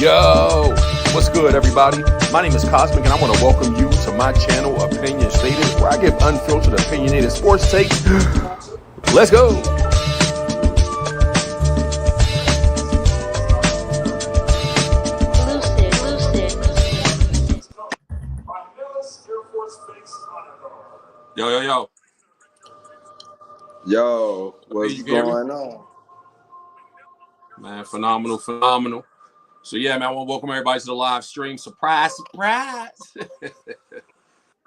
Yo, what's good, everybody? My name is Cosmic, and I want to welcome you to my channel, Opinion Stated, where I give unfiltered, opinionated sports takes. Let's go. Yo. Yo, what's going on? Man, phenomenal. So yeah, man, I want to welcome everybody to the live stream. Surprise.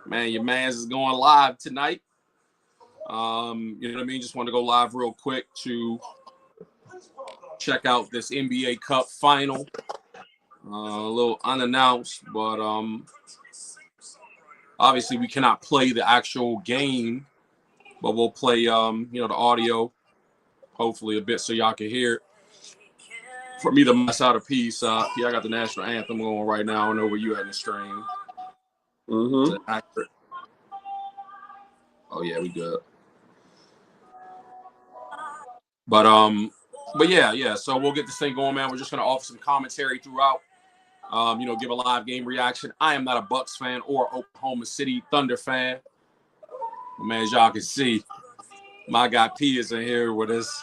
Man, your man's is going live tonight. You know what I mean? Just want to go live real quick to check out this NBA Cup final. A little unannounced, but obviously we cannot play the actual game, but we'll play the audio, hopefully a bit so y'all can hear it. For me to mess out a piece, I got the national anthem going right now. I don't know where you at in the stream. Is it accurate? Oh yeah, we good. But yeah. So we'll get this thing going, man. We're just gonna offer some commentary throughout. Give a live game reaction. I am not a Bucks fan or Oklahoma City Thunder fan. But man, as y'all can see, my guy P is in here with his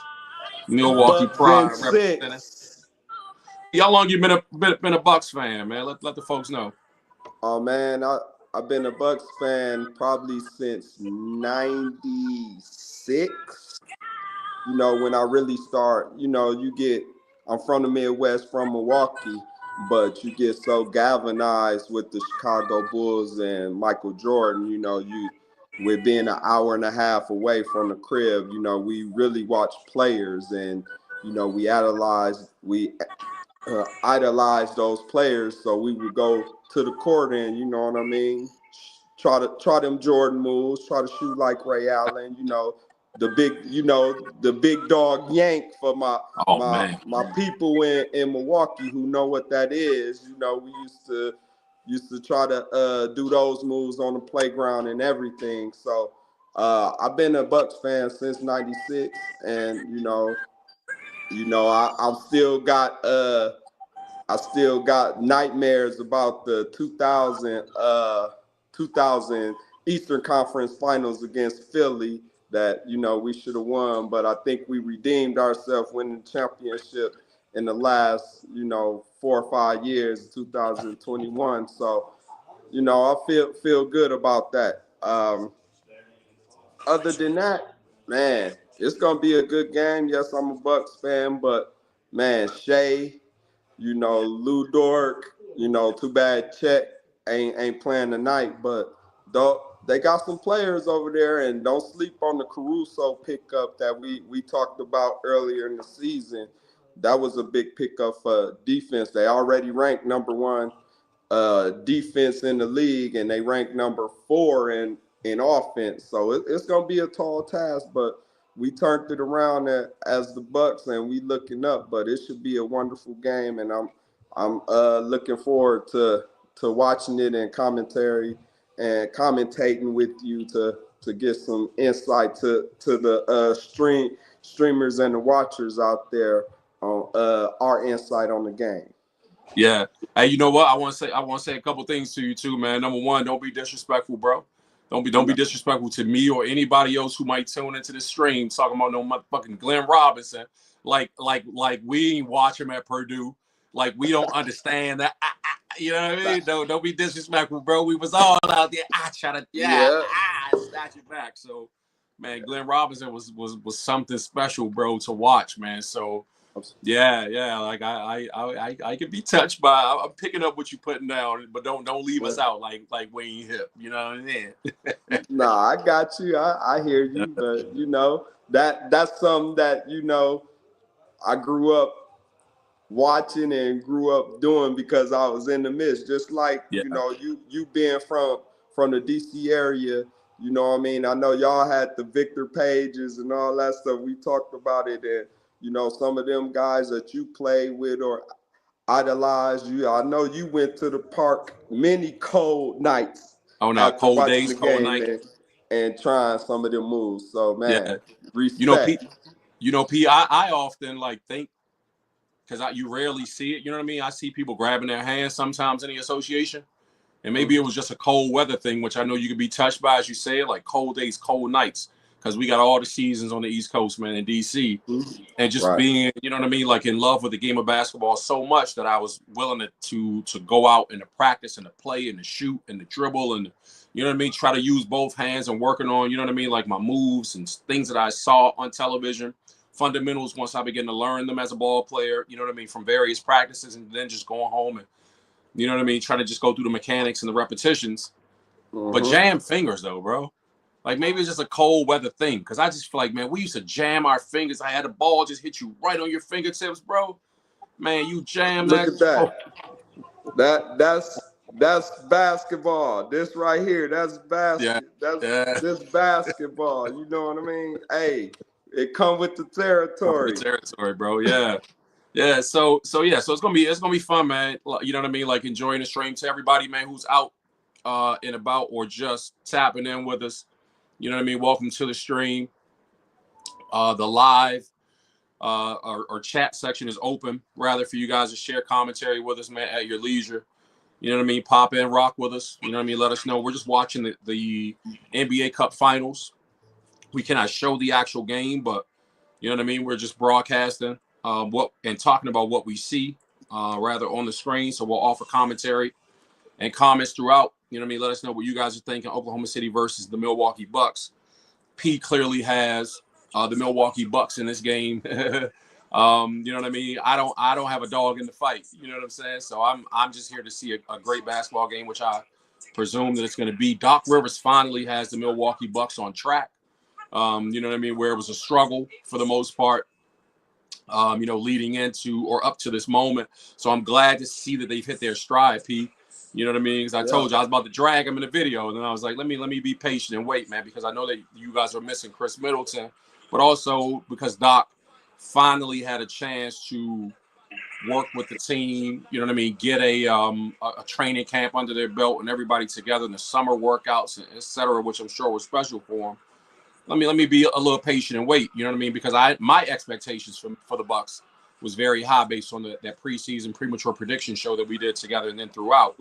Milwaukee pride representing. How long you been a Bucks fan, man? Let the folks know. Oh man, I've been a Bucks fan probably since '96. When I really start, I'm from the Midwest, from Milwaukee, but you get so galvanized with the Chicago Bulls and Michael Jordan, with being an hour and a half away from the crib, we really watch players and, we idolize those players. So we would go to the court and, try them Jordan moves, try to shoot like Ray Allen, the big dog yank for my people in Milwaukee who know what that is. We used to try to do those moves on the playground and everything. So I've been a Bucks fan since '96, and I still got nightmares about the 2000 Eastern Conference Finals against Philly that, we should have won. But I think we redeemed ourselves winning the championship in the last, 4 or 5 years, 2021. So, I feel good about that. Other than that, man, it's going to be a good game. Yes, I'm a Bucks fan, but, man, Shea, Lou Dort, too bad Chet ain't playing tonight, but they got some players over there, and don't sleep on the Caruso pickup that we talked about earlier in the season. That was a big pickup for defense. They already ranked number 1 defense in the league, and they ranked number 4 in offense. So it's going to be a tall task, but we turned it around as the Bucks, and we looking up. But it should be a wonderful game, and I'm looking forward to watching it in commentary and commentating with you to get some insight to the streamers and the watchers out there on our insight on the game. Yeah. Hey, you know what? I want to say a couple things to you too, man. Number one, don't be disrespectful, bro. Don't be disrespectful to me or anybody else who might tune into the stream talking about no motherfucking Glenn Robinson. Like we ain't watch him at Purdue. Like we don't understand that. You know what I mean? Don't be disrespectful, bro. We was all out there. Snatch it back. So, man, Glenn Robinson was something special, bro, to watch, man. So, yeah. Like I can be touched by. I'm picking up what you're putting down, but don't leave us out like Wayne Hip. You know what I mean? Nah, I got you. I hear you, but that's something that I grew up watching and grew up doing because I was in the midst. Just like you being from the DC area, you know what I mean? I know y'all had the Victor Pages and all that stuff. We talked about it, and some of them guys that you played with or idolized you. I know you went to the park many cold nights. Oh no, cold days, cold night, and trying some of them moves. So man, respect. P, I often think because you rarely see it. You know what I mean? I see people grabbing their hands sometimes in the association. And maybe it was just a cold weather thing, which I know you could be touched by, as you say, like cold days, cold nights, because we got all the seasons on the East Coast, man, in DC. And just Right. being, you know what I mean, like in love with the game of basketball so much that I was willing to go out and to practice and to play and to shoot and to dribble and, you know what I mean, try to use both hands and working on, you know what I mean, like my moves and things that I saw on television, fundamentals once I began to learn them as a ball player, you know what I mean, from various practices, and then just going home and, you know what I mean, trying to just go through the mechanics and the repetitions. But jam fingers, though, bro. Like, maybe it's just a cold weather thing. Because I just feel like, man, we used to jam our fingers. I had a ball just hit you right on your fingertips, bro. Man, you jam Look that. at that. Oh. That's basketball. This right here, that's Yeah. this basketball. You know what I mean? Hey, it come with the territory. The territory, bro. Yeah. Yeah. So it's gonna be fun, man. You know what I mean? Like, enjoying the stream. To everybody, man, who's out and about or just tapping in with us. You know what I mean? Welcome to the stream. The live our chat section is open, rather, for you guys to share commentary with us, man, at your leisure. You know what I mean? Pop in, rock with us. You know what I mean? Let us know. We're just watching the NBA Cup Finals. We cannot show the actual game, but you know what I mean? We're just broadcasting what and talking about what we see, rather, on the screen. So we'll offer commentary and comments throughout. You know what I mean? Let us know what you guys are thinking. Oklahoma City versus the Milwaukee Bucks. P clearly has the Milwaukee Bucks in this game. You know what I mean? I don't have a dog in the fight. You know what I'm saying? So I'm just here to see a great basketball game, which I presume that it's going to be. Doc Rivers finally has the Milwaukee Bucks on track. You know what I mean? Where it was a struggle for the most part. You know, leading into or up to this moment. So I'm glad to see that they've hit their stride, P. You know what I mean? Because I told you I was about to drag him in the video, and then I was like, let me be patient and wait, man, because I know that you guys are missing Chris Middleton, but also because Doc finally had a chance to work with the team. You know what I mean? Get a training camp under their belt and everybody together in the summer workouts, and et cetera, which I'm sure was special for him. Let me be a little patient and wait. You know what I mean? Because my expectations for the Bucks was very high based on that preseason premature prediction show that we did together and then throughout.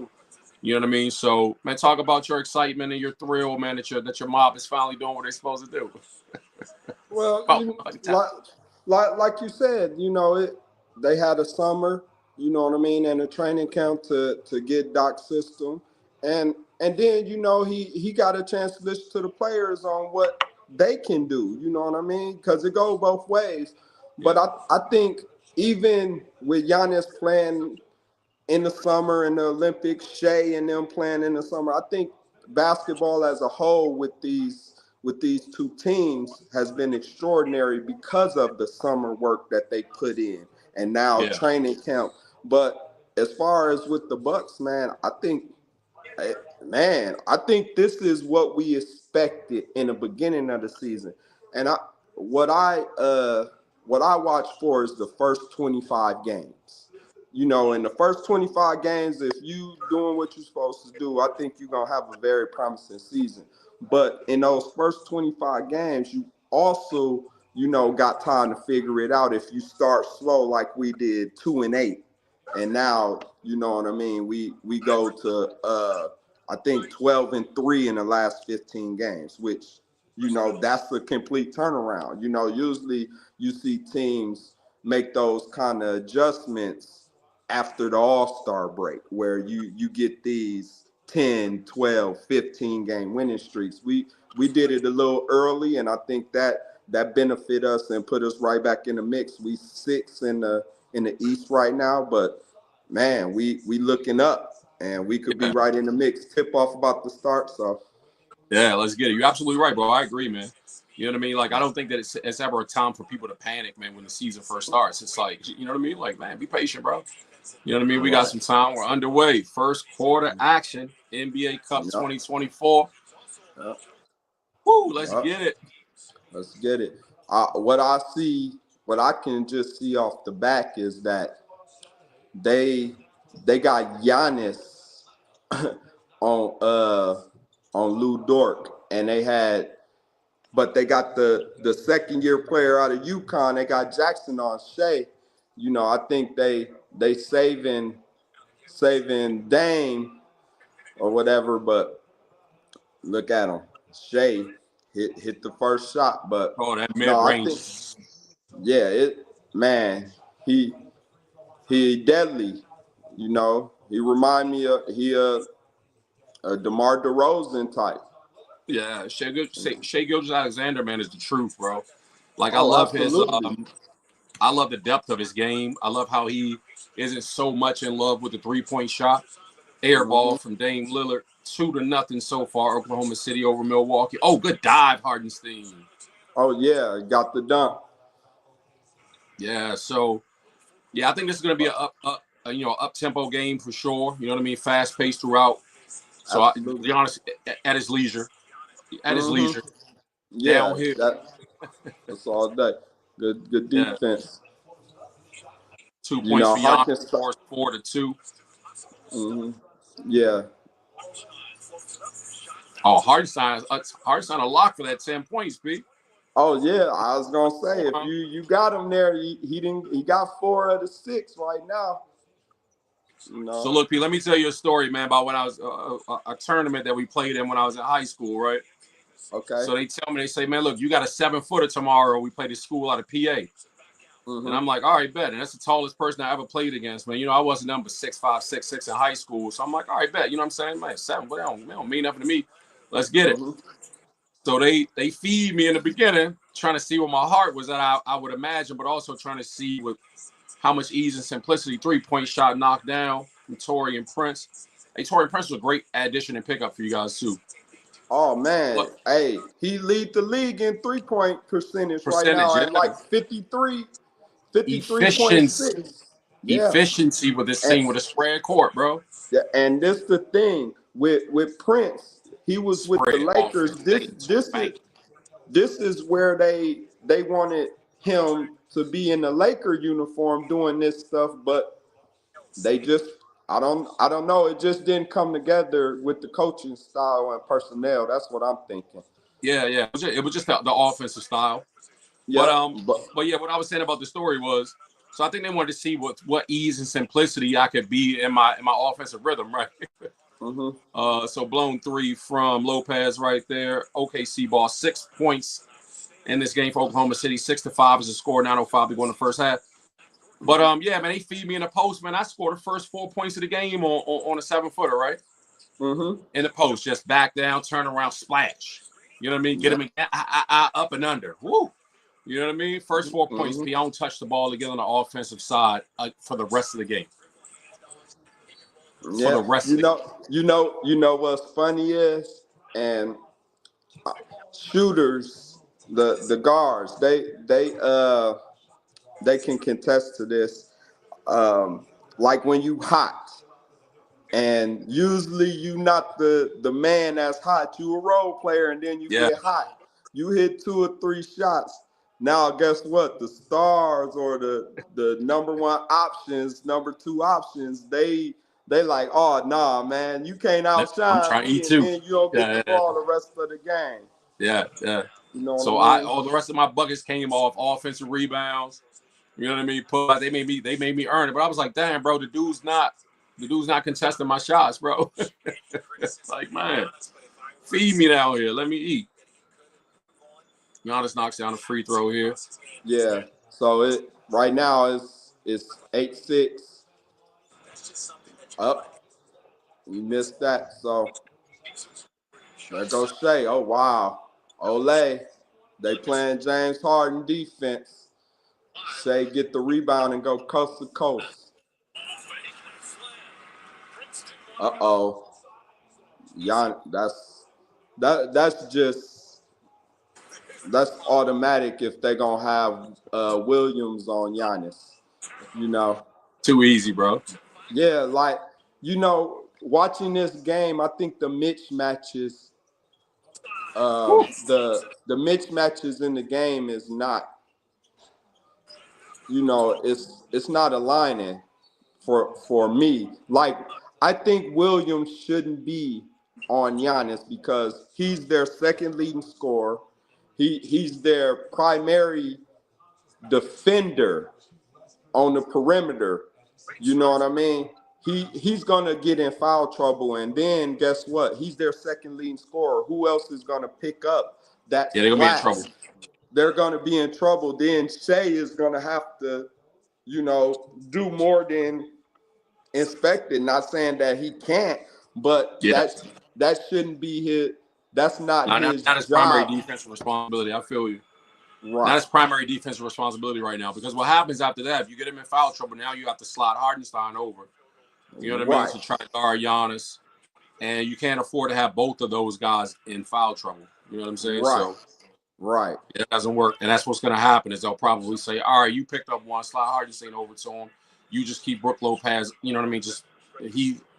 You know what I mean? So, man, talk about your excitement and your thrill, man, that your mob is finally doing what they're supposed to do. Well, like you said, you know, they had a summer, you know what I mean, and a training camp to get Doc's system, and then, you know, he got a chance to listen to the players on what they can do, you know what I mean, because it goes both ways. But I think even with Giannis playing in the summer in the Olympics, Shea and them playing in the summer, I think basketball as a whole with these two teams has been extraordinary because of the summer work that they put in and now training camp. But as far as with the Bucks, man, I think this is what we expected in the beginning of the season. And what I watch for is the first 25 games. You know, in the first 25 games, if you doing what you're supposed to do, I think you're going to have a very promising season. But in those first 25 games, you also, you know, got time to figure it out. If you start slow like we did 2-8, and now, you know what I mean, we go to I think 12-3 in the last 15 games, which, you know, that's a complete turnaround. You know, usually you see teams make those kind of adjustments after the All-Star break, where you get these 10, 12, 15 game winning streaks. We did it a little early, and I think that benefit us and put us right back in the mix. We 6 in the East right now, but man, we looking up, and we could be right in the mix. Tip off about to start, so yeah, let's get it. You're absolutely right, bro. I agree, man. You know what I mean? Like, I don't think that it's ever a time for people to panic, man, when the season first starts. It's like, you know what I mean? Like, man, be patient, bro. You know what I mean? We got some time. We're underway. First quarter action, NBA Cup 2024. Woo, let's get it. Let's get it. What I can just see off the back is that they got Giannis on Lou Dort, and they got the second year player out of UConn. They got Jackson on Shea. I think they saving Dame or whatever, but look at him. Shea hit the first shot, but Oh, that no, mid I range. think man, he deadly. He remind me of a DeMar DeRozan type. Yeah, Shea Gilgeous-Alexander, man, is the truth, bro. Like Oh, absolutely. I love the depth of his game. I love how he isn't so much in love with the 3-point shot. Air ball from Dame Lillard, 2-0 so far. Oklahoma City over Milwaukee. Oh, good dive, Hardenstein. Oh yeah, got the dunk. Yeah, so yeah, I think this is going to be up tempo game for sure. You know what I mean? Fast paced throughout. So to be Absolutely. honest, at his leisure, Yeah, downhill. that's all day. Good Yeah, defense. 2 points for Giannis, Harkins. 4-2. Yeah. Oh, Hardenstein a lock for that 10 points, B. Oh yeah, I was gonna say if you got him there, he got 4 of the 6 right now. So look, P, let me tell you a story, man, about when I was a tournament that we played in when I was in high school, right? Okay. So they say, man, look, you got a 7-footer tomorrow. We play this school out of PA. And I'm like, all right, bet. And that's the tallest person I ever played against, man. I wasn't number 6'5", 6'6" in high school. So I'm like, all right, bet. You know what I'm saying? Man, 7, but they don't mean nothing to me. Let's get it. So they feed me in the beginning, trying to see what my heart was at, I would imagine, but also trying to see how much ease and simplicity 3-point shot knocked down from Taurean Prince. Hey, Taurean Prince was a great addition and pickup for you guys, too. Oh, man. Hey, he lead the league in 3-point percentage right now at like 53.6. Efficiency with this team with a spread court, bro. Yeah, and this the thing with Prince. He was with the Lakers. This is where they wanted him to be in the Laker uniform doing this stuff, but they just I don't know. It just didn't come together with the coaching style and personnel. That's what I'm thinking. Yeah. It was just the offensive style. Yeah, but yeah, what I was saying about the story was, so I think they wanted to see what ease and simplicity I could be in my offensive rhythm, right? So blown 3 from Lopez right there. OKC ball 6 points in this game for Oklahoma City. 6-5 is the score. 9:05 to go in the first half. But yeah, man, they feed me in the post, man. I scored the first 4 points of the game on a 7-footer, right? In the post, just back down, turn around, splash. You know what I mean? Get him up and under. Woo! You know what I mean? First 4 points, P. I don't touch the ball again on the offensive side for the rest of the game. Yeah, for the rest of the game. You know what's funny is, and shooters, the guards, they can contest to this. Like when you hot, and usually you not the man that's hot. You a role player, and then you get hot. You hit 2 or 3 shots. Now, guess what? The stars or the number 1 options, number 2 options, they like, oh, nah, man, you can't outshine me, and then you don't get the ball the rest of the game. Yeah. You know what so I mean? all the rest of my buckets came off offensive rebounds. You know what I mean? They made me earn it, but I was like, damn, bro, the dude's not contesting my shots, bro. It's like, man, feed me down here. Let me eat. Giannis knocks down a free throw here. Yeah. So right now it's 8-6. Up. You missed that. So there goes Shea. Oh wow. Olay. They playing James Harden defense. Shea get the rebound and go coast to coast. Uh-oh. That's automatic if they're gonna have Williams on Giannis. Too easy, bro. Yeah, like, watching this game, I think the mismatches, the mismatches in the game is not, it's not aligning for me. Like, I think Williams shouldn't be on Giannis because he's their second leading scorer. He's their primary defender. on the perimeter. You know what I mean? He's gonna get in foul trouble, and then guess what? He's their second leading scorer. Who else is gonna pick up that Yeah, they're gonna be in trouble. They're gonna be in trouble. Then Shea is gonna have to, do more than expected. Not saying that he can't, but that shouldn't be his. That's not his not his primary job. defensive responsibility. I feel you. Right. Not his primary defensive responsibility right now, because what happens after that, if you get him in foul trouble, now you have to slide Hardenstein over. You know what I mean? To try to guard Giannis. And you can't afford to have both of those guys in foul trouble. You know what I'm saying? Right. So, it doesn't work. And that's what's going to happen is they'll probably say, all right, you picked up one, slide Hardenstein over to him. You just keep Brook Lopez, you know what I mean?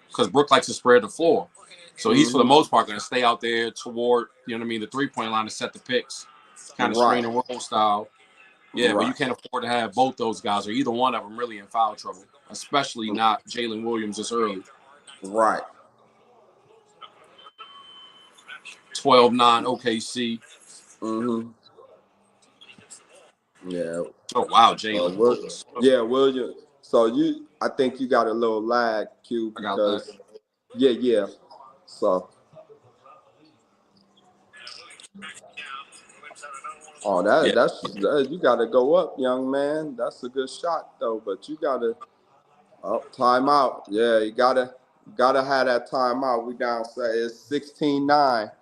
Because Brook likes to spread the floor. So he's, for the most part, going to stay out there toward, you know what I mean, the three-point line to set the picks. Kind of screen and roll style. Yeah, but you can't afford to have both those guys or either one of them really in foul trouble, especially not Jalen Williams this early. Right. 12-9 OKC. Yeah. Oh, wow, Jalen. Williams. So I think you got a little lag, Q, because yeah. So that's you gotta go up, young man. That's a good shot though, but you gotta timeout. Yeah, you gotta have that timeout. We down, say it's 16-9.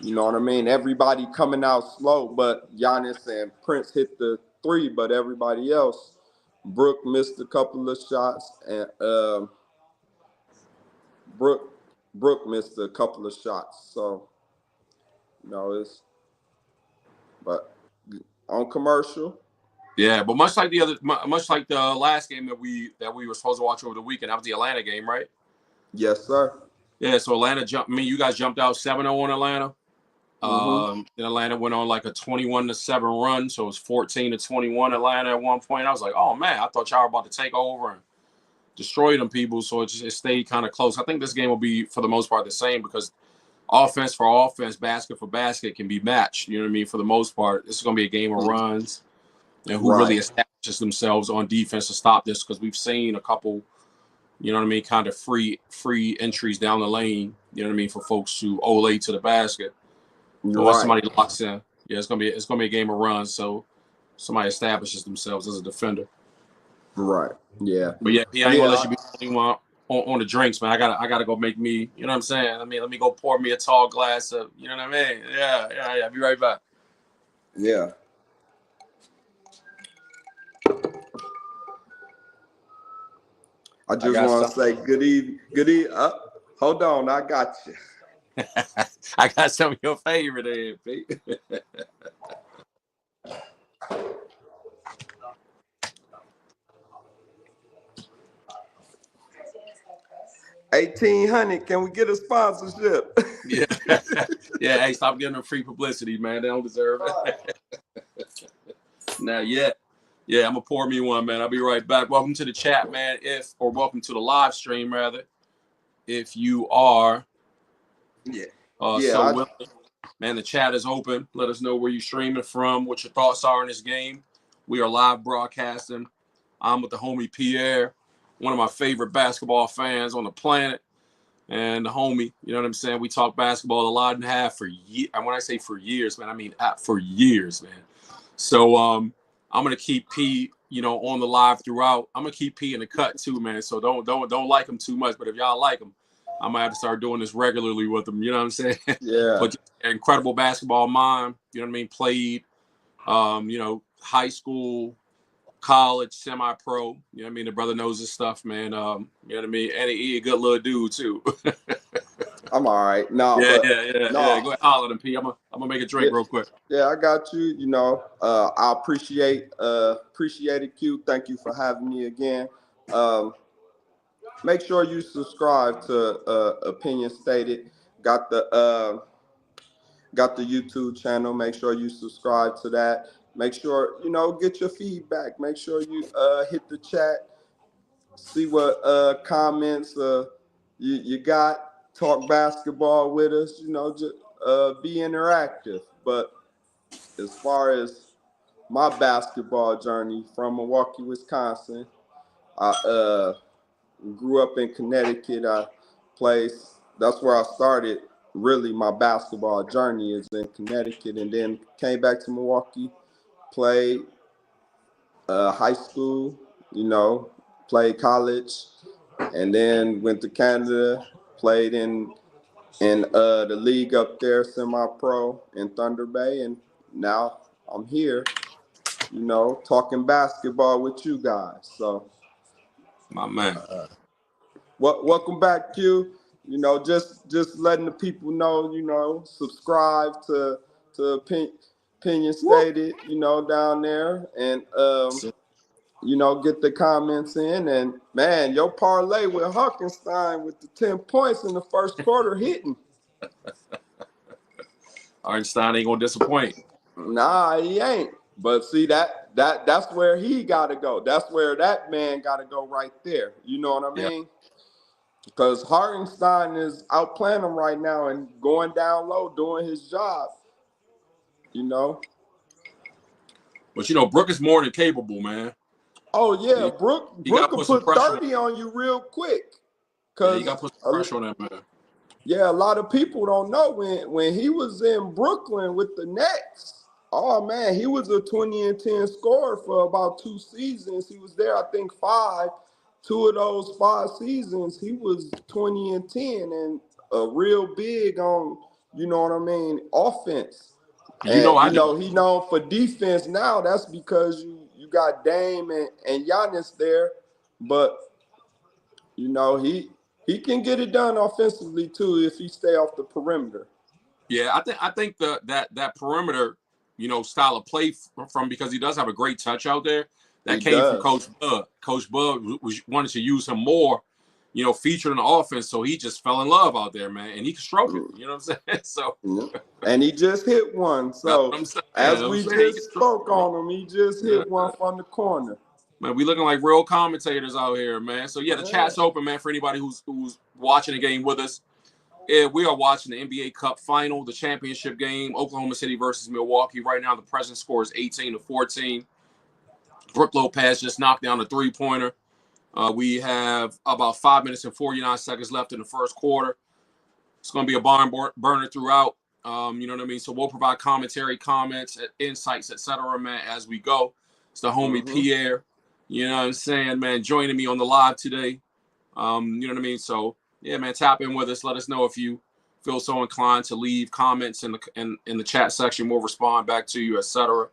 You know what I mean? Everybody coming out slow, but Giannis and Prince hit the three, but everybody else, Brook missed a couple of shots, and Brook missed a couple of shots. So, but on commercial. Yeah, but much like the last game that we were supposed to watch over the weekend, that was the Atlanta game, right? Yes, sir. Yeah, so Atlanta you guys jumped out 7-0 on Atlanta. Then Atlanta went on like a 21-7 run, so it was 14-21 Atlanta at one point. I was like, oh man, I thought y'all were about to take over and destroy them people. So it stayed kind of close. I think this game will be, for the most part, the same because offense for offense, basket for basket can be matched. You know what I mean? For the most part, this is going to be a game of runs and who really establishes themselves on defense to stop this, because we've seen a couple, you know what I mean, kind of free entries down the lane, you know what I mean, for folks who ole to the basket. Or somebody locks in. Yeah, it's gonna be a game of runs. So somebody establishes themselves as a defender. Right. Yeah. But yeah, I ain't gonna let you be the only one on the drinks, man. I gotta go make me. You know what I'm saying? I mean, let me go pour me a tall glass of. You know what I mean? Yeah. Be right back. Yeah. I just want to say good evening. Hold on, I got you. I got some of your favorite in, Pete. 1,800. Can we get a sponsorship? Yeah. Hey, stop giving them free publicity, man. They don't deserve it. Not yet. Yeah, I'm gonna pour me one, man. I'll be right back. Welcome to the chat, man. Welcome to the live stream, rather. If you are, man, the chat is open. Let us know where you're streaming from, what your thoughts are in this game. We are live broadcasting. I'm with the homie Pierre, one of my favorite basketball fans on the planet, and the homie. You know what I'm saying? We talk basketball a lot and have for years. And when I say for years, man, I mean for years, man. So I'm gonna keep P, on the live throughout. I'm gonna keep P in the cut too, man. So don't like him too much. But if y'all like him, I might have to start doing this regularly with him. You know what I'm saying? Yeah. But incredible basketball mind. You know what I mean? Played, high school, college, semi-pro. You know what I mean? The brother knows his stuff, man. You know what I mean? And he a good little dude too. I'm all right. No. Yeah. Go ahead, holler at him, P. I'm gonna make a drink real quick. Yeah, I got you. I appreciate it, Q. Thank you for having me again. Make sure you subscribe to Opinion Stated. Got the YouTube channel. Make sure you subscribe to that. Make sure get your feedback. Make sure you hit the chat. See what comments you got. Talk basketball with us. Just be interactive. But as far as my basketball journey from Milwaukee, Wisconsin. I grew up in Connecticut. I played. That's where I started. Really, my basketball journey is in Connecticut, and then came back to Milwaukee. Played high school. Played college, and then went to Canada. Played in the league up there, semi-pro in Thunder Bay, and now I'm here, talking basketball with you guys. So, My man. welcome back, Q. Just letting the people know, subscribe to Opinion Stated, down there, and get the comments in. And man, your parlay with Hawkinstein with the 10 points in the first quarter hitting. Einstein ain't gonna disappoint. Nah, he ain't. But see, that's where he gotta go. That's where that man gotta go right there. You know what I mean? Because Hartenstein is outplaying him right now and going down low, doing his job. But Brook is more than capable, man. Oh yeah, Brook can put 30 on you real quick. Yeah, you got to put some pressure on that man. Yeah, a lot of people don't know when he was in Brooklyn with the Nets. Oh man, he was a 20 and 10 scorer for about 2 seasons. He was there, I think 5. 2 of those 5 seasons, he was 20 and 10 and a real big on, offense. And he known for defense now. That's because you got Dame and Giannis there, but he can get it done offensively too if he stay off the perimeter. Yeah, I think that perimeter, style of play from because he does have a great touch out there. That came from Coach Bud. Coach Bud wanted to use him more, featured in the offense. So he just fell in love out there, man, and he can stroke it. You know what I'm saying? So, and he just hit one. So as we just spoke on him, he just hit one from the corner. Man, we looking like real commentators out here, man. So yeah, the chat's open, man, for anybody who's watching the game with us. Yeah, we are watching the NBA Cup final, the championship game, Oklahoma City versus Milwaukee. Right now, the present score is 18-14. Brook Lopez just knocked down a 3-pointer. We have about 5 minutes and 49 seconds left in the first quarter. It's going to be a barn burner throughout. You know what I mean? So we'll provide commentary, comments, insights, etc., man, as we go. It's the homie Pierre. You know what I'm saying, man, joining me on the live today. You know what I mean? So, yeah, man, tap in with us. Let us know if you feel so inclined to leave comments in the chat section. We'll respond back to you, etc.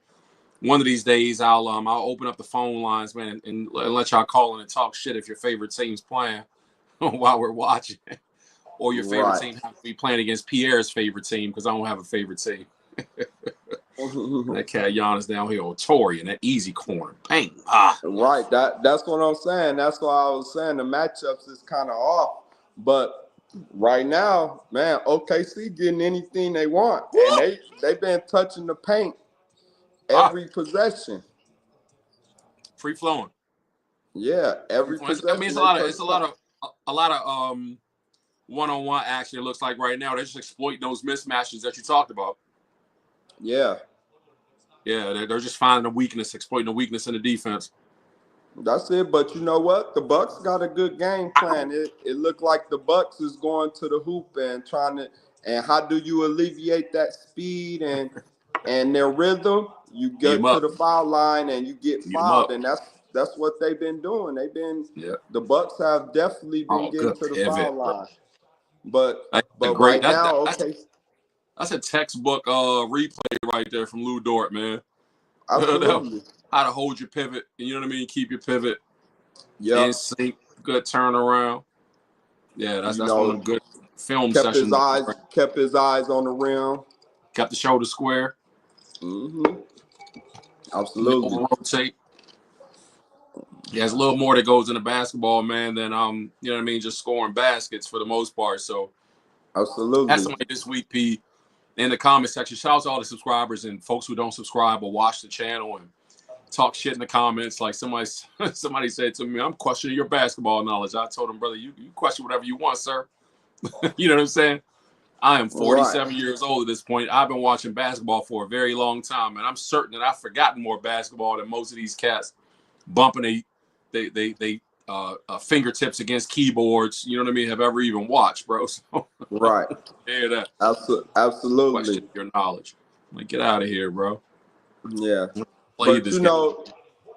One of these days, I'll open up the phone lines, man, and let y'all call in and talk shit if your favorite team's playing while we're watching. Or your favorite team has to be playing against Pierre's favorite team because I don't have a favorite team. That cat Giannis down here on Tory in that easy corner. Bang. Right. That's what I'm saying. That's why I was saying the matchups is kind of off. But right now, man, OKC getting anything they want. And they've been touching the paint every possession. Free flowing. Yeah, every possession. I mean, it's a lot of one-on-one action, it looks like right now. They're just exploiting those mismatches that you talked about. Yeah. Yeah, they're just finding a weakness, exploiting a weakness in the defense. That's it. But you know what? The Bucks got a good game plan. It looked like the Bucks is going to the hoop and trying to. And how do you alleviate that speed and their rhythm? You get to the foul line and you get fouled, and that's what they've been doing. The Bucks have definitely been getting to the foul line. But right now, okay. That's a textbook replay right there from Lou Dort, man. Absolutely. How to hold your pivot, you know what I mean? Keep your pivot. Yeah. In sync, good turnaround. Yeah, that's one of the good film sessions. Kept his eyes on the rim. Kept the shoulder square. Absolutely. Rotate. Yeah, there's a little more that goes into basketball, man, than you know what I mean, just scoring baskets for the most part. So absolutely. That's somebody this week, P, in the comment section. Shout out to all the subscribers and folks who don't subscribe or watch the channel and talk shit in the comments. Like somebody said to me, I'm questioning your basketball knowledge. I told him, brother, you question whatever you want, sir. You know what I'm saying? I am Right. 47 years old at this point. I've been watching basketball for a very long time, and I'm certain that I've forgotten more basketball than most of these cats bumping fingertips against keyboards. You know what I mean? Have ever even watched, bro? So Right. hear that. Absolutely. Question your knowledge. I'm like, get out of here, bro. Yeah. Play But this game.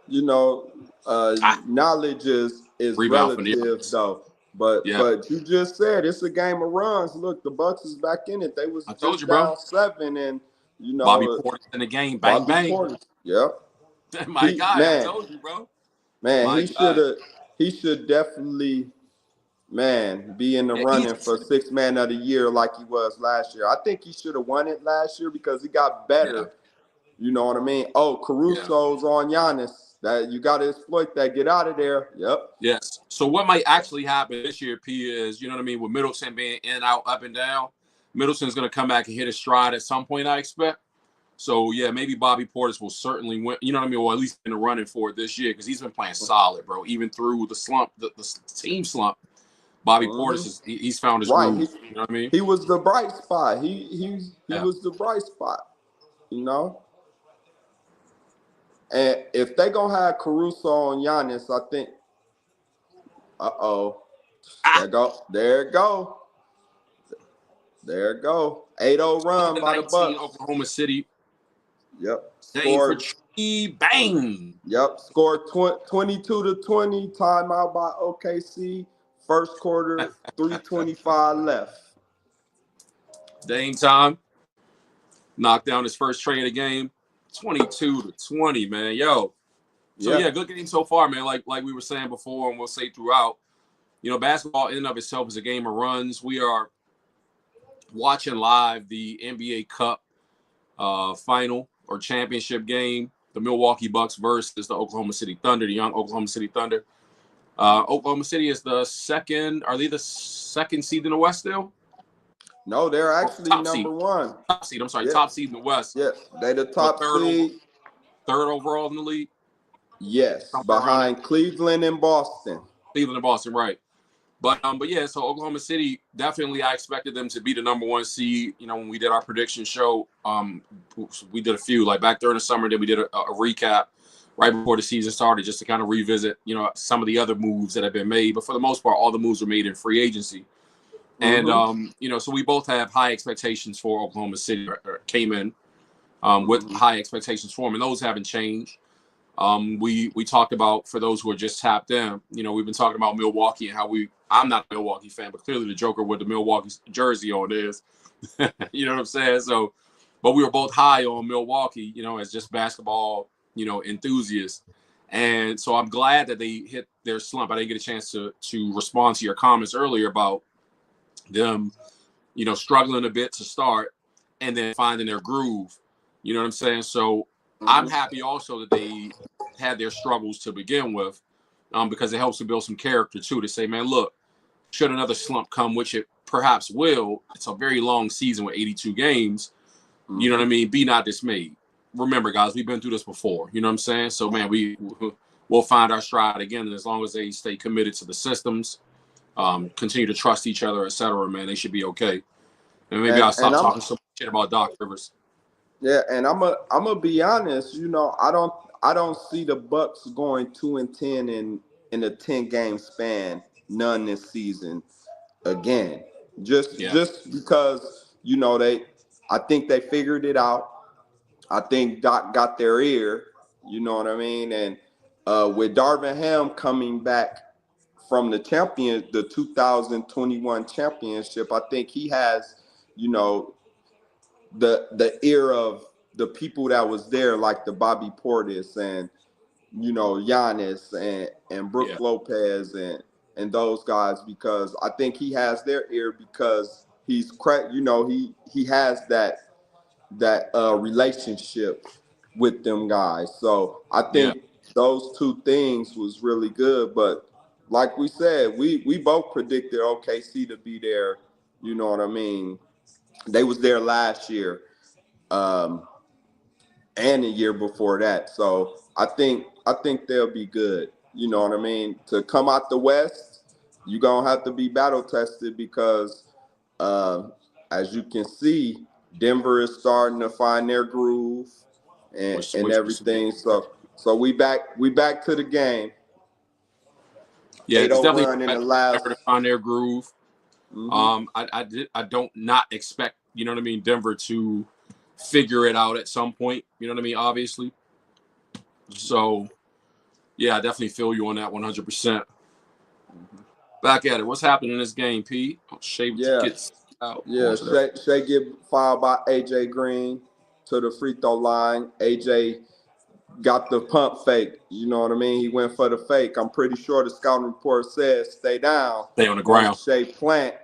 you know, Ah, knowledge is rebound from the relative arms. though. Yeah, But you just said it's a game of runs. Look, the Bucks is back in it. They was I told just you, bro. down 7, and Bobby Portis in the game. Bang, Bobby bang. Portis. Yep. My He guy, I man, told you, bro. man, My guy. he should definitely, man, be in the Yeah, running for 6 man of the year like he was last year. I think he should have won it last year because he got yeah, better. You know what I mean? Oh, yeah. Caruso's on Giannis. That you got to exploit that. Get out of there. Yep. Yes. So what might actually happen this year, P, is, you know what I mean, with Middleton being in and out, up and down, Middleton's going to come back and hit his stride at some point, I expect. So, yeah, maybe Bobby Portis will certainly win, you know what I mean, or at least in the running for it this year because he's been playing solid, bro. Even through the slump, the team slump, Bobby Mm-hmm. Portis, he's found his Right. groove. You know what I mean? He was the bright spot. He Yeah. was the bright spot. You know. And if they gonna have Caruso on Giannis, I think. Ah, There it go. There it go. 8-0 run by the 19, Bucks. Oklahoma City. Yep. Dame for Scored. Tree. Bang. Yep. Scored 22-20. Timeout by OKC. First quarter. 3:25 left. Dame time. Knocked down his first trade of the game. 22-20, man. Yo. So yeah, good game so far, man. Like we were saying before, and we'll say throughout. You know, basketball in and of itself is a game of runs. We are watching live the NBA Cup final or championship game, the Milwaukee Bucks versus the Oklahoma City Thunder, the young Oklahoma City Thunder. Oklahoma City is the second. Are they the second seed in the West still? No, they're actually top number seed. 1. Top seed. I'm sorry, top seed in the West. Yeah, they the top seed. Third overall in the league. Yes, behind Cleveland and Boston. Cleveland and Boston, right? But yeah, so Oklahoma City, definitely I expected them to be the number 1 seed. You know, when we did our prediction show, we did a few, like back during the summer, then we did a recap right before the season started just to kind of revisit, you know, some of the other moves that have been made. But for the most part, all the moves were made in free agency. And, you know, so we both have high expectations for Oklahoma City, or came in with high expectations for them, and those haven't changed. We talked about, for those who are just tapped in, you know, we've been talking about Milwaukee and how I'm not a Milwaukee fan, but clearly the Joker with the Milwaukee jersey on is, you know what I'm saying? So, but we were both high on Milwaukee, you know, as just basketball, you know, enthusiasts. And so I'm glad that they hit their slump. I didn't get a chance to respond to your comments earlier about them, you know, struggling a bit to start and then finding their groove. You know what I'm saying? So I'm happy also that they had their struggles to begin with, because it helps to build some character too, to say, man, look, should another slump come, which it perhaps will, it's a very long season with 82 games. You know what I mean? Be not dismayed. Remember, guys, we've been through this before. You know what I'm saying? So, man, we'll find our stride again. And as long as they stay committed to the systems, continue to trust each other, et cetera, man, they should be okay. And maybe I'll stop talking so much shit about Doc Rivers. Yeah, and I'm a be honest. You know, I don't see the Bucks going 2-10 in a 10-game span. None this season again. Just because, you know, I think they figured it out. I think Doc got their ear. You know what I mean? And with Darvin Ham coming back from the 2021 championship, I think he has, you know, the ear of the people that was there, like the Bobby Portis and, you know, Giannis and Brook Lopez and those guys, because I think he has their ear because he's you know, he has that relationship with them guys. So I think those two things was really good. But like we said, we both predicted OKC to be there. You know what I mean? They was there last year, and the year before that. So I think they'll be good. You know what I mean? To come out the West, you're gonna have to be battle tested because as you can see, Denver is starting to find their groove and everything. So we back to the game. Yeah, it's definitely run in the last to find their groove. Mm-hmm. I don't not expect, you know what I mean, Denver to figure it out at some point, you know what I mean, obviously. So, yeah, I definitely feel you on that 100%. Back at it. What's happening in this game, P? Shea gets out. Yeah, Shea get fouled by AJ Green to the free throw line. AJ got the pump fake. You know what I mean? He went for the fake. I'm pretty sure the scouting report says stay down. Stay on the ground. Shea plant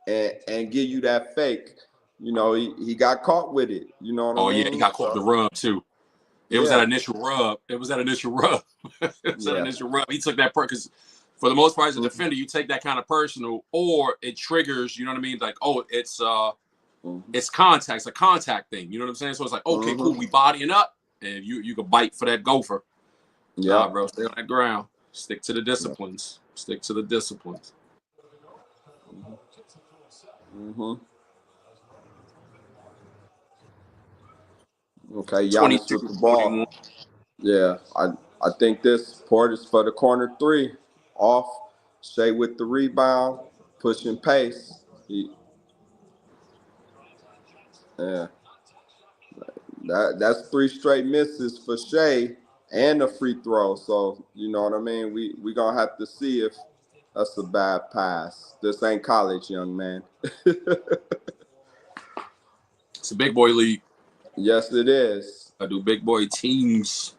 and give you that fake. You know, he got caught with it. You know what I mean? Oh, yeah, he got caught with the rub, too. It was that initial rub. It was that initial rub. He took that because for the most part, as a defender, you take that kind of personal, or it triggers, you know what I mean? Like, oh, it's contact. It's a contact thing. You know what I'm saying? So it's like, okay, cool, we bodying up, and you can bite for that gopher. Yeah, bro, stay on that ground. Stick to the disciplines. Stick to the disciplines. Okay, Giannis with the ball. 21. Yeah, I think this Port is for the corner three. Off, Shea with the rebound, pushing pace. That's 3 straight misses for Shea and a free throw. So, you know what I mean? We going to have to see if that's a bad pass. This ain't college, young man. It's a big boy league. Yes, it is. I do big boy teams.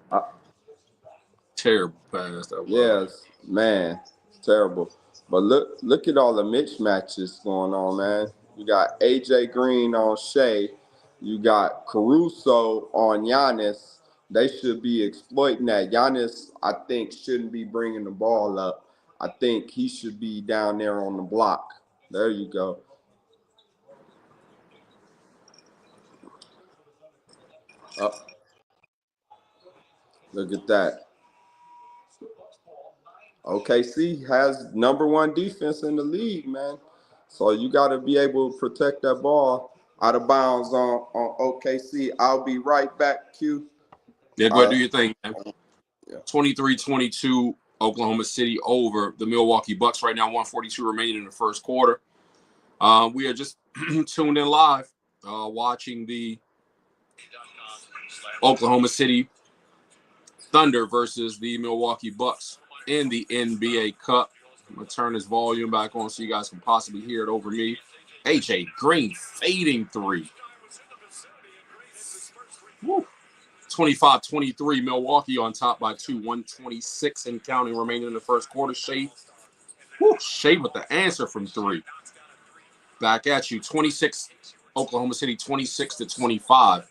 Terrible pass. Yes, man. Terrible. But look at all the mismatches going on, man. You got AJ Green on Shea. You got Caruso on Giannis. They should be exploiting that. Giannis, I think, shouldn't be bringing the ball up. I think he should be down there on the block. There you go. Look at that. OKC has #1 defense in the league, man. So you got to be able to protect that ball out of bounds on OKC. I'll be right back, Q. Yeah, go ahead, do your thing, man. 23-22, Oklahoma City over the Milwaukee Bucks right now, 142 remaining in the first quarter. We are just tuned in live, watching the Oklahoma City Thunder versus the Milwaukee Bucks in the NBA Cup. I'm going to turn this volume back on so you guys can possibly hear it over me. AJ Green fading 3. 25-23, Milwaukee on top by 2, 126 and counting remaining in the first quarter. Shea with the answer from 3. Back at you, 26, Oklahoma City 26-25.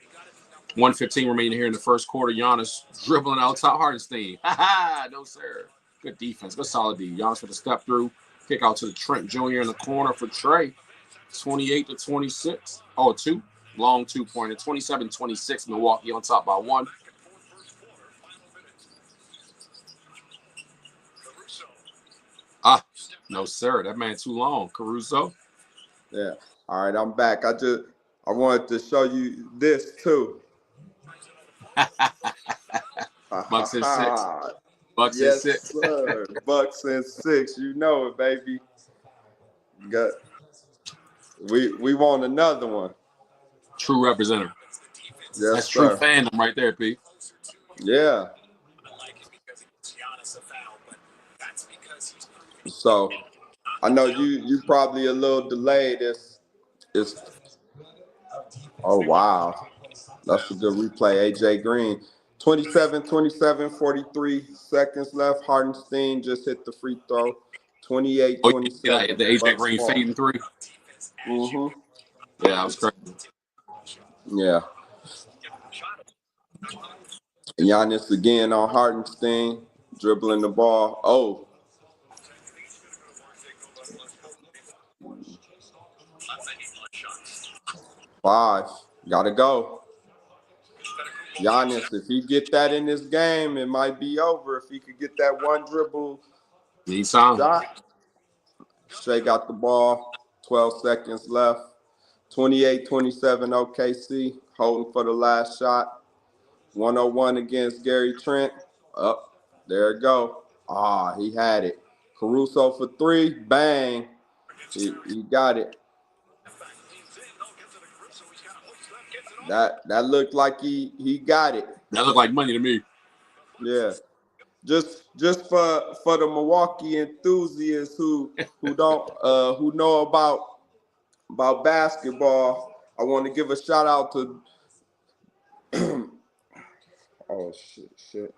1:15 remaining here in the first quarter. Giannis dribbling out top Hardenstein. No, sir. Good defense. Good solid D. Giannis with a step through. Kick out to the Trent Jr. in the corner for Trey. 28-26. Oh, 2. Long 2-pointer. 27-26. Milwaukee on top by 1. No, sir. That man too long. Caruso. Yeah. All right, I'm back. I wanted to show you this too. Bucks and 6. Bucks and 6. Sir. Bucks and 6. You know it, baby. We want another one. True representative. Yes, that's sir. True fandom right there, P. Yeah. So I know you probably a little delayed. It's oh wow. That's a good replay. AJ Green. 27, 43 seconds left. Hardenstein just hit the free throw. 28-27. The AJ Green fading 3. Mm-hmm. Yeah, I was crazy. Yeah. Giannis again on Hardenstein, dribbling the ball. Oh. Five. Gotta go. Giannis, if he get that in this game, it might be over. If he could get that one dribble shot. Shea got the ball. 12 seconds left. 28-27 OKC, holding for the last shot. 101 against Gary Trent. Up, there it go. He had it. Caruso for 3, bang. He got it. That looked like he got it. That looked like money to me. Yeah. Just for the Milwaukee enthusiasts who know about basketball, I want to give a shout out to oh shit.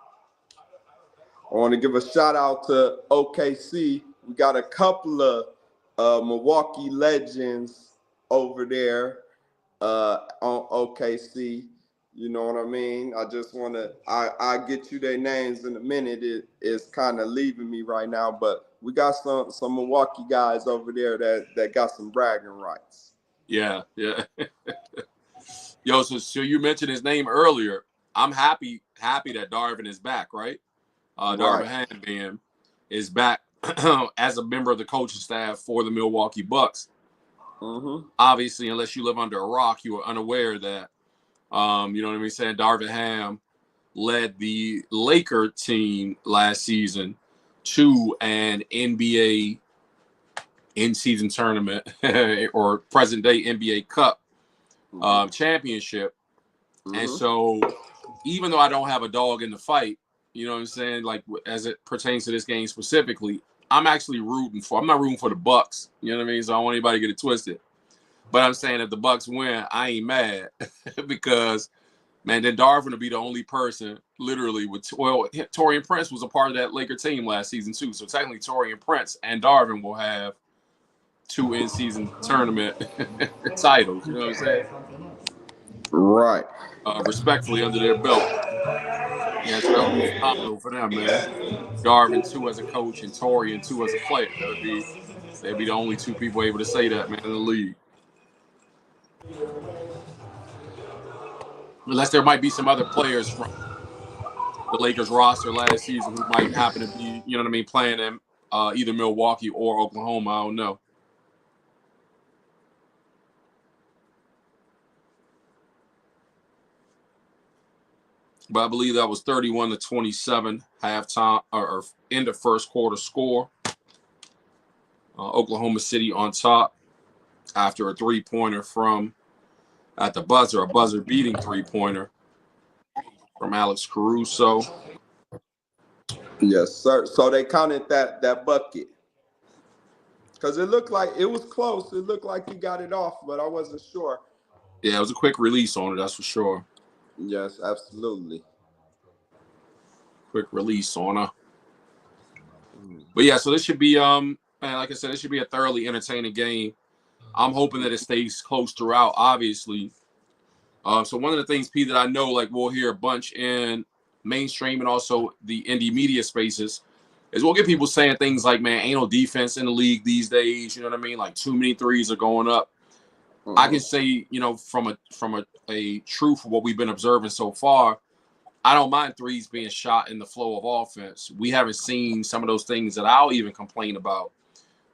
I want to give a shout out to OKC. We got a couple of Milwaukee legends over there on OKC. You know what I mean? I just want to, I get you their names in a minute. It's kind of leaving me right now, but we got some Milwaukee guys over there that got some bragging rights. Yeah. Yo, so you mentioned his name earlier. I'm happy that Darvin is back, right? Darvin Ham is back as a member of the coaching staff for the Milwaukee Bucks. Mm-hmm. Obviously, unless you live under a rock, you are unaware that, you know what I mean, saying Darvin Ham led the Laker team last season to an NBA in-season tournament or present-day NBA Cup championship. Mm-hmm. And so even though I don't have a dog in the fight, you know what I'm saying, like as it pertains to this game specifically, I'm actually I'm not rooting for the Bucks. You know what I mean? So I don't want anybody to get it twisted. But I'm saying if the Bucks win, I ain't mad because, man, then Darvin will be the only person literally Taurean Prince was a part of that Laker team last season too. So technically Taurean Prince and Darvin will have 2 in-season tournament titles. You know what I'm saying? Right. Respectfully under their belt. Yeah, so that would be phenomenal for them, man. Darvin 2 as a coach and Taurean 2 as a player. They'd be the only 2 people able to say that, man, in the league. Unless there might be some other players from the Lakers roster last season who might happen to be, you know what I mean, playing in either Milwaukee or Oklahoma. I don't know. But I believe that was 31-27 halftime or end of first quarter score. Oklahoma City on top after a 3-pointer from at the buzzer, a buzzer beating 3-pointer from Alex Caruso. Yes, sir. So they counted that bucket because it looked like it was close. It looked like he got it off, but I wasn't sure. Yeah, it was a quick release on it, that's for sure. Yes, absolutely. Quick release on her. But yeah, so this should be man, like I said, this should be a thoroughly entertaining game. I'm hoping that it stays close throughout, obviously. So one of the things, P, that I know, like we'll hear a bunch in mainstream and also the indie media spaces, is we'll get people saying things like, man, ain't no defense in the league these days. You know what I mean? Like too many threes are going up. Mm-hmm. I can say, you know, from a truth of what we've been observing so far, I don't mind threes being shot in the flow of offense. We haven't seen some of those things that I'll even complain about,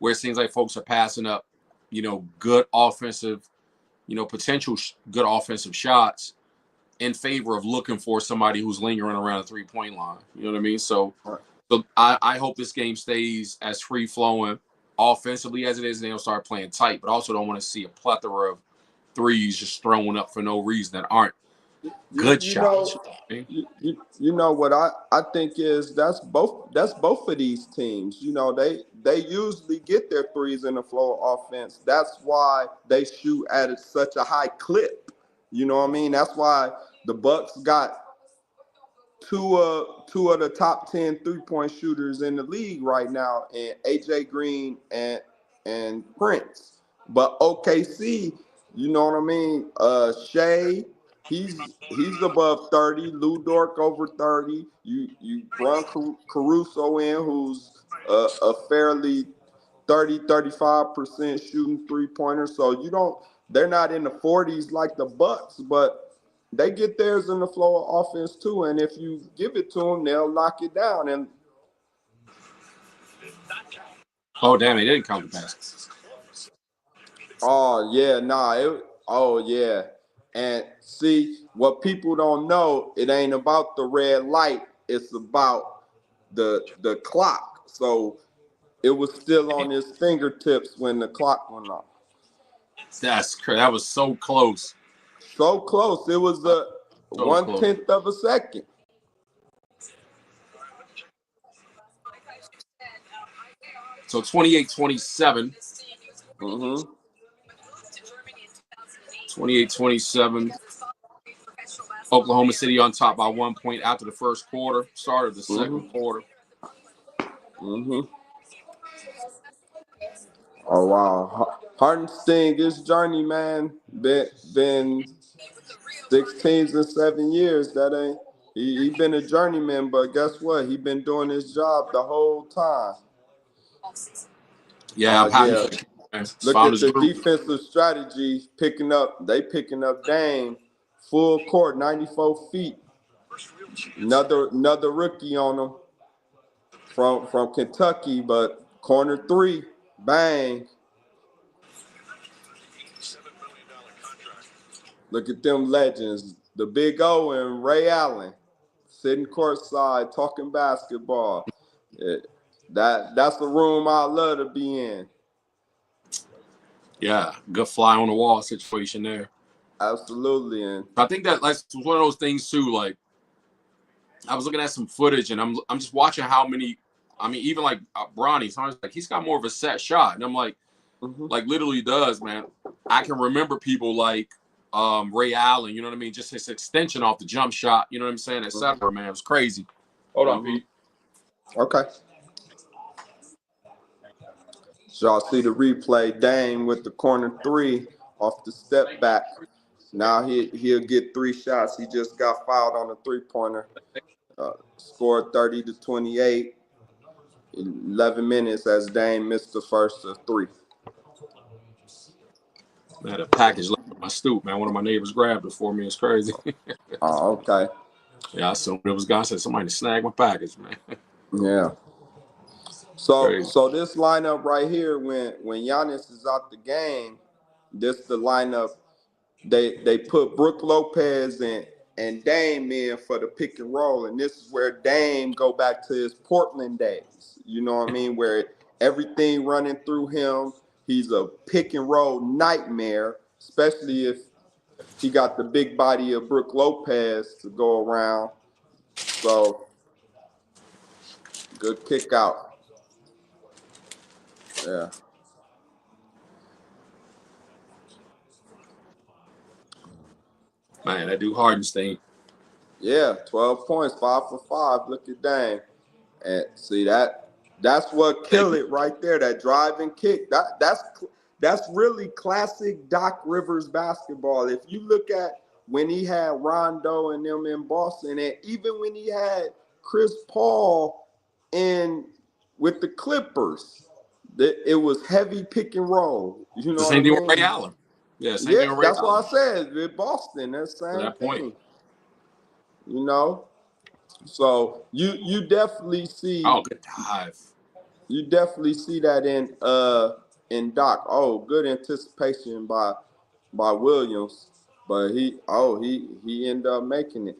where it seems like folks are passing up, you know, good offensive, you know, potential good offensive shots in favor of looking for somebody who's lingering around the three-point line. You know what I mean? So I hope this game stays as free-flowing offensively as it is, and they'll start playing tight, but also don't want to see a plethora of threes just thrown up for no reason that aren't good shots. You know what I think is that's both of these teams. You know, they usually get their threes in the flow of offense. That's why they shoot at such a high clip. You know what I mean? That's why the Bucks got two of the top 10 three-point shooters in the league right now, and AJ Green and Prince. But OKC, you know what I mean? Shea, he's above 30. Lou Dort over 30. You run Caruso in, who's a fairly 30-35% shooting three-pointer. So they're not in the 40s like the Bucks, but they get theirs in the flow of offense too, and if you give it to them, they'll lock it down. And oh damn, they didn't count the passes. Oh yeah, nah. Oh yeah. And see, what people don't know, it ain't about the red light. It's about the clock. So it was still on his fingertips when the clock went off. That's crazy. That was so close. So close. It was a So close. 1/10 of a second. So 28-27. Mm-hmm. 28-27. Oklahoma City on top by 1 point after the first quarter. Start of the second quarter. Mm-hmm. Oh wow. Hartenstein, his journey, man, been 16 and 7 years. That ain't he been a journeyman, but guess what? He been doing his job the whole time. Yeah, I'm happy Yeah. for him, man. Look Found at his the group. defensive strategy picking up Dame full court, 94 feet. Another rookie on him from Kentucky, but corner three, bang. Look at them legends, the Big O and Ray Allen, sitting courtside talking basketball. That's the room I love to be in. Yeah, good fly on the wall situation there. Absolutely, and I think that like one of those things too. Like I was looking at some footage and I'm just watching how many. I mean, even like Bronny, sometimes like he's got more of a set shot, and I'm like literally does, man. I can remember people like Ray Allen. You know what I mean? Just his extension off the jump shot. You know what I'm saying? Etc. Man, it was crazy. Hold on, Pete. Okay. So y'all see the replay, Dame with the corner three off the step back. Now he'll get 3 shots. He just got fouled on a 3-pointer. Scored 30-28. 11 minutes as Dame missed the first of 3. Man, a package left on my stoop, man. One of my neighbors grabbed it for me. It's crazy. Oh, okay. Yeah, I assumed it was gone. I said somebody snagged my package, man. Yeah. So Crazy. this lineup right here, when Giannis is out the game, this the lineup they put Brook Lopez and Dame in for the pick and roll, and this is where Dame go back to his Portland days. You know what I mean? Where everything running through him, he's a pick and roll nightmare, especially if he got the big body of Brook Lopez to go around. So good kick out. Yeah. Man, that dude Hardenstein. Yeah, 12 points, 5 for 5. Look at Dame. And see that's what kill it right there. That driving kick. That's really classic Doc Rivers basketball. If you look at when he had Rondo and them in Boston, and even when he had Chris Paul in with the Clippers, it was heavy pick and roll. You The know what I same thing with Ray mean? Allen. Yeah, same Yeah, thing with Ray that's Allen. what I said. With Boston, that's the To same that point. thing. You know? So you definitely see Oh, good dive. you definitely see that in Doc. Oh, good anticipation by Williams, but he ended up making it.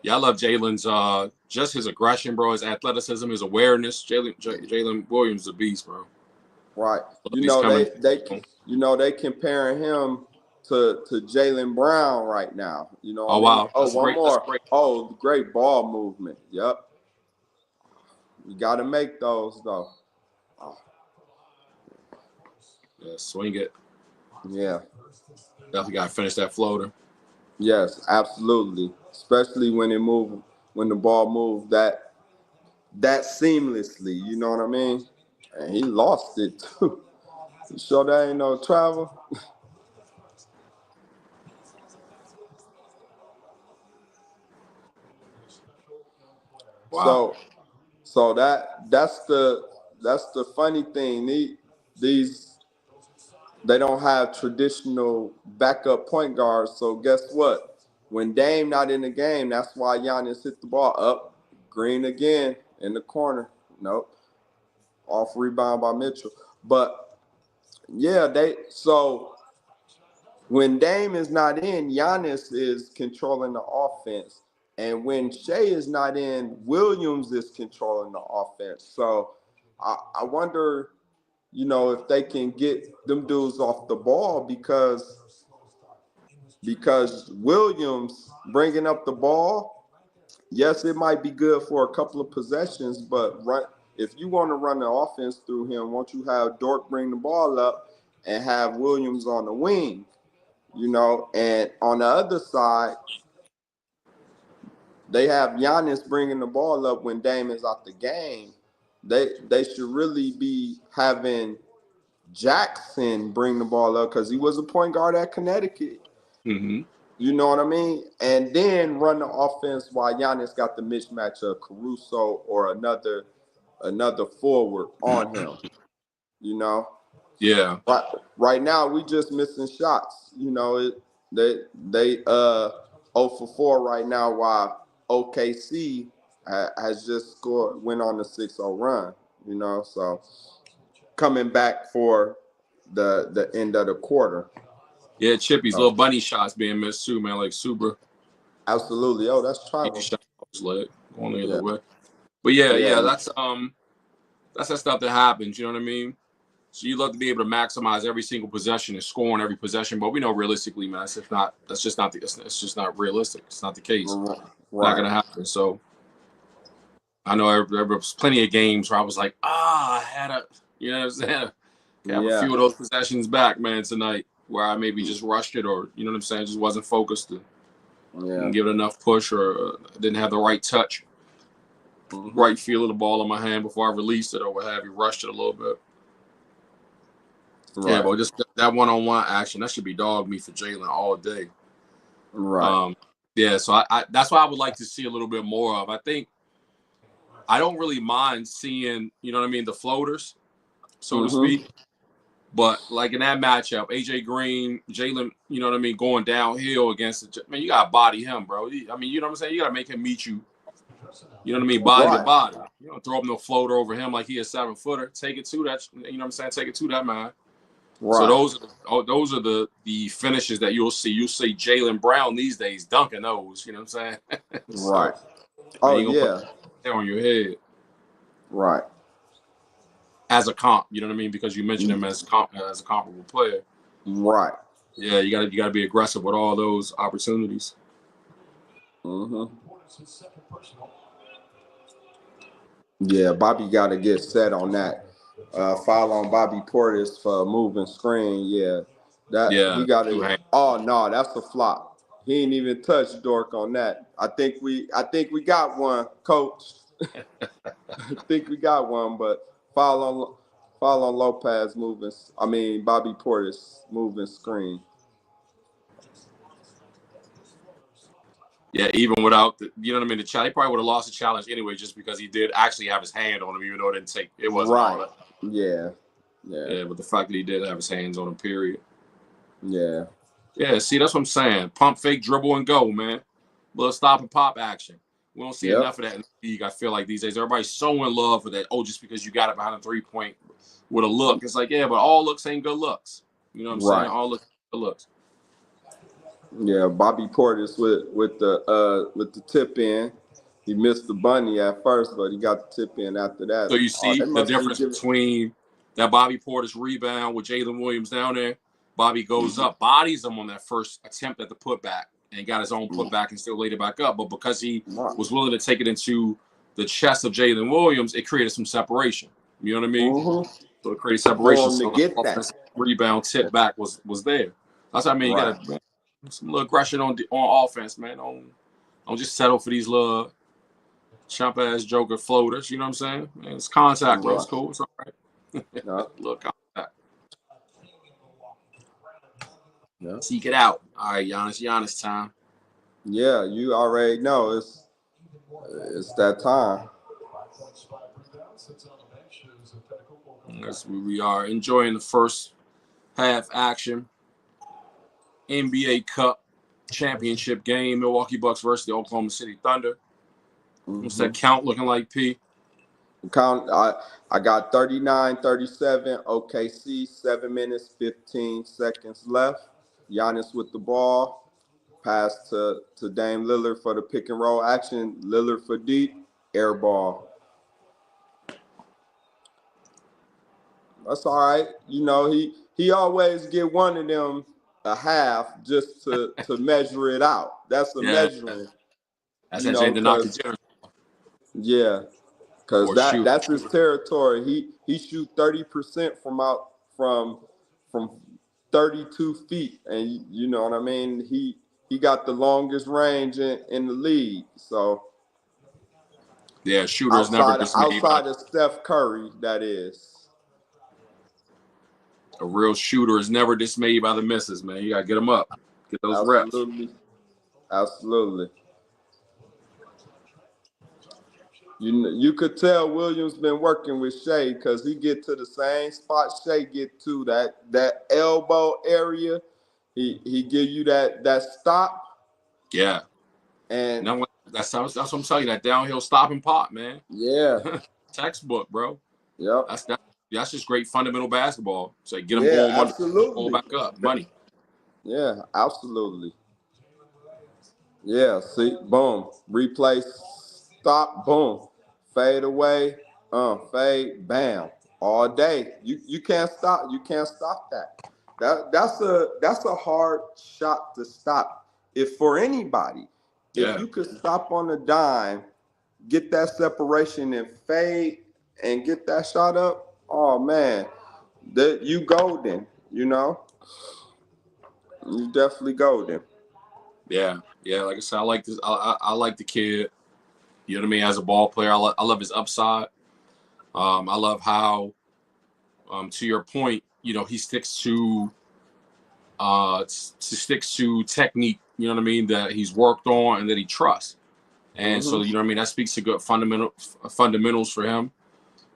Yeah, I love Jalen's just his aggression, bro. His athleticism, his awareness. Jalen Williams is a beast, bro. Right. He's coming. They comparing him to Jaylen Brown right now. You know what Oh I mean? wow, Oh, that's one great. That's more. great. Oh, great ball movement. Yep. You got to make those though. Yeah, swing it. Yeah. Definitely got to finish that floater. Yes, absolutely. Especially when the ball moved that seamlessly. You know what I mean? And he lost it too. You sure that ain't no travel? Wow. So that's the funny thing. These they don't have traditional backup point guards. So guess what? When Dame not in the game, that's why Giannis hit the ball up. Green again in the corner. Nope. Off rebound by Mitchell. But Yeah, so when Dame is not in, Giannis is controlling the offense. And when Shea is not in, Williams is controlling the offense. So I wonder, if they can get them dudes off the ball because Williams bringing up the ball, yes, it might be good for a couple of possessions, but if you want to run the offense through him, won't you have Dort bring the ball up and have Williams on the wing? And on the other side, they have Giannis bringing the ball up when Dame is out the game. They should really be having Jackson bring the ball up because he was a point guard at Connecticut. Mm-hmm. You know what I mean? And then run the offense while Giannis got the mismatch of Caruso or another forward on him. Yeah. Right now we just missing shots. They 0 for 4 right now while OKC has just went on the 6-0 run. So coming back for the end of the quarter. Yeah, Chippy's little bunny shots being missed too, man. Like super. Absolutely. Oh, that's travel. Shot his leg going the other way. But yeah, that's that stuff that happens. You know what I mean? So you love to be able to maximize every single possession and score on every possession, but we know realistically, man, it's just not realistic. It's not the case. Right. Not gonna happen. So I know there was plenty of games where I was like, I had a, you know what I'm saying? Have a few of those possessions back, man, tonight where I maybe just rushed it or, you know what I'm saying, just wasn't focused to didn't give it enough push or didn't have the right touch, right feel of the ball in my hand before I released it or what have you, rushed it a little bit. Right. Yeah, but just that one-on-one action, that should be dog meat for Jalen all day. Right. Yeah, so I that's what I would like to see a little bit more of. I think I don't really mind seeing, you know what I mean, the floaters, so to speak. But like in that matchup, AJ Green, Jalen, you know what I mean, going downhill against man, you gotta body him, bro. I mean, you know what I'm saying? You gotta make him meet you. You know what I mean? Body to body. You don't throw up no floater over him like he a 7-footer. Take it to that, you know what I'm saying? Take it to that man. Right. So those are the finishes that you'll see. You'll see Jaylen Brown these days dunking those. You know what I'm saying? So, right. Oh yeah. Put on your head. Right. As a comp, you know what I mean? Because you mentioned him as a comparable player. Right. Yeah, you gotta be aggressive with all those opportunities. Yeah, Bobby got to get set on that. Foul on Bobby Portis for moving screen. Yeah, he got to. Oh no, that's a flop. He ain't even touched Dork on that. I think we got one, Coach. I think we got one, but foul on Lopez moving. I mean Bobby Portis moving screen. Yeah, even without you know what I mean, the challenge, he probably would have lost the challenge anyway, just because he did actually have his hand on him, even though it wasn't all that. Yeah. But the fact that he did have his hands on him, period. Yeah. Yeah, see, that's what I'm saying. Pump, fake, dribble, and go, man. Little stop and pop action. We don't see enough of that in the league. I feel like these days everybody's so in love with that. Oh, just because you got it behind a 3-point with a look, it's like but all looks ain't good looks. You know what I'm saying? All looks good looks. Yeah, Bobby Portis with the tip in. He missed the bunny at first, but he got the tip in after that. So you see the difference between that Bobby Portis rebound with Jalen Williams down there. Bobby goes up, bodies him on that first attempt at the putback, and got his own putback and still laid it back up. But because he was willing to take it into the chest of Jalen Williams, it created some separation. You know what I mean? So it created separation. So the rebound tip back was there. That's what I mean. You got to some little aggression on offense, man. Don't just settle for these little chump ass joker floaters. You know what I'm saying? Man, it's contact, bro. It's cool. It's all right. Little contact. Yeah. Seek it out. All right, Giannis time. Yeah, you already know it's that time. That's where we are enjoying the first half action. NBA Cup championship game. Milwaukee Bucks versus the Oklahoma City Thunder. What's that count looking like, P? Count. I got 39-37. OKC, 7 minutes, 15 seconds left. Giannis with the ball. Pass to Dame Lillard for the pick and roll action. Lillard for deep. Air ball. That's all right. You know, he always get one of them a half just to measure it out. That's the measuring. That's you that know, Jay Denaki because because that's his territory. He shoot 30% from 32 feet, and you know what I mean. He got the longest range in the league. So shooters never dismayed. Outside of Steph Curry, that is. A real shooter is never dismayed by the misses, man. You gotta get them up, get those reps. Absolutely. You could tell Williams been working with Shea because he get to the same spot Shea get to, that elbow area. He give you that stop. Yeah. And that's what I'm telling you, that downhill stop and pop, man. Yeah. Textbook, bro. Yep. That's just great fundamental basketball. So get them going absolutely. Pull back up. Money. Yeah, absolutely. Yeah, see, boom. Replay, stop, boom. Fade away, fade, bam. All day. You can't stop. You can't stop that. That's a hard shot to stop. If for anybody, if you could stop on a dime, get that separation and fade and get that shot up, oh man, that you golden, you know? You definitely golden. Yeah. Like I said, I like this. I like the kid. You know what I mean? As a ball player, I love his upside. I love how, to your point, you know, he sticks to technique. You know what I mean? That he's worked on and that he trusts. And so, you know what I mean? That speaks to good fundamentals for him.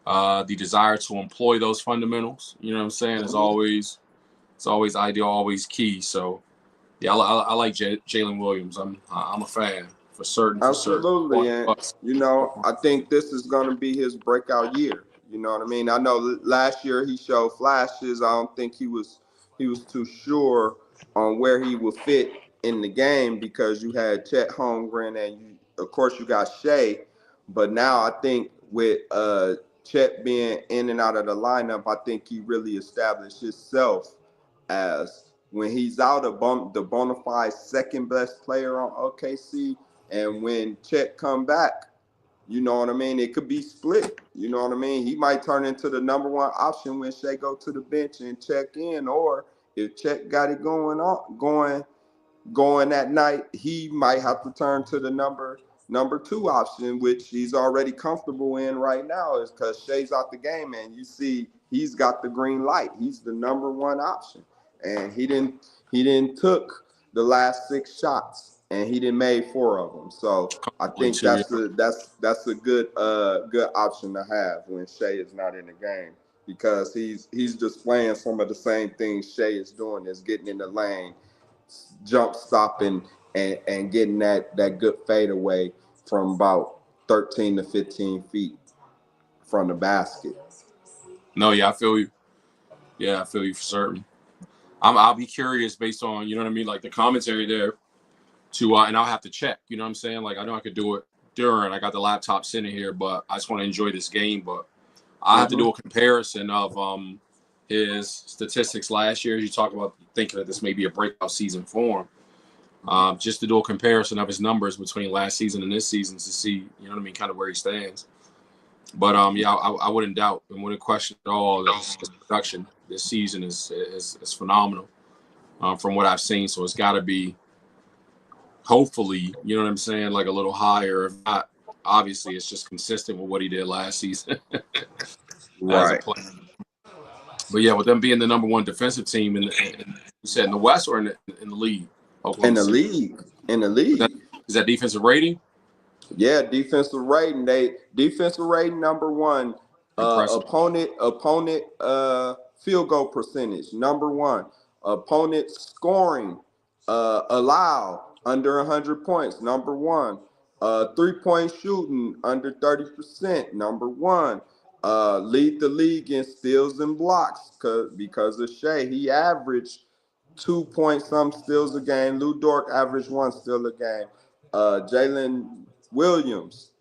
The desire to employ those fundamentals, you know what I'm saying, is always ideal, always key. So, yeah, I like Jalen Williams. I'm a fan for certain. Absolutely, and you know, I think this is going to be his breakout year. You know what I mean? I know last year he showed flashes. I don't think he was too sure on where he would fit in the game because you had Chet Holmgren and of course you got Shea. But now I think with Chet being in and out of the lineup, I think he really established himself as, when he's out, the bona fide second best player on OKC. And when Chet come back, you know what I mean, it could be split. You know what I mean? He might turn into the number one option when Shea go to the bench and check in. Or if Chet got it going that night, he might have to turn to the number two option, which he's already comfortable in right now, is because Shea's out the game, and you see he's got the green light. He's the number one option. And he didn't took the last 6 shots, and he didn't made 4 of them. So I think that's a good option to have when Shea is not in the game, because he's displaying some of the same things Shea is doing, is getting in the lane, jump stopping, and getting that good fadeaway from about 13 to 15 feet from the basket. No, yeah, I feel you. Yeah, I feel you for certain. I'll be curious based on, you know what I mean, like the commentary there to, and I'll have to check, you know what I'm saying? Like, I know I could do it during, I got the laptop sitting here, but I just want to enjoy this game. But I have to do a comparison of his statistics last year. You talk about thinking that this may be a breakout season for him. Just to do a comparison of his numbers between last season and this season to see, you know what I mean, kind of where he stands. But yeah, I wouldn't doubt and wouldn't question at all that his production this season is phenomenal from what I've seen. So it's got to be, hopefully, you know what I'm saying, like a little higher. If not, obviously, it's just consistent with what he did last season. Right. But yeah, with them being the number one defensive team you said in the West or in the league? In the league. Is that defensive rating? Yeah, defensive rating. Defensive rating number 1. Opponent field goal percentage number 1. Opponent scoring allowed under 100 points number 1. 3-point shooting under 30%, number one. Lead the league in steals and blocks because of Shea. He averaged 2 point some steals a game. Lou Dort averaged 1 steal a game. Jalen Williams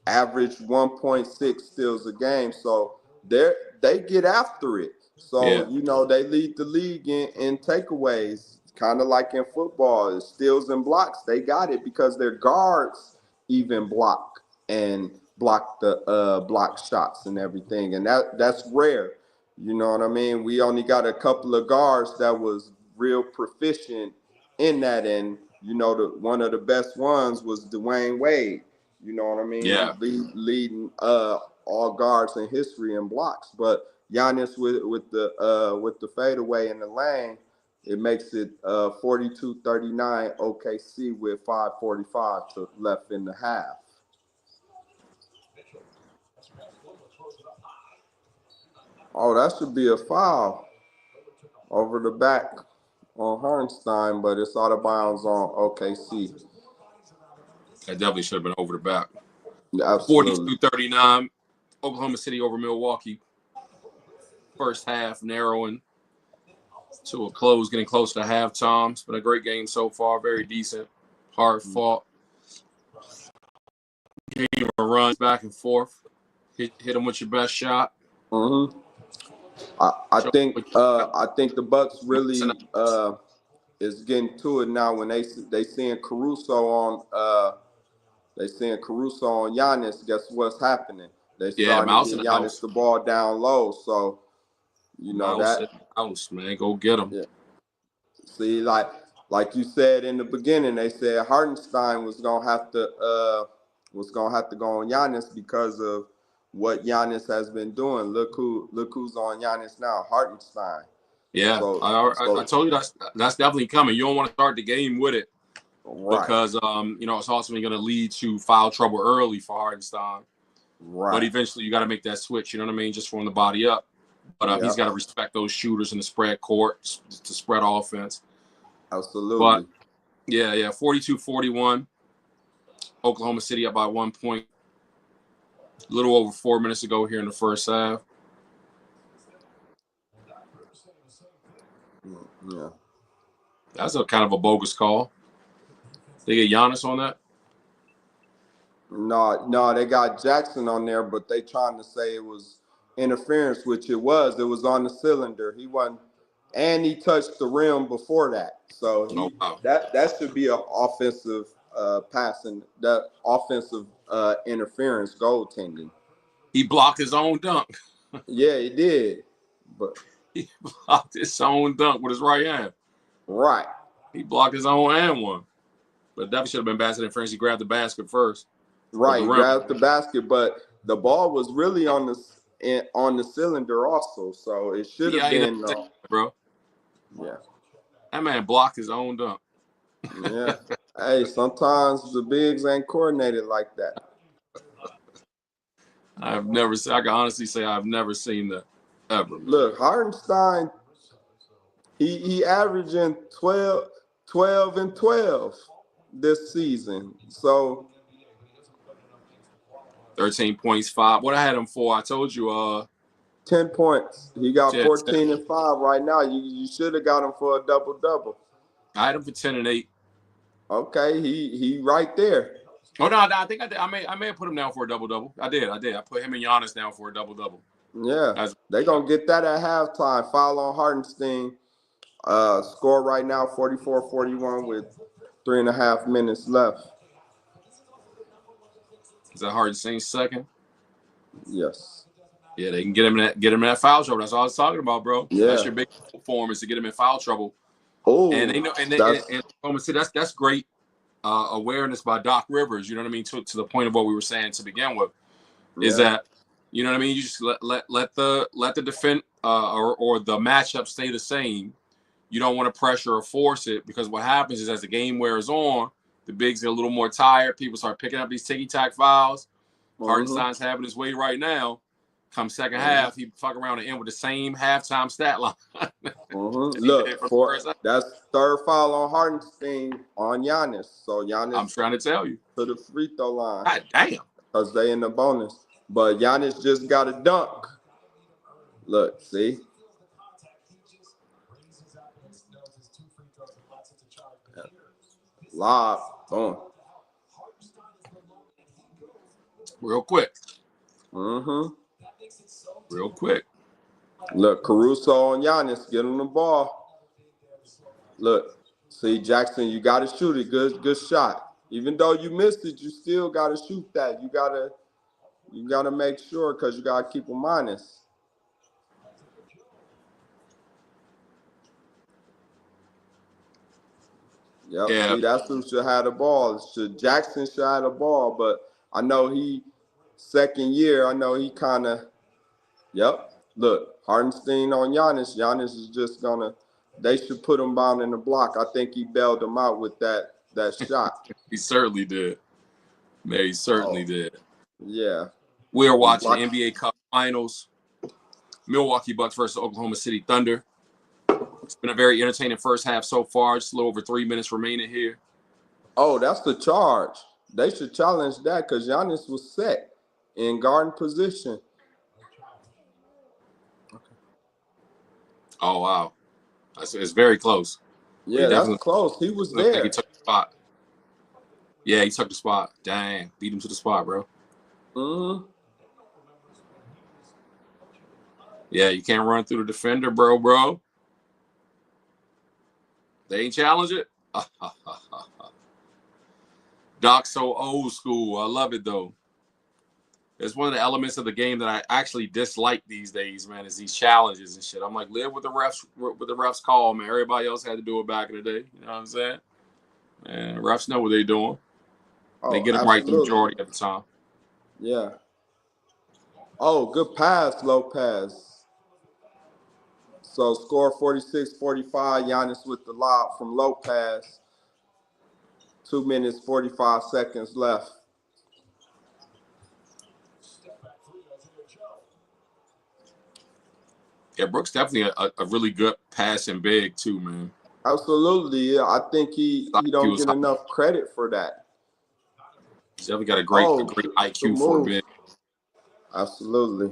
averaged 1.6 steals a game. So they get after it. So, Yeah. they lead the league in takeaways, kind of like in football, steals and blocks. They got it because their guards even block the block shots and everything. And that's rare. You know what I mean? We only got a couple of guards that was real proficient in that. And, one of the best ones was Dwayne Wade. You know what I mean? Yeah. Leading all guards in history in blocks. But Giannis with the fadeaway in the lane, it makes it 42-39 OKC with 5:45 to left in the half. Oh, that should be a foul over the back on Hartenstein, but it's out of bounds on OKC. That definitely should have been over the back. Absolutely. 42-39, Oklahoma City over Milwaukee. First half narrowing to a close, getting close to halftime. It's been a great game so far. Very decent, hard fought. Game of runs back and forth. Hit them with your best shot. Mm-hmm. I think the Bucks really is getting to it now when they seeing Caruso on Giannis. Guess what's happening? They starting to get Giannis the ball down low. So house, man, go get him. Yeah. See, like you said in the beginning, they said Hartenstein was gonna have to go on Giannis because of what Giannis has been doing. Look who's on Giannis now, Hartenstein. Yeah, so I told you that's definitely coming. You don't want to start the game with it, right? Because it's ultimately going to lead to foul trouble early for Hartenstein. Right. But eventually you got to make that switch. You know what I mean? Just from the body up. But he's got to respect those shooters in the spread court to spread offense. Absolutely. But yeah, 42-41. Oklahoma City up by 1 point. A little over 4 minutes ago here in the first half. Yeah. That's a kind of a bogus call. They get Giannis on that? No, they got Jackson on there, but they trying to say it was interference, which it was. It was on the cylinder. He wasn't, and he touched the rim before that. So that should be an offensive passing, that offensive interference goaltending. He blocked his own dunk. Yeah, he did. But he blocked his own dunk with his right hand. Right. He blocked his own hand one. But definitely should have been pass interference. He grabbed the basket first. Right, grabbed the basket, but the ball was really on the cylinder also, so it should have been. Bro. Yeah. That man blocked his own dunk. Yeah. Hey, sometimes the bigs ain't coordinated like that. I can honestly say I've never seen that ever. Look, Hartenstein, he averaging 12 and 12 this season. So 13 points, 5. What I had him for? I told you 10 points. He got 14 and 5 right now. You should have got him for a double-double. I had him for 10 and 8. Okay, he right there. Oh no, I think I did. I may have put him down for a double-double. I did. I put him and Giannis down for a double-double. Yeah. They're gonna get that at halftime. Foul on Hartenstein. Score right now 44-41 with 3.5 minutes left. Is that Hartenstein's second? Yes. Yeah, they can get him in that foul trouble. That's all I was talking about, bro. Yeah. That's your big form is to get him in foul trouble. Oh, and they know, and that's great awareness by Doc Rivers. You know what I mean? To the point of what we were saying to begin with, is that you know what I mean? You just let the defend or the matchup stay the same. You don't want to pressure or force it because what happens is as the game wears on, the bigs get a little more tired. People start picking up these ticky-tack fouls. Hartenstein's having his way right now. Come second half, he fuck around and end with the same halftime stat line. Look, that's third foul on Hardenstein on Giannis. So Giannis, I'm trying to tell you, to the free throw line. God damn. Because they in the bonus. But Giannis just got a dunk. Look, see? Lob. Boom. Real quick. Real quick. Look, Caruso and Giannis, get him the ball. Look, see, Jackson, you got to shoot it. Good shot. Even though you missed it, you still got to shoot that. You gotta make sure because you got to keep a minus. Yep. Yeah. See, that's who should have the ball. Jackson should have the ball, but I know he second year. I know he kind of. Yep. Look, Hardenstein on Giannis. Giannis is just gonna. They should put him down in the block. I think he bailed him out with that shot. He certainly did. Man, he certainly did. Yeah. We are watching the NBA Cup Finals. Milwaukee Bucks versus Oklahoma City Thunder. It's been a very entertaining first half so far. Just a little over 3 minutes remaining here. Oh, that's the charge. They should challenge that because Giannis was set in guarding position. Oh, wow. It's very close. Yeah, that's close. He was there. He took the spot. Yeah, he took the spot. Dang. Beat him to the spot, bro. Yeah, you can't run through the defender, bro. They ain't challenge it. Doc's so old school. I love it, though. It's one of the elements of the game that I actually dislike these days, man, is these challenges and shit. I'm like, live with the refs call, man. Everybody else had to do it back in the day. You know what I'm saying? And refs know what they're doing. They get it right the majority of the time. Yeah. Oh, good pass, Lopez. So score 46-45. Giannis with the lob from Lopez. 2 minutes, 45 seconds left. Yeah, Brooks definitely a really good passing big too, man. Absolutely, yeah. I think he don't get enough credit for that. He's definitely got a great IQ for a big. Absolutely.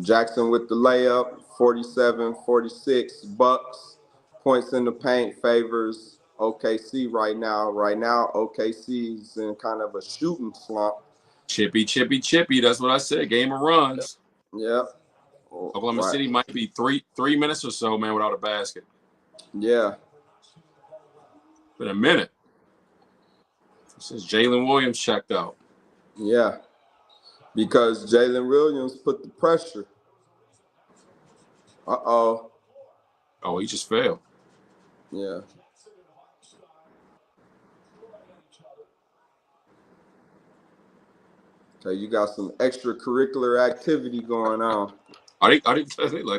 Jackson with the layup, 47-46. Bucks. Points in the paint favors OKC right now. Right now, OKC's in kind of a shooting slump. Chippy. That's what I said. Game of runs. Yep. Oklahoma City might be three minutes or so, man, without a basket. Yeah. Been a minute since Jalen Williams checked out. Yeah. Because Jalen Williams put the pressure. Uh-oh. Oh, he just failed. Yeah. Okay, you got some extracurricular activity going on. Are they like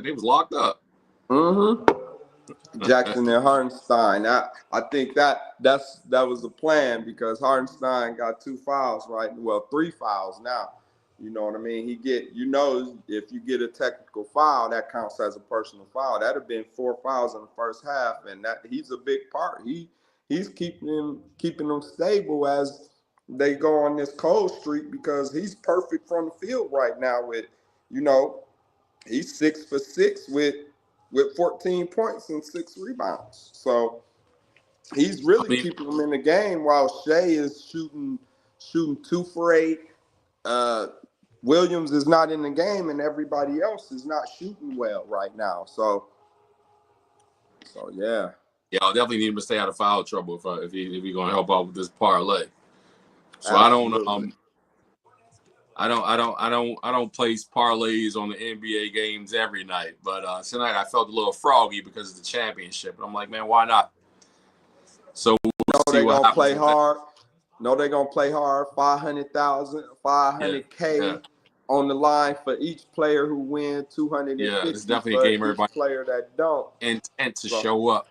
they was locked up? Jackson and Hardenstein. I think that was the plan because Hardenstein got 2 fouls, right? Well, 3 fouls now. You know what I mean? If you get a technical foul, that counts as a personal foul. That'd have been 4 fouls in the first half, and that he's a big part. He's keeping them stable as they go on this cold streak because he's perfect from the field right now. He's 6 for 6 with 14 points and 6 rebounds. So he's really keeping them in the game while Shea is shooting 2 for 8. Williams is not in the game and everybody else is not shooting well right now. So yeah. Yeah, I'll definitely need him to stay out of foul trouble if he's gonna help out with this parlay. So Absolutely. I don't place parlays on the NBA games every night, but tonight I felt a little froggy because of the championship. And I'm like, man, why not? So they're gonna play hard. No, they're gonna play hard. 500K on the line for each player who wins. 250. Yeah, it's definitely a game everybody player that don't intent to show up,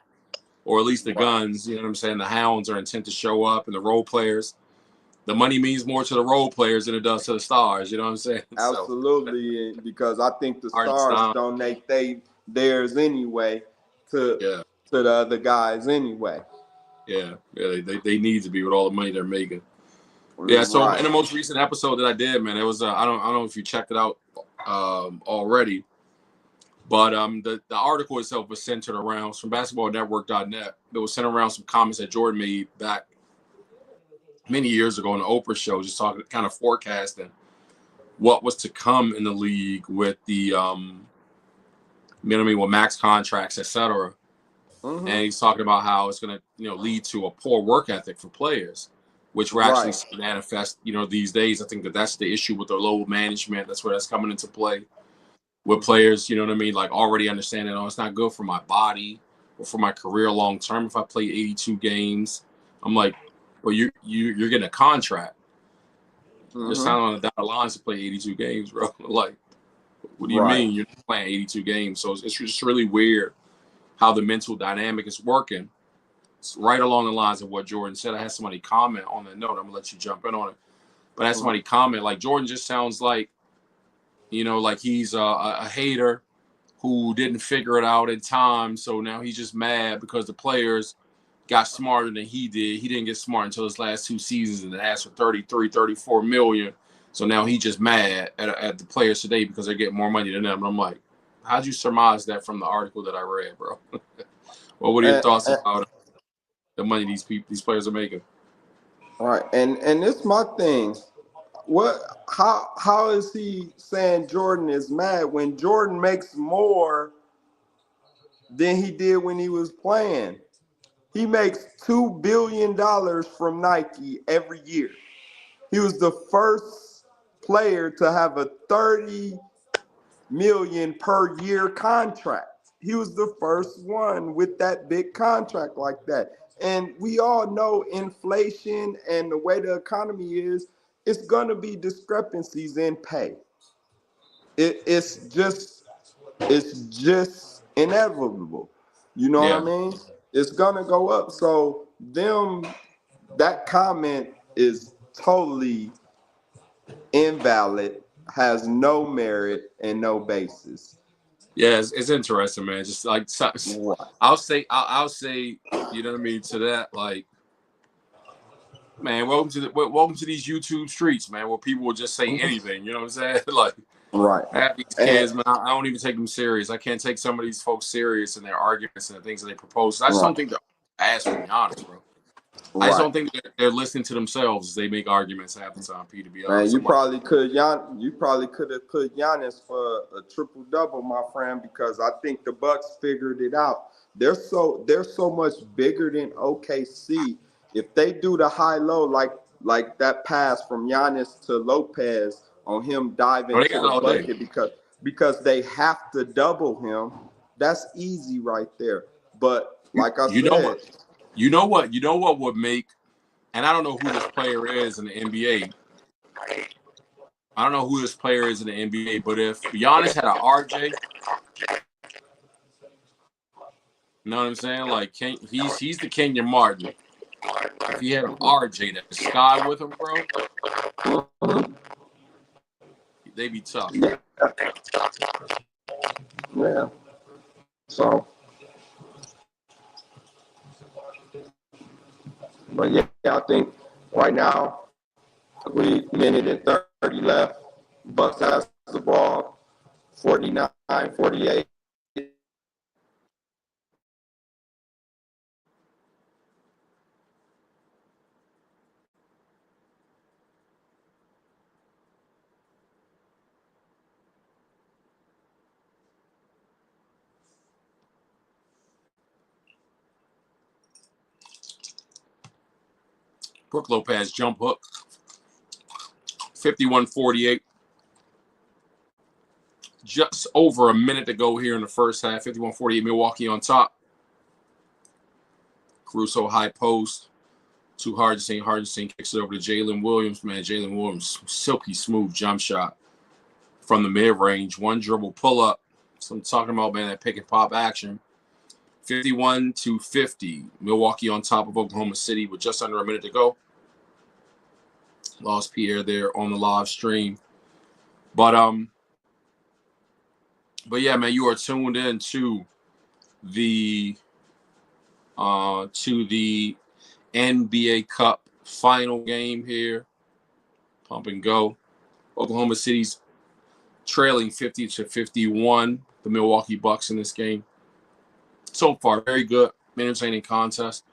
or at least the guns. You know what I'm saying? The hounds are intent to show up, and the role players. the money means more to the role players than it does to the stars. You know what I'm saying? Absolutely, because I think the Hard to stars stop. donate theirs anyway to Yeah, the other guys anyway. yeah. They need to be with all the money they're making. Yeah. So Right. in the most recent episode that I did, man, it was I don't know if you checked it out already, but the article itself was centered around from basketballnetwork.net. It was centered around some comments that Jordan made back many years ago on the Oprah show, just talking, kind of forecasting what was to come in the league with the you know what I mean, with max contracts, etc. Mm-hmm. And he's talking about how it's going to lead to a poor work ethic for players, which we're actually seeing manifest these days. I think that's the issue with the low management. That's where that's coming into play with players. You know what I mean? Like already understanding, it's not good for my body or for my career long term if I play 82 games. I'm like, well, you're getting a contract. You're signing on the dotted lines to play 82 games, bro. Like, what do you mean you're playing 82 games? So it's just really weird how the mental dynamic is working. It's right along the lines of what Jordan said. I had somebody comment on that note. I'm gonna let you jump in on it. But I had somebody comment, like, Jordan just sounds like, like he's a hater who didn't figure it out in time. So now he's just mad because the players got smarter than he did. He didn't get smart until his last 2 seasons and asked for 33, 34 million. So now he's just mad at the players today because they're getting more money than them. And I'm like, how'd you surmise that from the article that I read, bro? Well, what are your thoughts about the money these players are making? Right, and it's my thing. How is he saying Jordan is mad when Jordan makes more than he did when he was playing? He makes $2 billion from Nike every year. He was the first player to have a 30 million per year contract. He was the first one with that big contract like that. And we all know inflation and the way the economy is, it's going to be discrepancies in pay. It's just inevitable. You know what I mean? It's going to go up. So that comment is totally invalid, has no merit and no basis. Yeah, it's interesting, man. Just like I'll say, you know what I mean, to that, like, man, welcome to these YouTube streets, man, where people will just say anything. You know what I'm saying? Like, I have these kids, man. I don't even take them serious. I can't take some of these folks serious in their arguments and the things that they propose. I just don't think they're ass, to be honest, bro. I just don't think they're listening to themselves as they make arguments half the time. P, to be honest, man, you probably could have put Giannis for a triple double, my friend, because I think the Bucks figured it out. They're so much bigger than OKC. If they do the high low like that pass from Giannis to Lopez on him diving to the bucket because they have to double him, that's easy right there. But like I said, you know what would make, and I don't know who this player is in the NBA. I don't know who this player is in the NBA, but if Giannis had an RJ, you know what I'm saying? Like, he's the Kenyon Martin. If he had an RJ that sky with him, bro, they be tough. Yeah. So, but yeah, I think right now, 3 minutes and 30 left. Bucks has the ball, 49-48. Brook Lopez jump hook, 51-48. Just over a minute to go here in the first half. 51-48, Milwaukee on top. Caruso high post. To Hardison. Hardison kicks it over to Jalen Williams. Man, Jalen Williams, silky smooth jump shot from the mid-range. One dribble pull-up. So I'm talking about, man, that pick and pop action. 51-50. Milwaukee on top of Oklahoma City with just under a minute to go. Lost Pierre there on the live stream. But yeah, man, you are tuned in to the NBA Cup final game here. Pump and go. Oklahoma City's trailing 50-51. The Milwaukee Bucks in this game. So far, very good, entertaining contest.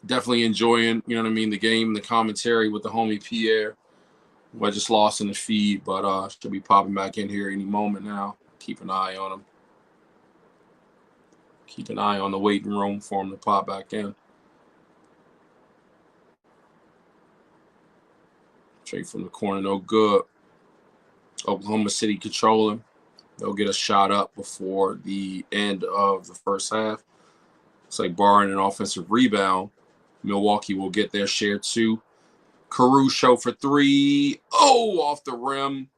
Definitely enjoying, you know what I mean, the game, the commentary with the homie Pierre, who I just lost in the feed, but should be popping back in here any moment now. Keep an eye on him. Keep an eye on the waiting room for him to pop back in. Straight from the corner, no good. Oklahoma City controlling. They'll get a shot up before the end of the first half. Looks like barring an offensive rebound, Milwaukee will get their share too. Caruso for three. Oh, off the rim.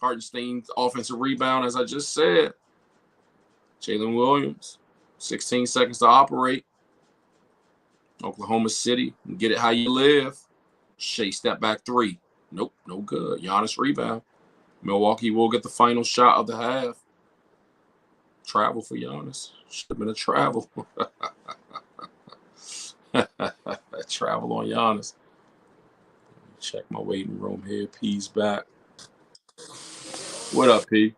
Hartenstein's offensive rebound, as I just said. Jalen Williams, 16 seconds to operate. Oklahoma City, get it how you live. Shea step back three. Nope, no good. Giannis rebound. Milwaukee will get the final shot of the half. Travel for Giannis. Should have been a travel. Travel on Giannis. Check my waiting room here. P's back. What up, P?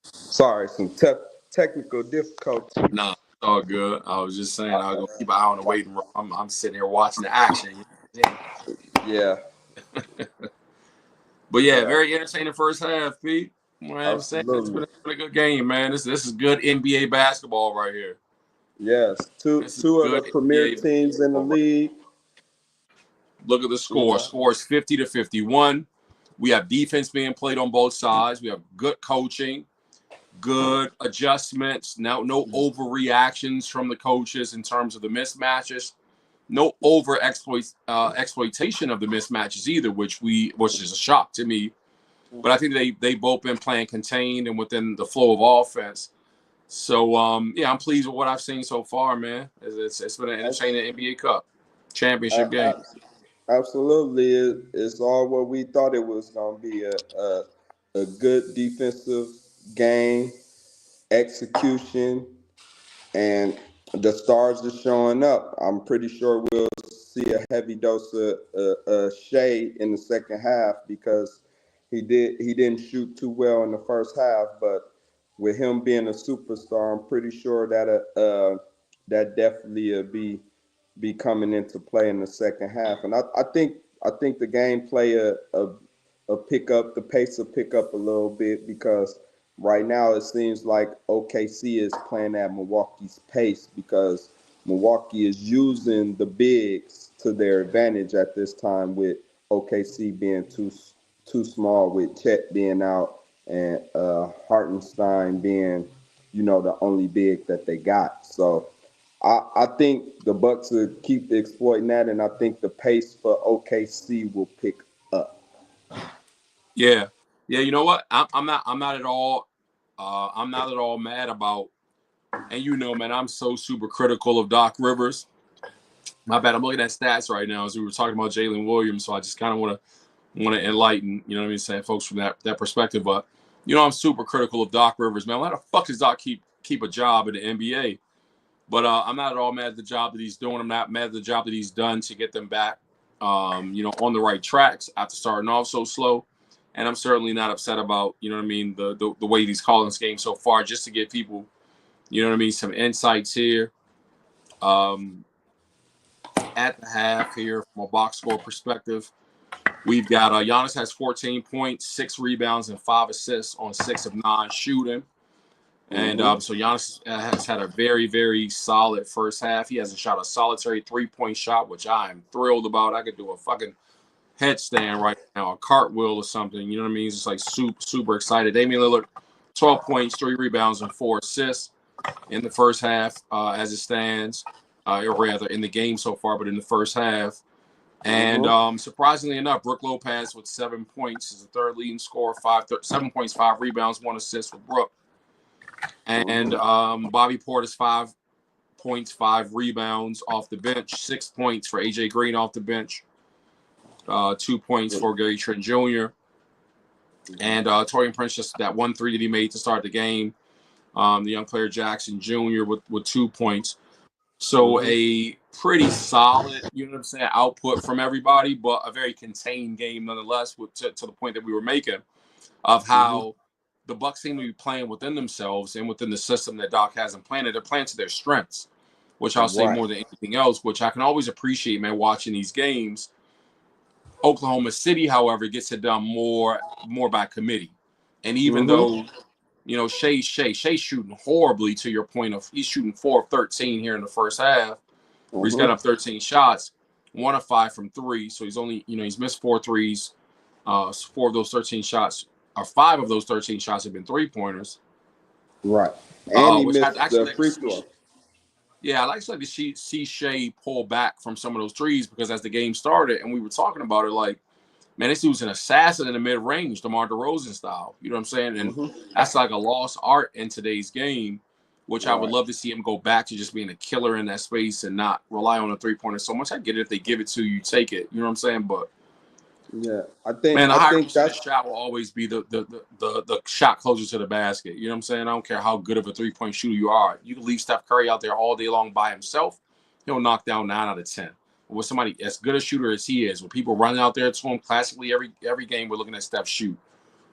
Sorry, some technical difficulty. Nah, it's all good. I was just saying I'll go keep an eye on the waiting room. I'm sitting here watching the action. Yeah. But yeah, very entertaining first half, Pete. I'm saying it's been a good game, man. This is good NBA basketball right here. Yes, two of the premier NBA teams in the league. Look at the score. Score is 50-51. We have defense being played on both sides. We have good coaching, good adjustments. Now, no overreactions from the coaches in terms of the mismatches. No over exploitation of the mismatches either, which is a shock to me. But I think they both been playing contained and within the flow of offense. So yeah, I'm pleased with what I've seen so far, man. It's been an entertaining NBA Cup championship game. Absolutely, it's all what we thought it was going to be. A good defensive game, execution, and the stars are showing up. I'm pretty sure we'll see a heavy dose of Shea in the second half because he didn't shoot too well in the first half, but with him being a superstar, I'm pretty sure that definitely will be coming into play in the second half. And I think the game play a pick up, the pace will pick up a little bit because right now it seems like OKC is playing at Milwaukee's pace because Milwaukee is using the bigs to their advantage at this time with OKC being too small, with Chet being out and Hartenstein being, the only big that they got. So I think the Bucks will keep exploiting that, and I think the pace for OKC will pick up. Yeah. You know what? I'm not at all. I'm not at all mad about. And man, I'm so super critical of Doc Rivers. My bad. I'm looking at stats right now as we were talking about Jalen Williams, so I just kind of want to enlighten, saying folks from that perspective. But I'm super critical of Doc Rivers, man. Why the fuck does Doc keep a job in the NBA? But I'm not at all mad at the job that he's doing. I'm not mad at the job that he's done to get them back, on the right tracks after starting off so slow. And I'm certainly not upset about, the way he's calling this game so far, just to give people, some insights here. At the half here from a box score perspective, we've got Giannis has 14 points, 6 rebounds, and 5 assists on 6 of 9 shooting. And so Giannis has had a very, very solid first half. He hasn't shot a solitary 3-point shot, which I am thrilled about. I could do a fucking headstand right now, a cartwheel or something. You know what I mean? It's just like super, super excited. Damian Lillard, 12 points, 3 rebounds, and 4 assists in the first half as it stands, or rather in the game so far, but in the first half. And surprisingly enough, Brook Lopez with 7 points is the third leading scorer, 7 points, 5 rebounds, 1 assist for Brook. And Bobby Portis, 5 points, 5 rebounds off the bench, 6 points for AJ Green off the bench. 2 points for Gary Trent Jr. And Torian Prince, just that 1 3 that he made to start the game. The young player Jackson Jr. with 2 points. So a pretty solid, you know what I'm saying, output from everybody, but a very contained game nonetheless, to the point that we were making of how the Bucks seem to be playing within themselves and within the system that Doc has implanted. They're playing to their strengths, which I'll say more than anything else, which I can always appreciate, man, watching these games. Oklahoma City, however, gets it done more by committee. And even though, you know, Shay's shooting horribly, to your point of he's shooting 4 of 13 here in the first half, where he's got up 13 shots, 1 of 5 from 3. So he's only, you know, he's missed 4 threes. 4 of those 13 shots, or 5 of those 13 shots have been 3-pointers. Right. And he which missed the free throw. Yeah, I like to see Shea pull back from some of those threes, because as the game started and we were talking about it, like, man, this dude's an assassin in the mid-range, DeMar DeRozan style. You know what I'm saying? And that's like a lost art in today's game, which I would love to see him go back to just being a killer in that space and not rely on a 3-pointer so much. I get it. If they give it to you, take it. You know what I'm saying? But yeah, I think that shot will always be the shot closer to the basket. You know what I'm saying? I don't care how good of a 3-point shooter you are. You can leave Steph Curry out there all day long by himself. He'll knock down 9 out of 10. But with somebody as good a shooter as he is, with people running out there to him classically every game, we're looking at Steph shoot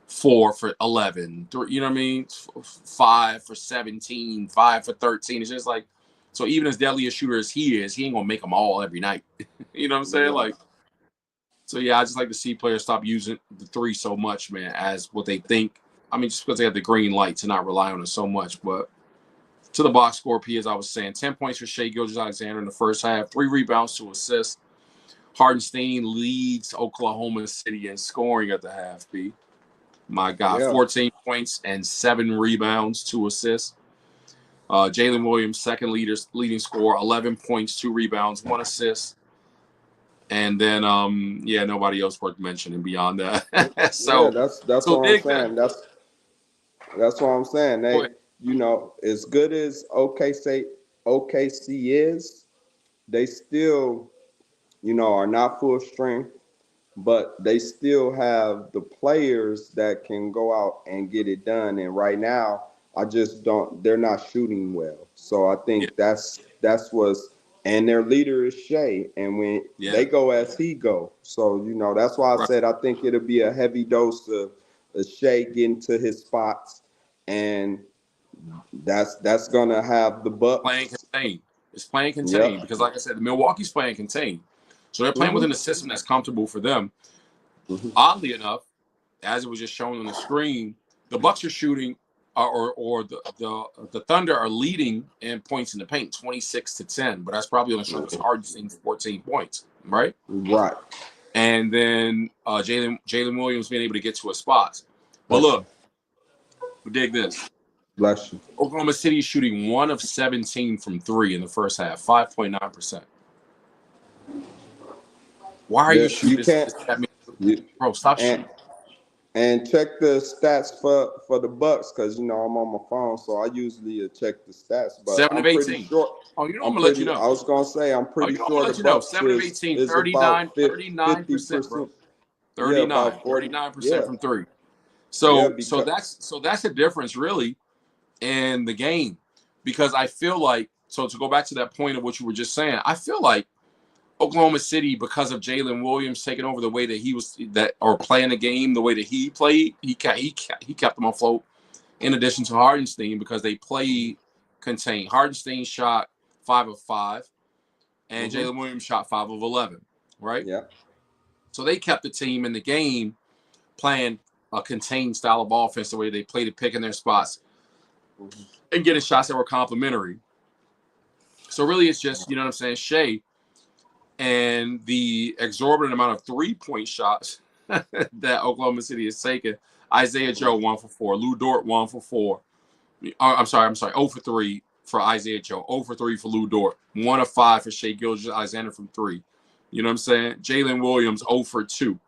4 for 11. You know what I mean? 5 for 17, 5 for 13. It's just like, so even as deadly a shooter as he is, he ain't gonna make them all every night. You know what I'm saying? Like. So, yeah, I just like to see players stop using the 3 so much, man, as what they think. I mean, just because they have the green light to not rely on it so much. But to the box score, P, as I was saying, 10 points for Shai Gilgeous-Alexander in the first half, 3 rebounds, 2 assists. Hartenstein leads Oklahoma City in scoring at the half, P. My God, 14 points and 7 rebounds, 2 assists. Jalen Williams, second leading scorer, 11 points, 2 rebounds, 1 assist. And then, nobody else worth mentioning beyond that. So that's what I'm saying. That's what I'm saying. They, you know, as good as OKC is, they still, you know, are not full strength, but they still have the players that can go out and get it done. And right now, they're not shooting well. So I think that's what's. And their leader is Shai, and when they go as he go. So, you know, that's why I said I think it'll be a heavy dose of Shai getting to his spots, and that's gonna have the Bucks playing contained. It's playing contained because, like I said, the Milwaukee's playing contained, so they're playing within a system that's comfortable for them. Oddly enough, as it was just shown on the screen, the Bucks are shooting. Or the Thunder are leading in points in the paint, 26-10, but that's probably on the strength of Hardenstein, 14 points, right? Right. And then Jalen Williams being able to get to his spots. But look, dig this. Bless you. Oklahoma City is shooting 1 of 17 from 3 in the first half, 5.9%. Why are you shooting this? Bro, stop shooting. And check the stats for the Bucks, because, you know, I'm on my phone, so I usually check the stats. But 7 of 18. Sure, oh, you know, I'm going to let you know. I was going to say, I'm pretty sure the Bucks 7 of 18, is 39%, bro. 39% from 3. So that's the difference, really, in the game. Because I feel like, so to go back to that point of what you were just saying, I feel like Oklahoma City, because of Jalen Williams taking over the way that or playing the game the way that he played, he kept them afloat. In addition to Hardenstein, because they played contained. Hardenstein shot 5 of 5, and Jalen Williams shot 5 of 11. Right? Yeah. So they kept the team in the game playing a contained style of offense, the way they played it, picking their spots, and getting shots that were complimentary. So really, it's just, you know what I'm saying, Shai. And the exorbitant amount of 3-point shots that Oklahoma City has taken. Isaiah Joe 1 for 4. Lou Dort 1 for 4. I'm sorry. 0 for 3 for Isaiah Joe. 0 for 3 for Lou Dort. 1 of 5 for Shai Gilgeous-Alexander from 3. You know what I'm saying? Jalen Williams 0 for 2.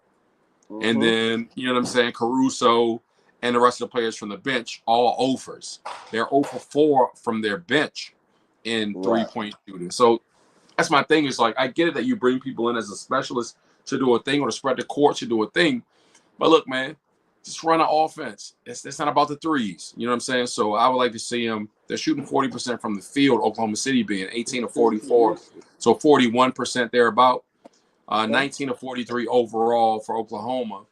And then, you know what I'm saying, Caruso and the rest of the players from the bench, all offers. They're 0 for 4 from their bench in 3-point shooting. So that's my thing. Is like, I get it that you bring people in as a specialist should do a thing, or the spread the court should do a thing. But look, man, just run an offense. It's not about the threes. You know what I'm saying? So I would like to see them. They're shooting 40% from the field. Oklahoma City being 18 of 44, so 41% thereabout. 19 of 43 overall for Oklahoma,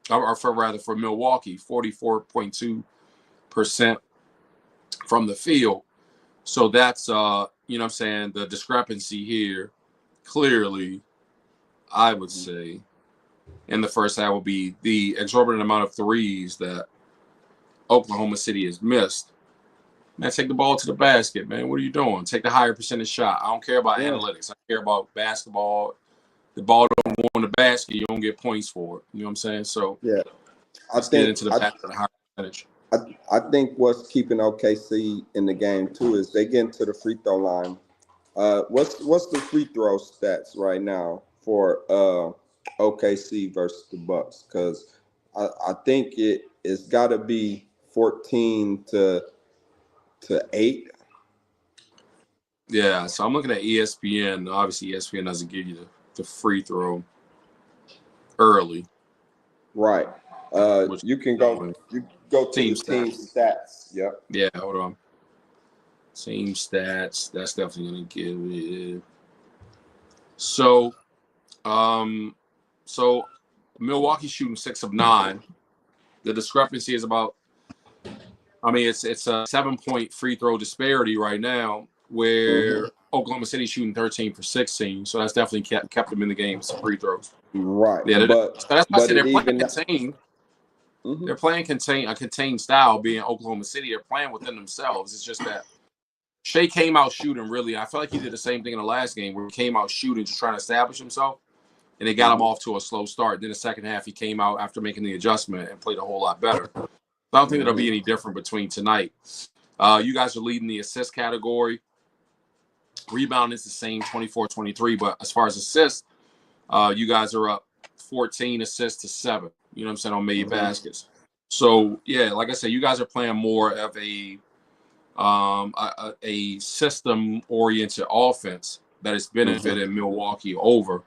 or for Milwaukee, 44.2% from the field. So that's you know what I'm saying, the discrepancy here clearly, I would say, in the first half will be the exorbitant amount of threes that Oklahoma City has missed. Man, take the ball to the basket, man. What are you doing? Take the higher percentage shot. I don't care about analytics. I care about basketball. The ball don't go in the basket, you don't get points for it. You know what I'm saying? So yeah, let's get into the basket at a higher percentage. I think what's keeping OKC in the game too is they get into the free throw line. What's the free throw stats right now for OKC versus the Bucks? Because I think it's got to be 14 to 8. Yeah, so I'm looking at ESPN. Obviously, ESPN doesn't give you the free throw early. Right. You can go to team the team stats. Yep. Yeah, hold on. Team stats. That's definitely gonna give it. So Milwaukee shooting 6 of 9. The discrepancy is about, I mean, it's a 7-point free throw disparity right now, where Oklahoma City shooting 13 for 16. So that's definitely kept them in the game with some free throws. Right. Yeah, but that's why I said they're playing contained. They're playing a contained style, being Oklahoma City. They're playing within themselves. It's just that Shea came out shooting really. I felt like he did the same thing in the last game, where he came out shooting, just trying to establish himself, and they got him off to a slow start. Then the second half, he came out after making the adjustment and played a whole lot better. So I don't think it'll be any different between tonight. You guys are leading the assist category. Rebound is the same, 24-23, but as far as assists, you guys are up 14 assists to 7. You know what I'm saying, on made baskets. So yeah, like I said, you guys are playing more of a system-oriented offense that has benefited Milwaukee over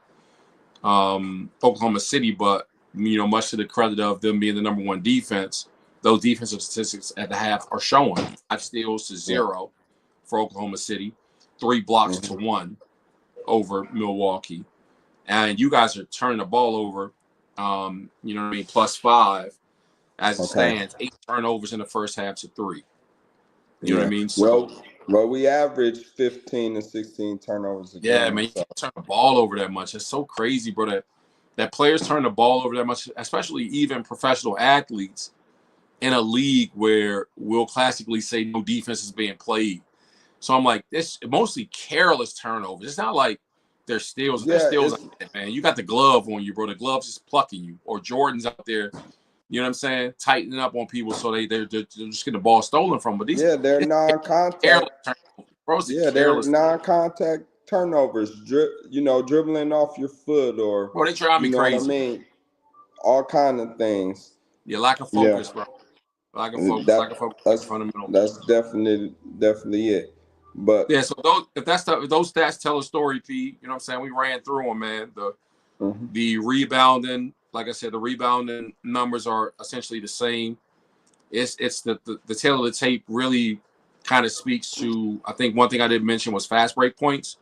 Oklahoma City. But you know, much to the credit of them being the number 1 defense, those defensive statistics at the half are showing 5 steals to 0 for Oklahoma City, 3 blocks to 1 over Milwaukee. And you guys are turning the ball over, you know what I mean, +5 as it stands. 8 turnovers in the first half to 3. You know what I mean? So, well, we average 15 to 16 turnovers a game. Yeah, man, you can't turn the ball over that much. It's so crazy, bro, that players turn the ball over that much, especially even professional athletes in a league where we'll classically say no defense is being played. So I'm like, it's mostly careless turnovers. It's not like they're steals. They're steals like that, man. You got the glove on you, bro. The glove's just plucking you. Or Jordan's out there, you know what I'm saying, tightening up on people so they're just getting the ball stolen from. But they're non-contact. They're non-contact turnovers. Dribbling off your foot, or they drive me crazy. What I mean? All kind of things. Yeah, lack of focus, bro. Lack of focus. Lack of focus. That's fundamental. That's definitely it. But yeah, so if those stats tell a story, P, you know what I'm saying? We ran through them, man. The rebounding, like I said, the rebounding numbers are essentially the same. It's the tail of the tape really kind of speaks to, I think one thing I didn't mention was fast break points,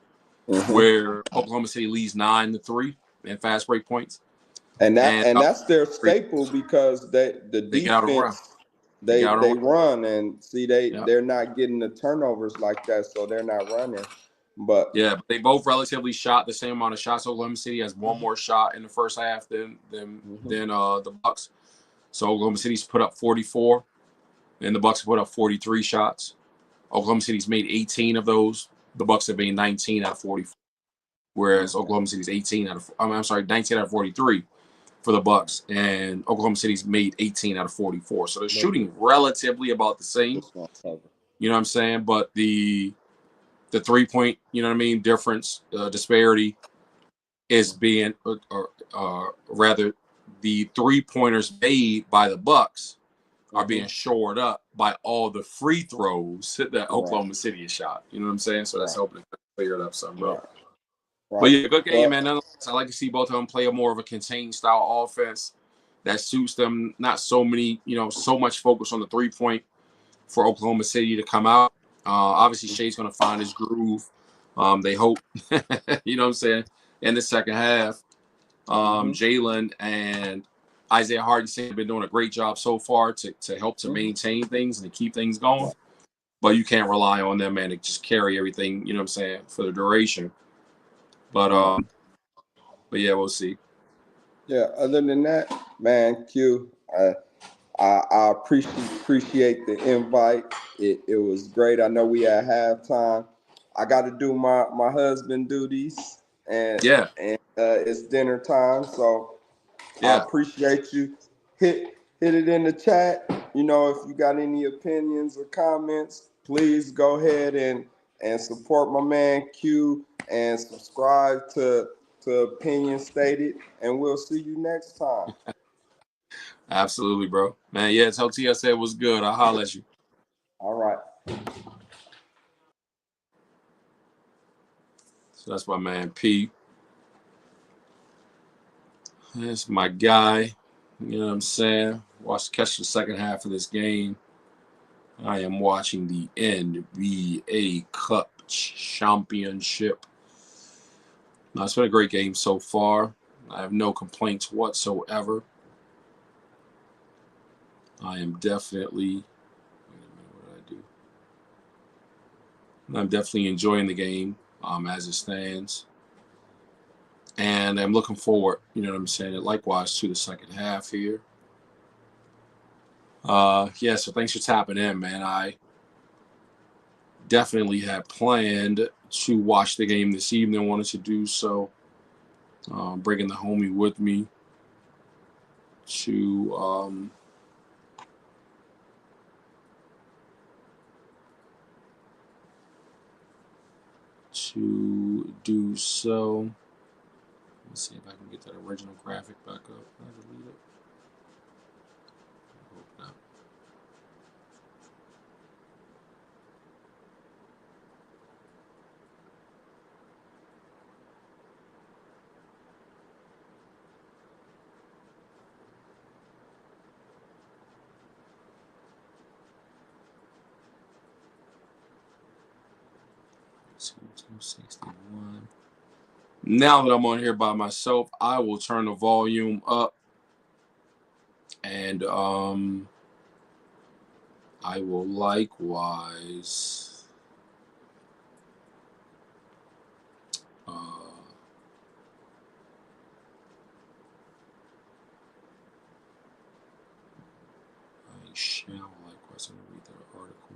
where Oklahoma City leads 9-3 in fast break points. And that's their staple, because the defense they run, and see they're not getting the turnovers like that, so they're not running. But they both relatively shot the same amount of shots. Oklahoma City has 1 more shot in the first half than the Bucks. So Oklahoma City's put up 44, and the Bucks put up 43 shots. Oklahoma City's made 18 of those. The Bucks have made 19 out of 44, whereas Oklahoma City's 19 out of 43 for the Bucks, and Oklahoma City's made 18 out of 44. So they're shooting relatively about the same. You know what I'm saying? But the 3-point, you know what I mean, difference, disparity is being, or rather, the 3-pointers made by the Bucks are being shored up by all the free throws that Oklahoma City has shot. You know what I'm saying? So that's helping to clear it up some, bro. But Right. yeah, good game, Well, man. Nonetheless, I like to see both of them play a more of a contained style offense that suits them. Not so many, so much focus on the 3-point for Oklahoma City to come out. Obviously, Shea's going to find his groove. They hope, you know what I'm saying, in the second half. Jalen and Isaiah Hartenstein have been doing a great job so far to help to maintain things and to keep things going. But you can't rely on them, man, to just carry everything, you know what I'm saying, for the duration. But yeah, we'll see. Yeah, other than that, man, Q, I appreciate the invite. It was great. I know we had halftime. I got to do my husband duties, and Yeah. it's dinner time. So I Yeah. appreciate you. Hit it in the chat. If you got any opinions or comments, please go ahead and support my man Q and subscribe to Opinion Stated. And we'll see you next time. Absolutely, bro. Man, yeah, tell T I said it was good. I'll holler at you. All right. So that's my man P. That's my guy. You know what I'm saying? Catch the second half of this game. I am watching the NBA Cup Championship. Now, it's been a great game so far. I have no complaints whatsoever. I am definitely. Wait a minute, what did I do? I'm definitely enjoying the game as it stands. And I'm looking forward, you know what I'm saying, likewise to the second half here. Yeah, so thanks for tapping in, man. I definitely had planned to watch the game this evening. Wanted to do so. Bringing the homie with me to do so. Let's see if I can get that original graphic back up. Can I delete it? I hope not. So 261. Now that I'm on here by myself, I will turn the volume up, and I will likewise I shall likewise. I'm gonna read that article.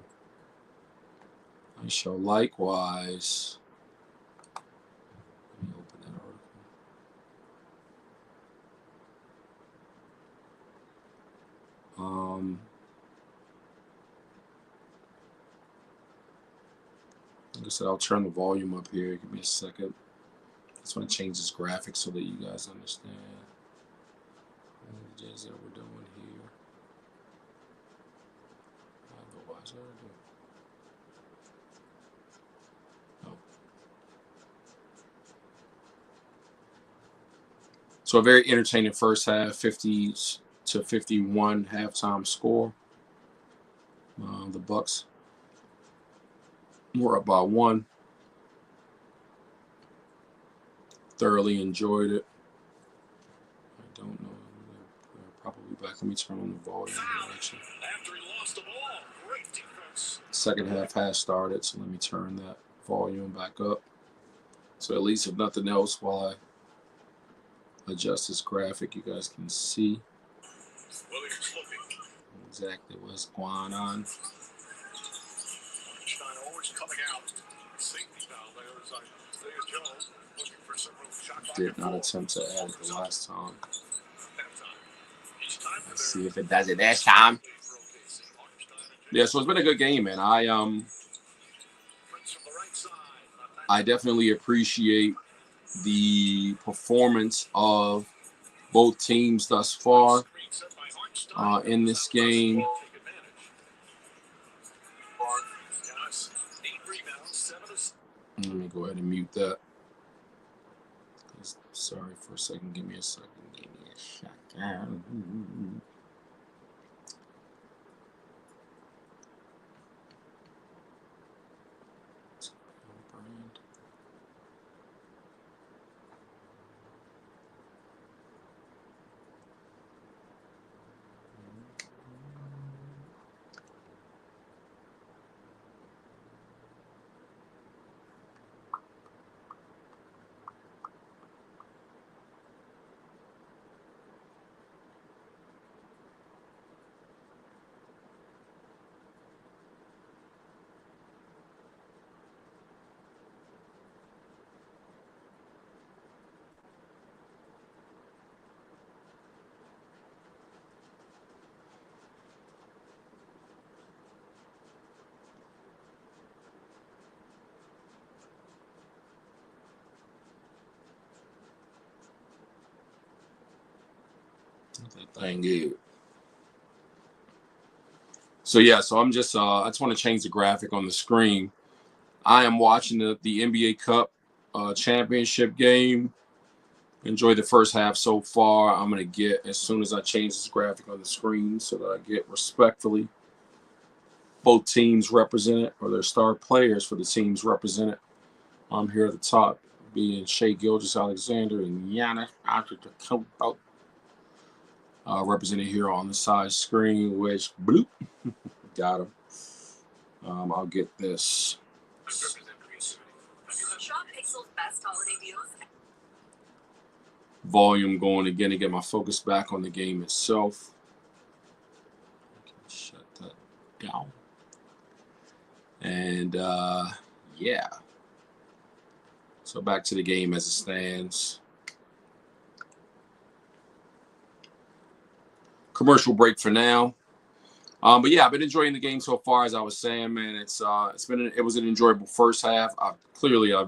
I shall likewise. Let me open that article. Like I said, I'll turn the volume up here. Give me a second. I just want to change this graphic so that you guys understand what it is that we're doing here. Otherwise, what do I do? Oh. So a very entertaining first half, 50-51 halftime score. The Bucks were up by 1. Thoroughly enjoyed it. I don't know. Probably back. Let me turn on the volume here, actually. Second half has started, so let me turn that volume back up. So at least, if nothing else, while I adjust this graphic, you guys can see exactly what's going on. Did not attempt to add it the last time. Let's see if it does it this time. Yeah, so it's been a good game, man. I definitely appreciate the performance of both teams thus far in this game. Let me go ahead and mute that. Sorry for a second. Give me a second. Give me a second. That thing is. So yeah, so I'm just I just want to change the graphic on the screen. I am watching the NBA Cup championship game. Enjoy the first half so far. I'm gonna get, as soon as I change this graphic on the screen, so that I get respectfully both teams represented, or their star players for the teams represented. I'm here at the top, being Shai Gilgeous-Alexander and Giannis Antetokounmpo. Represented here on the side screen, which bloop, got him. I'll get this. Volume going again to get my focus back on the game itself. Shut that down. And yeah. So back to the game as it stands. Commercial break for now. But yeah, I've been enjoying the game so far. As I was saying, man, it was an enjoyable first half. I've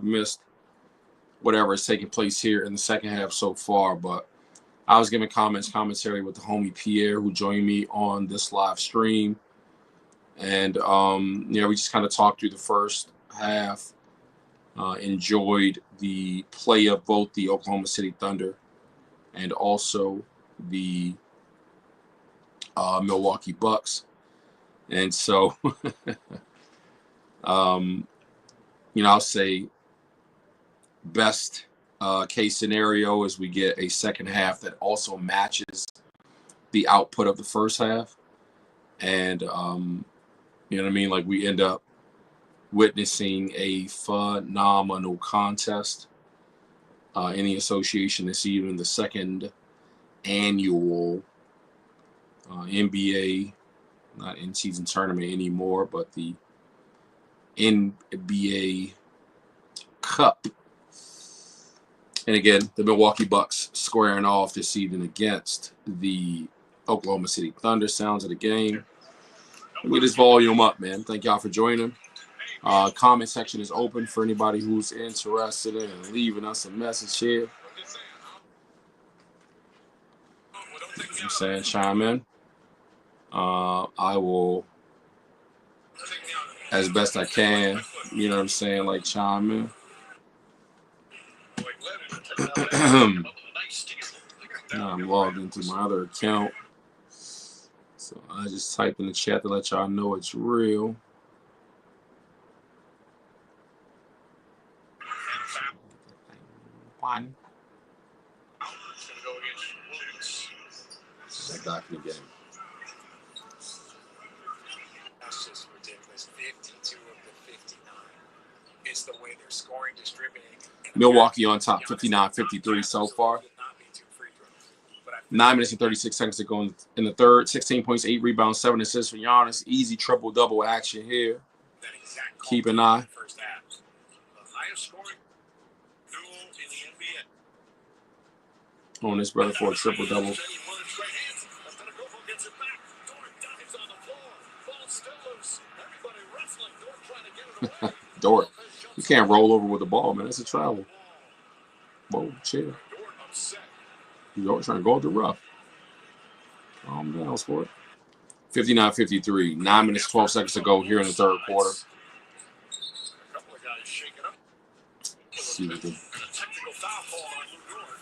missed whatever is taking place here in the second half so far. But I was giving commentary with the homie Pierre, who joined me on this live stream, and we just kind of talked through the first half. Enjoyed the play of both the Oklahoma City Thunder and also the Milwaukee Bucks. And so, I'll say best case scenario is we get a second half that also matches the output of the first half. And, you know what I mean? Like, we end up witnessing a phenomenal contest in the association this evening, the second annual NBA, not in-season tournament anymore, but the NBA Cup. And again, the Milwaukee Bucks squaring off this evening against the Oklahoma City Thunder. Sounds of the game. Let me get this volume up, man. Thank y'all for joining. Comment section is open for anybody who's interested in leaving us a message here. I'm saying chime in. I will, as best I can, you know what I'm saying, like chime in. Now I'm logged into my other account. So I just type in the chat to let y'all know it's real. One. Back in the game. That's just ridiculous. 52 of the 59. It's the way they're scoring, distributing. Milwaukee on top, 59-53 so far. 9 minutes and 36 seconds to go in the third. 16 points, 8 rebounds, 7 assists for Giannis. Easy triple-double action here. Keep an eye. On this brother for a triple-double. Dort. You can't roll over with the ball, man. It's a travel. Whoa, chill. You're trying to go up the rough. Calm down, sport. 59-53. 9 minutes, 12 seconds to go here in the third quarter. Let's see what the...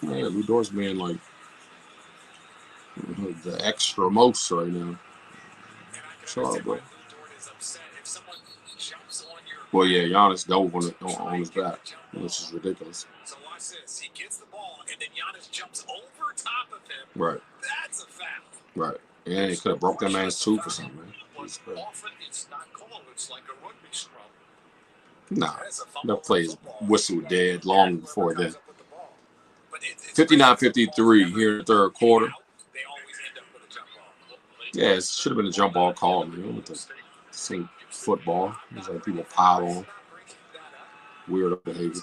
Yeah, Lou Dort's being like the extra most right now. Sorry, bro. Well, yeah, Giannis dove on his back, which is ridiculous. So watch this. He gets the ball, and then Giannis jumps over top of him. Right. That's a foul. Right. And he could have broke that man's tooth or something, man. Often it's not called. It's like a rugby scrum. Nah, that play is whistled dead long before then. 59-53 here in the third quarter. Yeah, it should have been a jump ball call, man, with the same football. It's like people pile on. Weird behavior.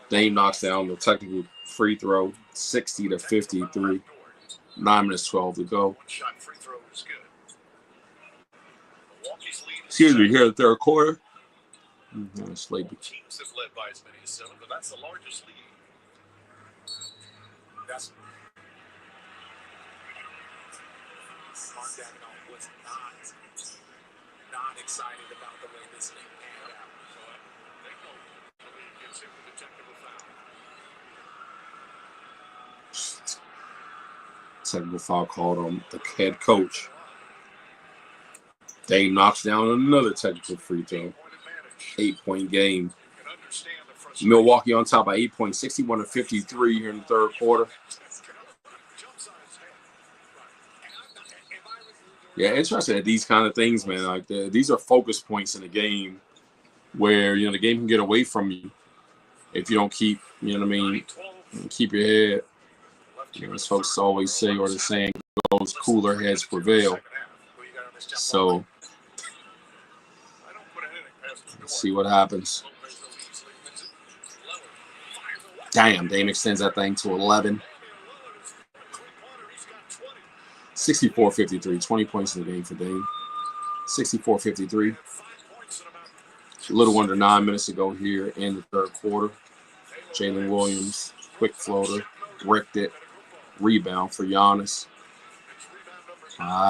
Dame knocks down the technical free throw, 60-53. 9 minutes 12 to go. Excuse me, here in the third quarter. Sleepy. Teams have led by as many as 7, but that's the largest lead. That's Mark Davenant was not excited about the way this thing panned out. So they know he gets hit with a technical foul. Technical foul called on the head coach. Dame knocks down another technical free throw. 8-point game. Milwaukee on top by 8 points, 61-53 here in the third quarter. Yeah, interesting at these kind of things, man. Like these are focus points in the game where the game can get away from you if you don't keep, keep your head. As folks always say, or the saying goes, cooler heads prevail. So let's see what happens. Damn, Dame extends that thing to 11. 64-53, 20 points in the game for Dame. 64-53. A little under 9 minutes to go here in the third quarter. Jalen Williams, quick floater, bricked it. Rebound for Giannis.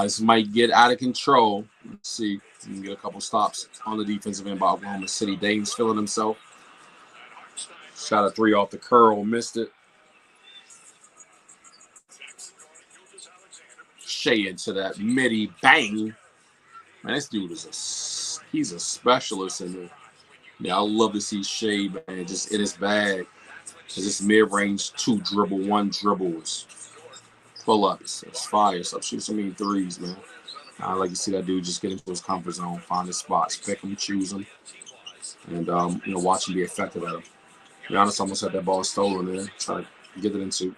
This might get out of control. Let's see. We can get a couple stops on the defensive end by Oklahoma City. Dame's feeling himself. Shot a three off the curl, missed it. Shea into that midi, bang. Man, this dude he's a specialist in there. Yeah, I love to see Shea, man, just in his bag. Cause this mid-range 2 dribble, 1 dribble is pull-ups. It's fire. So shoot so many threes, man. I like to see that dude just get into his comfort zone, find his spots, pick them, choose them, and watch him be effective at them. Giannis almost had that ball stolen there. Try to get it into.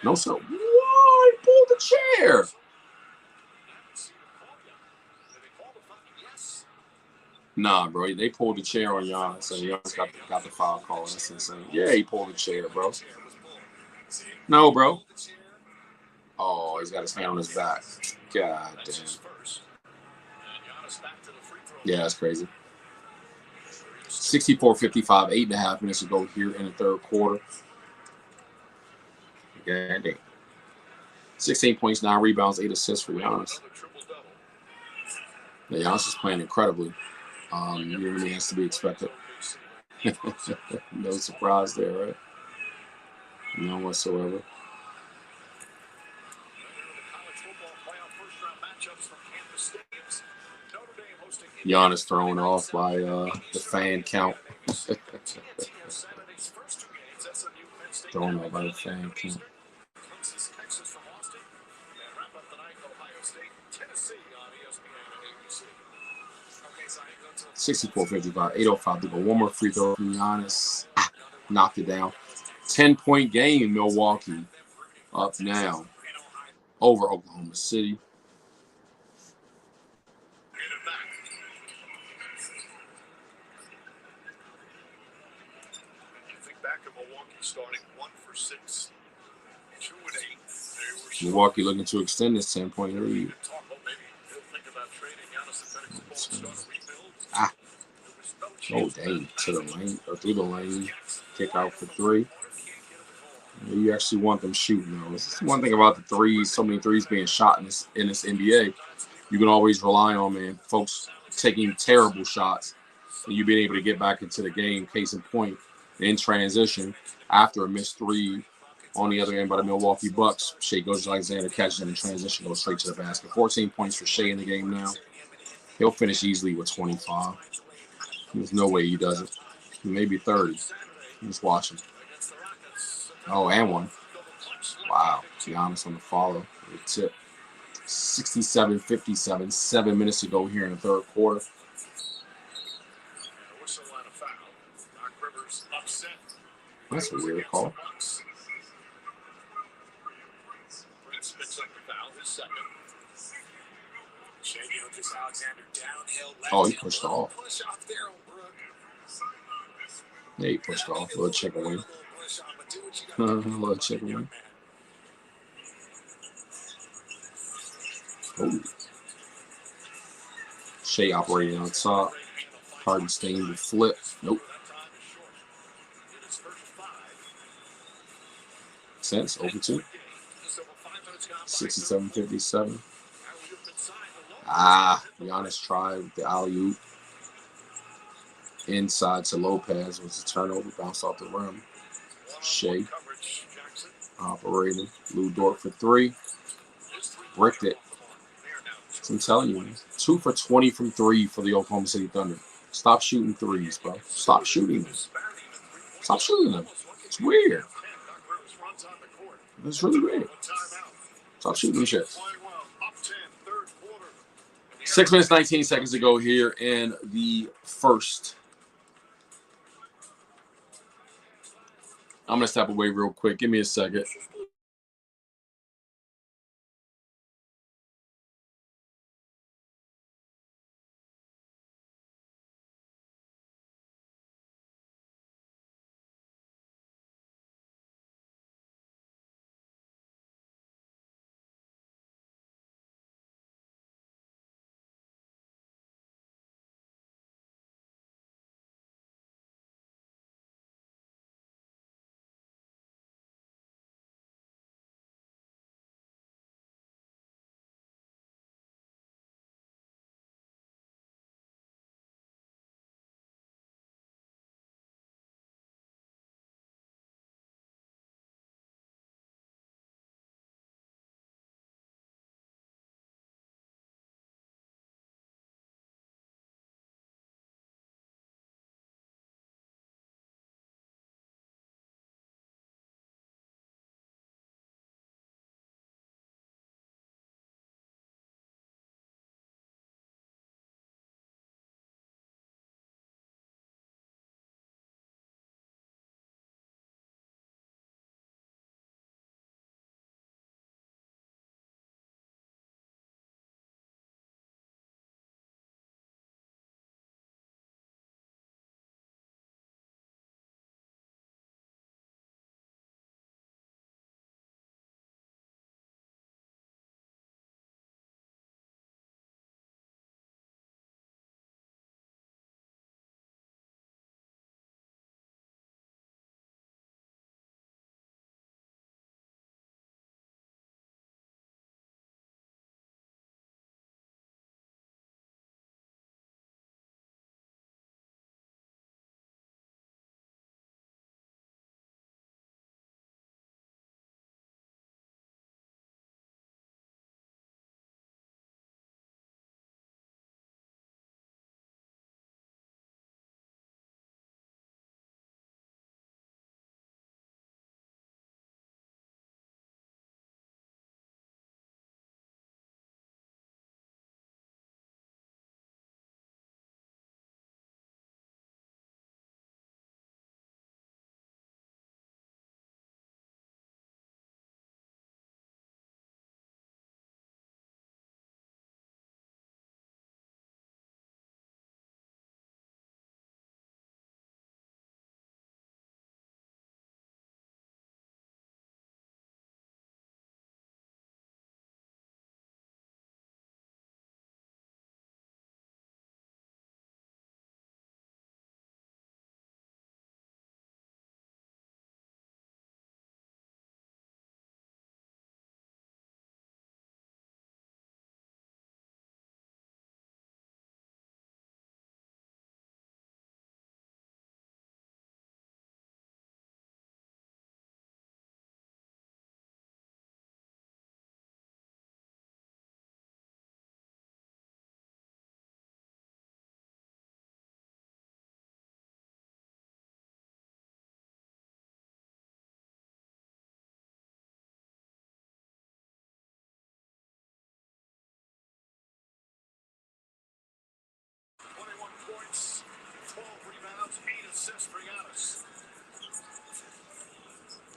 No, sir. What? He pulled the chair. Nah, bro. They pulled the chair on Giannis, and Giannis got the foul call. That's insane. Yeah, he pulled the chair, bro. No, bro. Oh, he's got his hand on his back. God damn. Yeah, that's crazy. 64-55, 8.5 minutes to go here in the third quarter. God damn. 16 points, 9 rebounds, 8 assists for Giannis. Yeah, Giannis is playing incredibly. Really has to be expected. No surprise there, right? None whatsoever. Giannis thrown off by the fan count. Thrown off by the fan count. 64-55, 8:05 to go. One more free throw from Giannis. Knocked it down. 10-point game, Milwaukee. Up now over Oklahoma City. Starting 1 for 6, 2 and 8. Milwaukee looking to extend this 10-point lead. Oh, dang. To the lane, or through the lane. Kick out for 3. You actually want them shooting, though. It's one thing about the threes, so many threes being shot in this NBA. You can always rely on, man, folks taking terrible shots and you being able to get back into the game. Case in point, in transition after a missed three on the other end by the Milwaukee Bucks. Shai Gilgeous-Alexander catches it in transition, goes straight to the basket. 14 points for Shai in the game now. He'll finish easily with 25. There's no way he doesn't. Maybe 30. Just watch him. Oh, and one. Wow. Giannis on the follow. The tip. 67-57. 7 minutes to go here in the third quarter. That's a weird call. Oh, he pushed off. Yeah, he pushed off. A little chicken wing. A little chicken wing. Oh. Shai operating on top. Hardenstein with flip. Nope. Sense over 2. 67-57. Giannis tried the alley-oop. Inside to Lopez was a turnover. Bounced off the rim. Shai operating. Lou Dort for 3. Bricked it. So I'm telling you, 2 for 20 from 3 for the Oklahoma City Thunder. Stop shooting threes, bro. Stop shooting them. Stop shooting them. It's weird. It's really weird. Stop shooting them shit. 6 minutes, 19 seconds to go here in the first. I'm going to step away real quick. Give me a second.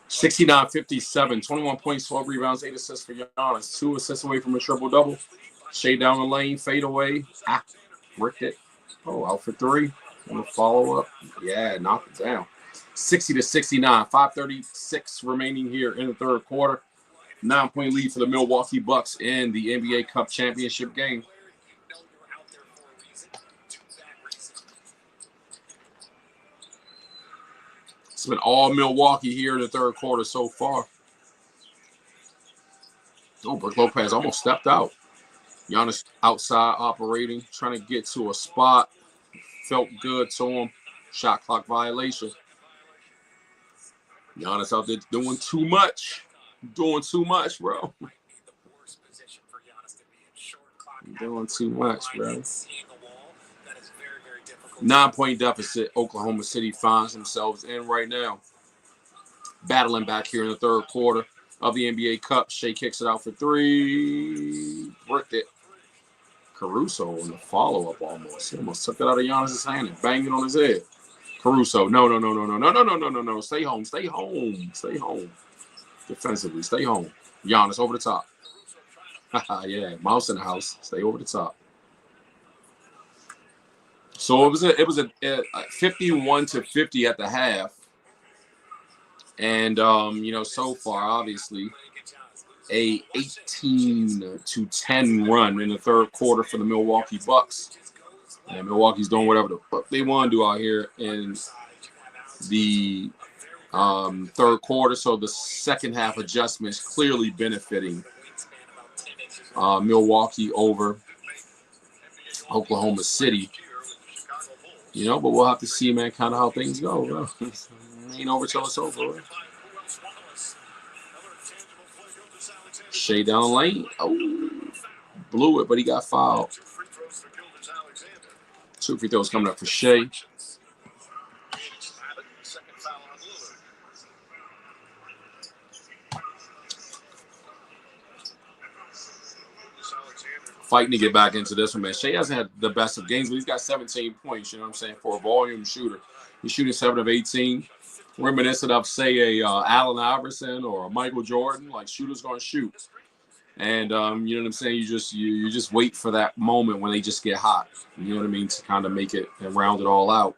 69-57, 21 points, 12 rebounds, 8 assists for Giannis. 2 assists away from a triple-double. Shea down the lane, fade away. Bricked it. Oh, out for 3. On the follow-up. Yeah, knocked it down. 60-69, 5:36 remaining here in the third quarter. 9-point lead for the Milwaukee Bucks in the NBA Cup championship game. It's been all Milwaukee here in the third quarter so far. Oh, Brook Lopez almost stepped out. Giannis outside operating, trying to get to a spot. Felt good to him. Shot clock violation. Giannis out there doing too much. Doing too much, bro. Doing too much, bro. 9-point deficit Oklahoma City finds themselves in right now. Battling back here in the third quarter of the NBA Cup. Shea kicks it out for 3. Bricked it. Caruso on the follow-up almost. He almost took it out of Giannis' hand and banged it on his head. Caruso, no. Stay home. Defensively, stay home. Giannis over the top. Yeah, mouse in the house. Stay over the top. So it was a 51-50 at the half. And so far, obviously, a 18-10 run in the third quarter for the Milwaukee Bucks. And Milwaukee's doing whatever the fuck they want to do out here in the third quarter. So the second half adjustments clearly benefiting Milwaukee over Oklahoma City. But we'll have to see, man, kind of how things go. Bro. Ain't over till it's over. Right? Shea down the lane. Oh, blew it, but he got fouled. 2 free throws coming up for Shea. Fighting to get back into this one, man. Shea hasn't had the best of games, but he's got 17 points, you know what I'm saying, for a volume shooter. He's shooting 7 of 18. Reminiscent of, say, a Allen Iverson or a Michael Jordan. Like, shooters going to shoot. And, you know what I'm saying, you just wait for that moment when they just get hot. You know what I mean, to kind of make it and round it all out.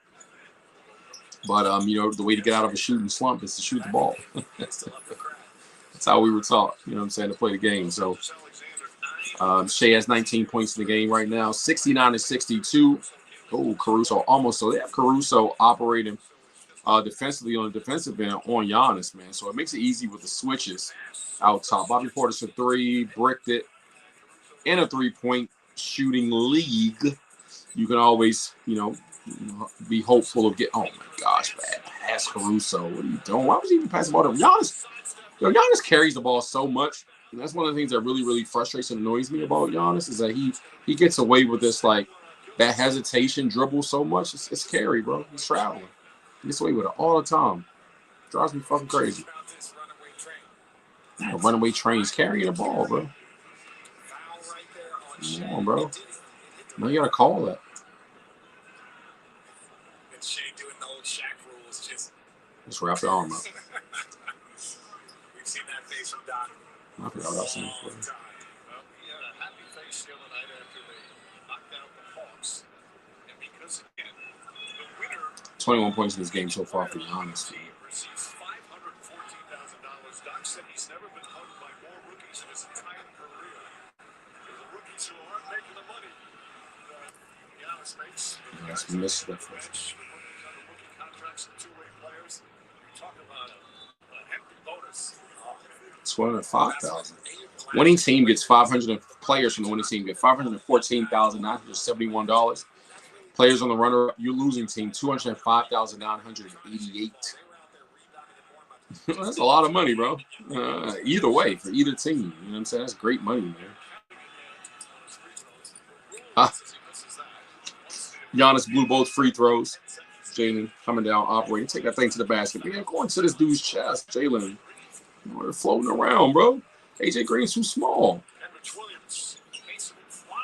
But, the way to get out of a shooting slump is to shoot the ball. That's how we were taught, you know what I'm saying, to play the game. So, Shea has 19 points in the game right now, 69-62. Oh, Caruso almost. So they have Caruso operating defensively on the defensive end on Giannis, man. So it makes it easy with the switches out top. Bobby Portis for 3, bricked it. In a 3-point shooting league, you can always, be hopeful of getting. Oh my gosh, bad pass, Caruso. What are you doing? Why was he even passing the ball to Giannis? Giannis carries the ball so much. And that's one of the things that really, really frustrates and annoys me about Giannis is that he gets away with this, like, that hesitation dribble so much. It's scary, bro. He's traveling. He gets away with it all the time. Drives me fucking crazy. A runaway train. He's carrying the ball, bro. Come on, bro. Now you got to call that. Just wrap your arm up. I forgot what I was saying before. 21 points in this game so far for Giannis. That's missed that first. 205,000. Winning team gets 500 players from the winning team get $514,971. Players on the runner-up, your losing team, $205,988. That's a lot of money, bro. Either way, for either team. You know what I'm saying? That's great money, man. Giannis blew both free throws. Jalen coming down, operating. Take that thing to the basket. Man, going to this dude's chest. Jalen, they're floating around, bro. AJ Green's too small.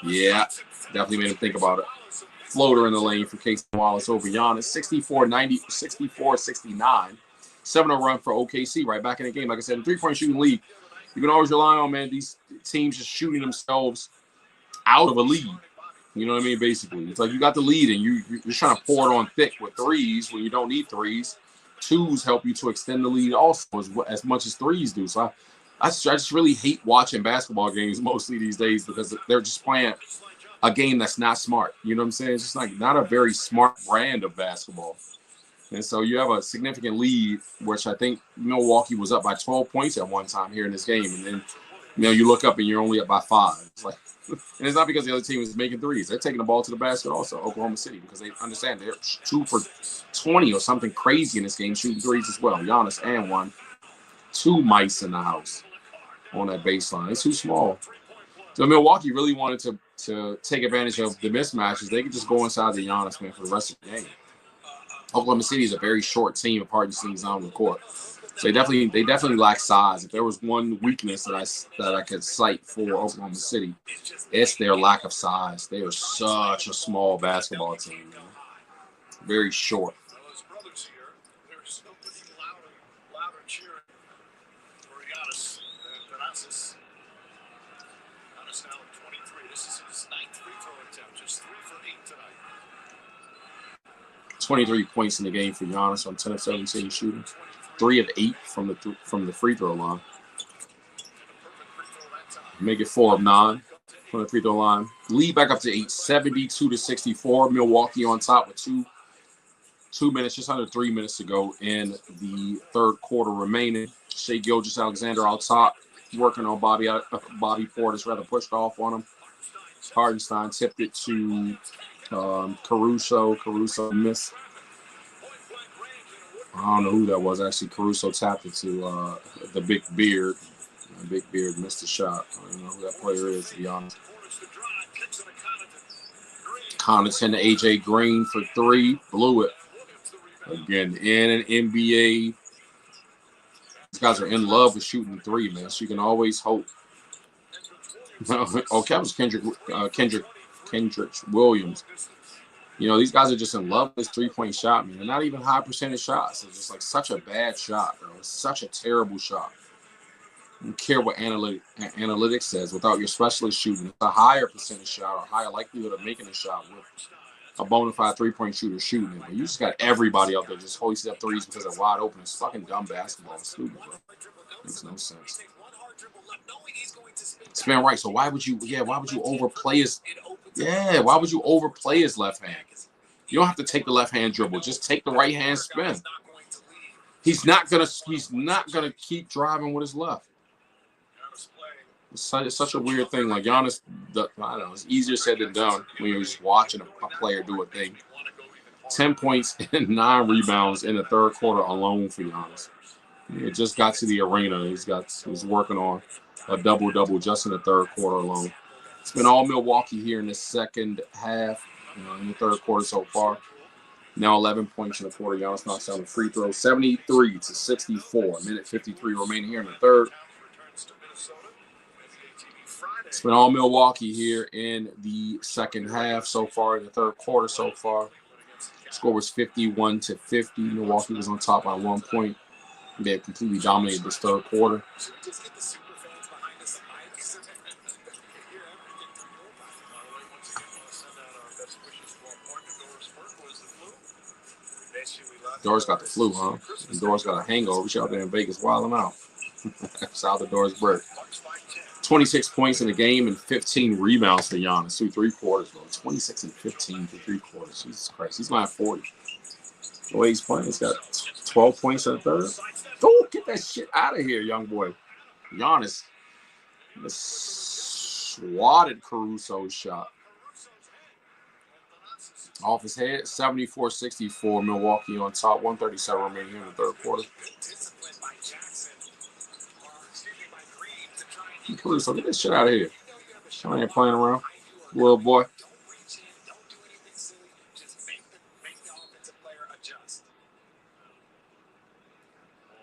Yeah, definitely made him think about it. floater in the lane for Casey Wallace over Giannis. 64-90, 64-69. 7-0 run for OKC right back in the game. Like I said, the 3-point shooting lead, you can always rely on, man, these teams just shooting themselves out of a lead. You know what I mean? Basically, it's like you got the lead and you're trying to pour it on thick with threes when you don't need threes. Twos help you to extend the lead also as much as threes do. So I just really hate watching basketball games mostly these days because they're just playing a game that's not smart. You know what I'm saying? It's just like not a very smart brand of basketball. And so you have a significant lead, which I think Milwaukee was up by 12 points at one time here in this game. And then, you look up and you're only up by 5. It's like, and it's not because the other team is making threes. They're taking the ball to the basket also, Oklahoma City, because they understand they're 2 for 20 or something crazy in this game, shooting threes as well. Giannis and 1. 2 mice in the house on that baseline. It's too small. So Milwaukee really wanted to take advantage of the mismatches. They could just go inside the Giannis, man, for the rest of the game. Oklahoma City is a very short team of Harden on the court. So they definitely lack size. If there was one weakness that I could cite for Oklahoma City, it's their lack of size. They are such a small basketball team, man. Very short. Giannis now at 23. This is his 9th free throw attempt, just 3 for 8 tonight. 23 points in the game for Giannis on 10 of 17 shooting. 3 of 8 from the free throw line. Make it 4 of 9 from the free throw line. Lead back up to 8, 72-64. Milwaukee on top with 2 minutes, just under 3 minutes to go in the third quarter remaining. Shai Gilgeous-Alexander out top, working on Bobby Portis, rather pushed off on him. Hardenstein tipped it to Caruso. Caruso missed. I don't know who that was. Actually, Caruso tapped it to the Big Beard. Big Beard missed the shot. I don't know who that player is, to be honest. Connaughton to A.J. Green for 3. Blew it. Again, in an NBA, these guys are in love with shooting 3, man. So you can always hope. Oh, that was Kendrick Williams. These guys are just in love with this 3-point shot, man. They're not even high percentage shots. It's just like such a bad shot, bro. It's such a terrible shot. I don't care what analytics says. Without your specialist shooting, it's a higher percentage shot or higher likelihood of making a shot with a bona fide 3-point shooter shooting it. But you just got everybody out there just hoisting up threes because they're wide open. It's fucking dumb basketball. It's stupid, bro. Makes no sense. Spin right. So why would you overplay his why would you overplay his left hand? You don't have to take the left hand dribble. Just take the right hand spin. He's not gonna keep driving with his left. It's such a weird thing. Like Giannis, I don't know, it's easier said than done when you're just watching a player do a thing. 10 points and 9 rebounds in the third quarter alone for Giannis. It just got to the arena. He's working on a double-double just in the third quarter alone. It's been all Milwaukee here in the second half, in the third quarter so far. Now 11 points in the quarter. Giannis knocks down the free throw. 73-64. Minute 53 remaining here in the third. It's been all Milwaukee here in the second half so far, in the third quarter so far. Score was 51-50. Milwaukee was on top by 1 point. They had completely dominated this third quarter. Doris got the flu, huh? And Doris got a hangover. She out there in Vegas wilding out. Shout out to Doris Burke. 26 points in the game and 15 rebounds for Giannis through 3 quarters, bro. 26 and 15 through 3 quarters. Jesus Christ. He's not 40. The way he's playing, he's got 12 points in the third. Go get that shit out of here, young boy. Giannis swatted Caruso's shot. Off his head, 74-64. Milwaukee on top, 137 remaining here in the third quarter. Caruso, get this shit out of here. I ain't playing around. Little boy.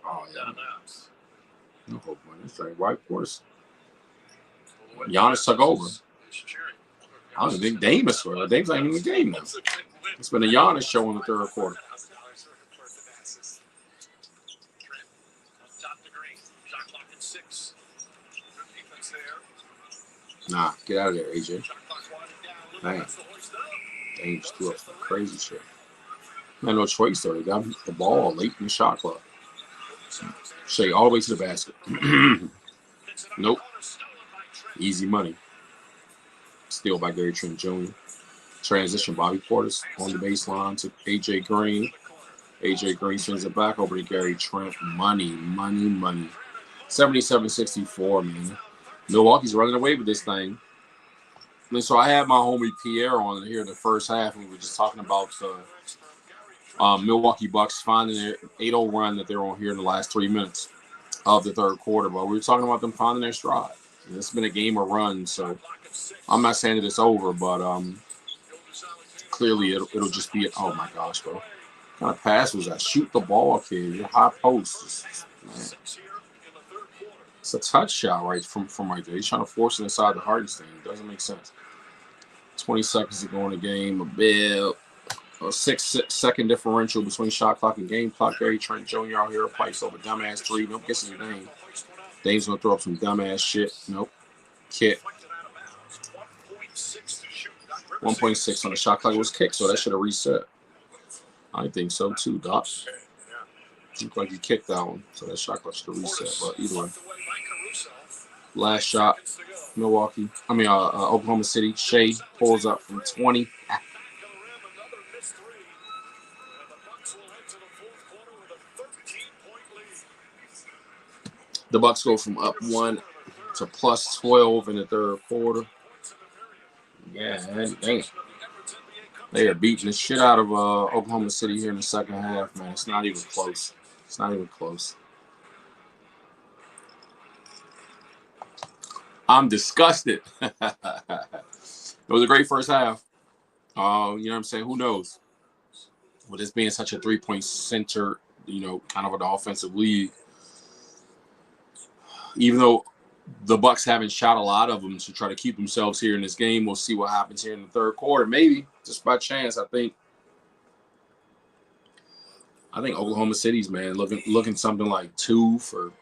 Oh, yeah. No hope, man. It's like white horse. Giannis took over. I don't think Dame is scored. Dame's not even in the game now. It's been a Giannis show in the third quarter. Nah, get out of there, AJ. Dang. Dame just threw up some crazy shit. Man, no choice though. They got the ball late in the shot clock. Shea all the way to the basket. Nope. Easy money. Steal by Gary Trent Jr. Transition, Bobby Portis on the baseline to AJ Green. AJ Green sends it back over to Gary Trent. Money. 77-64, man. Milwaukee's running away with this thing. And so I had my homie Pierre on here in the first half, and we were just talking about the Milwaukee Bucks finding their 8-0 run that they're on here in the last 3 minutes of the third quarter. But we were talking about them finding their stride. And it's been a game of runs, so I'm not saying that it's over, but clearly it'll just be oh my gosh, bro. What kind of pass was that? Shoot the ball, kid. Your high post. Man. It's a touch shot right from right there. He's trying to force it inside the Hardenstein. It doesn't make sense. 20 seconds to go in the game. A bit. A 6-second differential between shot clock and game clock. Gary Trent Jr. out here fights over dumbass three. Nope, gets his name. Dame's gonna throw up some dumbass shit. Nope. Kick. 1.6 on the shot clock. It was kicked, so that should have reset. I think so too, Doc. Looked like he kicked that one, so that shot clock should have reset. But either way, last shot, Milwaukee. Oklahoma City. Shea pulls up from 20. The Bucks go from up 1 to plus 12 in the third quarter. Yeah, dang. They are beating the shit out of Oklahoma City here in the second half, man. It's not even close. It's not even close. I'm disgusted. It was a great first half. You know what I'm saying? Who knows? With this being such a three-point center, kind of an offensive league, even though the Bucks haven't shot a lot of them to try to keep themselves here in this game, we'll see what happens here in the third quarter. Maybe, just by chance, I think Oklahoma City's, man, looking something like 2 for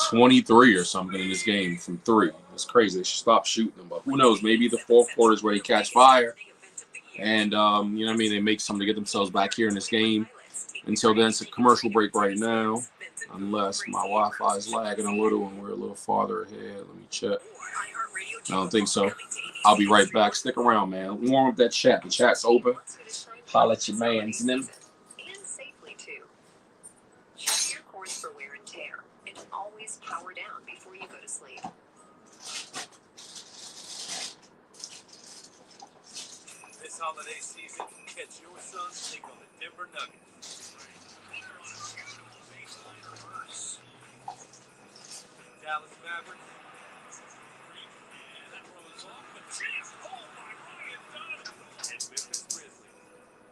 23 or something in this game from 3. It's crazy. They should stop shooting them. But who knows? Maybe the fourth quarter is where they catch fire. And, they make something to get themselves back here in this game. Until then, it's a commercial break right now. Unless my Wi-Fi is lagging a little and we're a little farther ahead. Let me check. I don't think so. I'll be right back. Stick around, man. Warm up that chat. The chat's open. Holla at your mans and them. And safely, too. Check your cords for wear and tear. And always power down before you go to sleep. This holiday season, catch your son's take on the Denver Nuggets. Dallas Mavericks. That rolls off the tip. Oh my God, and Memphis Grizzlies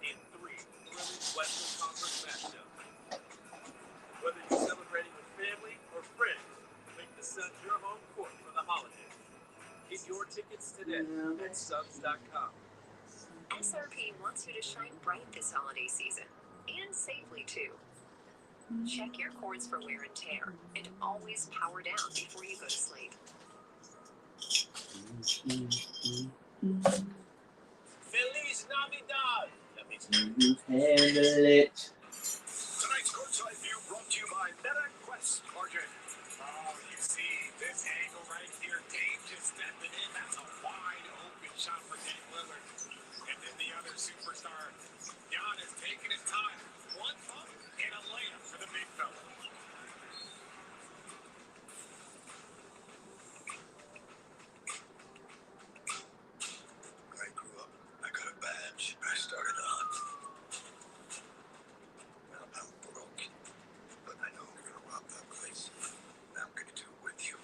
in 3 thrilling Western Conference matchups. Whether you're celebrating with family or friends, make the Sun your home court for the holidays. Get your tickets today at Subs.com. SRP wants you to shine bright this holiday season. And safely, too. Check your cords for wear and tear, and always power down before you go to sleep. Feliz Navidad! That means You handle it. Tonight's courtside view brought to you by MetaQuest, RJ. Oh, you see this angle right here. Dave just stepping in. That's a wide open shot for Dave Lillard. And then the other superstar, Giannis, taking his time. One pump and a layup for the big fella. When I grew up, I got a badge. I started on. Now I'm broke, but I know we're gonna rob that place. And I'm gonna do it with you.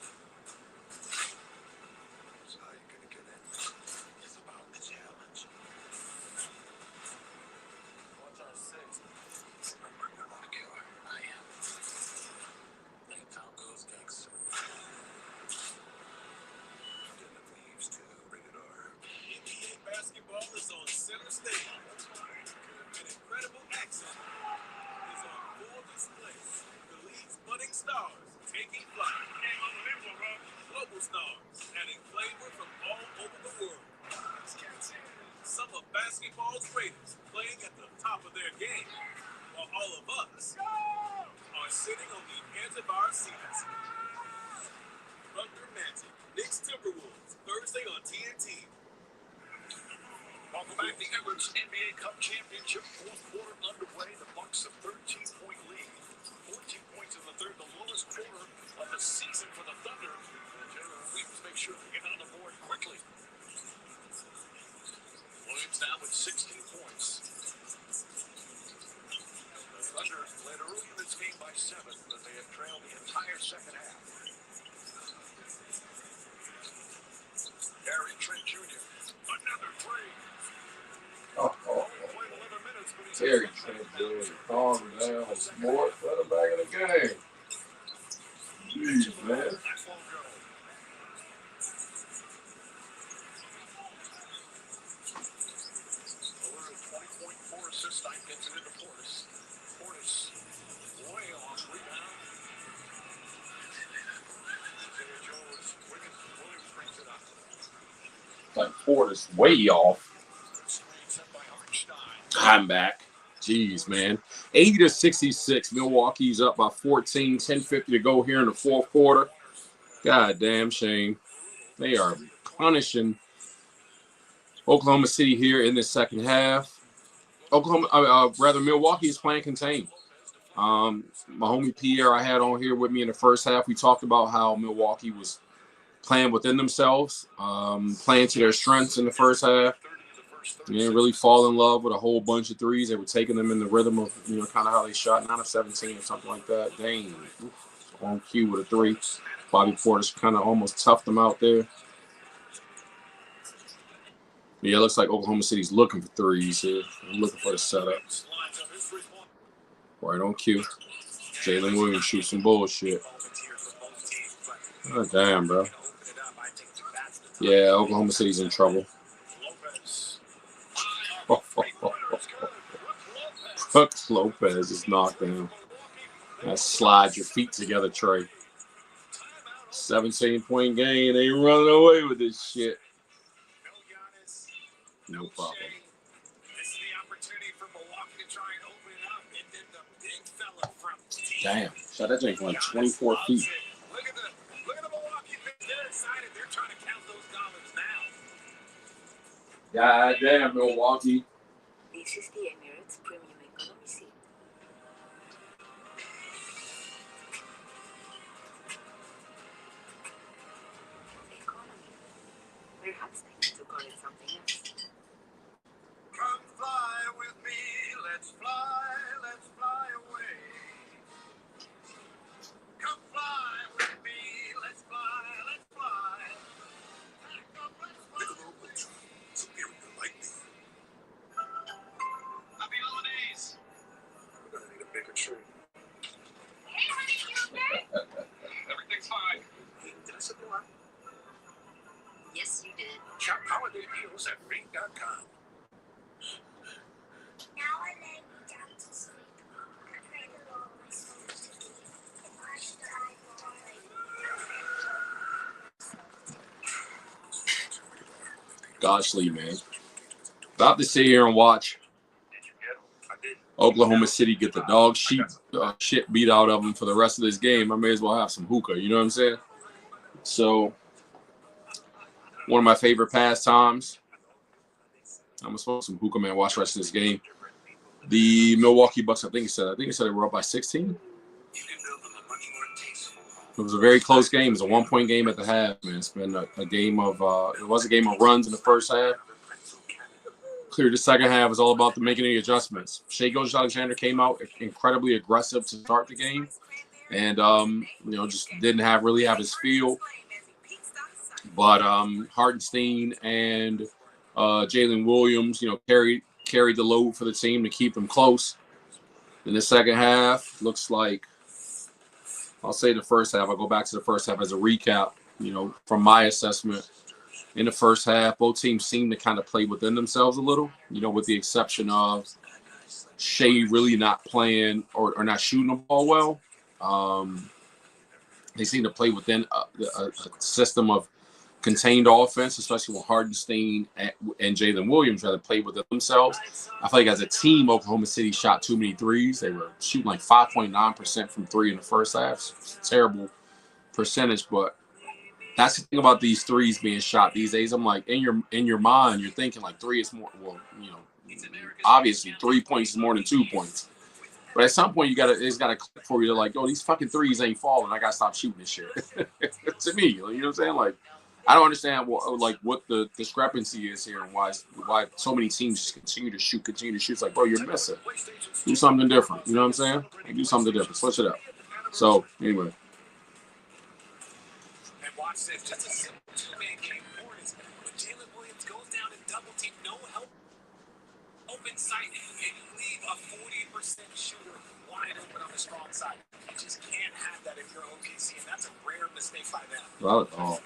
is on center stage. An incredible accent is on full display. The league's budding stars taking flight. Global stars adding flavor from all over the world. Some of basketball's greatest playing at the top of their game, while all of us are sitting on the edge of our seats. Thunder Magic, Knicks Timberwolves, Thursday on TNT. Welcome back. The Emirates NBA Cup Championship fourth quarter underway. The Bucks a 13-point lead. 14 points in the third, the lowest quarter of the season for the Thunder. And Jalen Williams makes sure to get on the board quickly. Williams now with 16 points. The Thunder led early in this game by 7, but they have trailed the entire second half. Gary Trent Jr. Another three. Terry Trent Jr. Calm down, sport. Let him back in the game. Jeez, man. Like Portis way off. I'm back. Jeez, man. 80-66. Milwaukee's up by 14. 10:50 to go here in the fourth quarter. God damn shame. They are punishing Oklahoma City here in the second half. Milwaukee is playing contained. My homie Pierre I had on here with me in the first half. We talked about how Milwaukee was playing within themselves, playing to their strengths in the first half. They didn't really fall in love with a whole bunch of threes. They were taking them in the rhythm of, kind of how they shot, 9 of 17 or something like that. Dang. On cue with a 3. Bobby Portis kind of almost toughed them out there. Yeah, it looks like Oklahoma City's looking for threes here. I'm looking for the setup. Right on cue. Jalen Williams shoots some bullshit. Oh, damn, bro. Yeah, Oklahoma City's in trouble. Brooks Lopez is knocked down. That slide your feet together, Trey. 17-point game. They ain't running away with this shit. No problem. Damn. Shot that drink like 24 feet. Look at the Milwaukee fans. They're excited. They're trying to count those dollars now. God damn, Milwaukee. This is the Emirates Premium Economy seat. Economy. Perhaps I need to call it something else. Come fly with me. Let's fly away. Come fly with me. Let's fly. Superior lightning. Happy holidays. We're gonna need a bigger tree. Hey, honey, you okay? Everything's fine. Did I set the alarm? Yes, you did. Shop holiday deals at Ring.com. Now I lay me down to sleep. I pray the Lord my soul to keep. I should die for Gosh, Lee, man. About to sit here and watch Oklahoma City get the dog shit beat out of them for the rest of this game. I may as well have some hookah, you know what I'm saying? So, one of my favorite pastimes. I'm going to smoke some hookah, man, watch the rest of this game. The Milwaukee Bucks, I think he said they were up by 16. It was a very close game. It was a 1-point game at the half, man. It's been a game of it was a game of runs in the first half. Clear the second half was all about making any adjustments. Shai Gilgeous-Alexander came out incredibly aggressive to start the game, and just didn't really have his feel. But Hartenstein and Jalen Williams, carried the load for the team to keep them close. In the second half, looks like I'll say the first half. I'll go back to the first half as a recap, from my assessment. in the first half. Both teams seemed to kind of play within themselves a little, you know, with the exception of Shea really not playing or not shooting the ball well. They seem to play within a system of contained offense, especially with Hardenstein and Jalen Williams rather play within themselves. I feel like as a team, Oklahoma City shot too many threes. They were shooting like 5.9% from three in the first half. It's a terrible percentage, but that's the thing about these threes being shot these days. I'm like, in your mind, you're thinking like three is more. Well, you know, obviously 3 points is more than 2 points. But at some point, it's gotta click for you. They're like, oh, these fucking threes ain't falling. I gotta stop shooting this shit. To me, you know what I'm saying? Like, I don't understand what the discrepancy is here and why so many teams just continue to shoot. It's like, bro, you're missing. Do something different. You know what I'm saying? Like, do something different. Switch it up. So anyway. And watch this, just a simple two-man game. Jalen Williams goes down and double team, no help, open sight, and you leave a 40% shooter wide open on the strong side. You just can't have that if you're OKC, and that's a rare mistake by them. Well,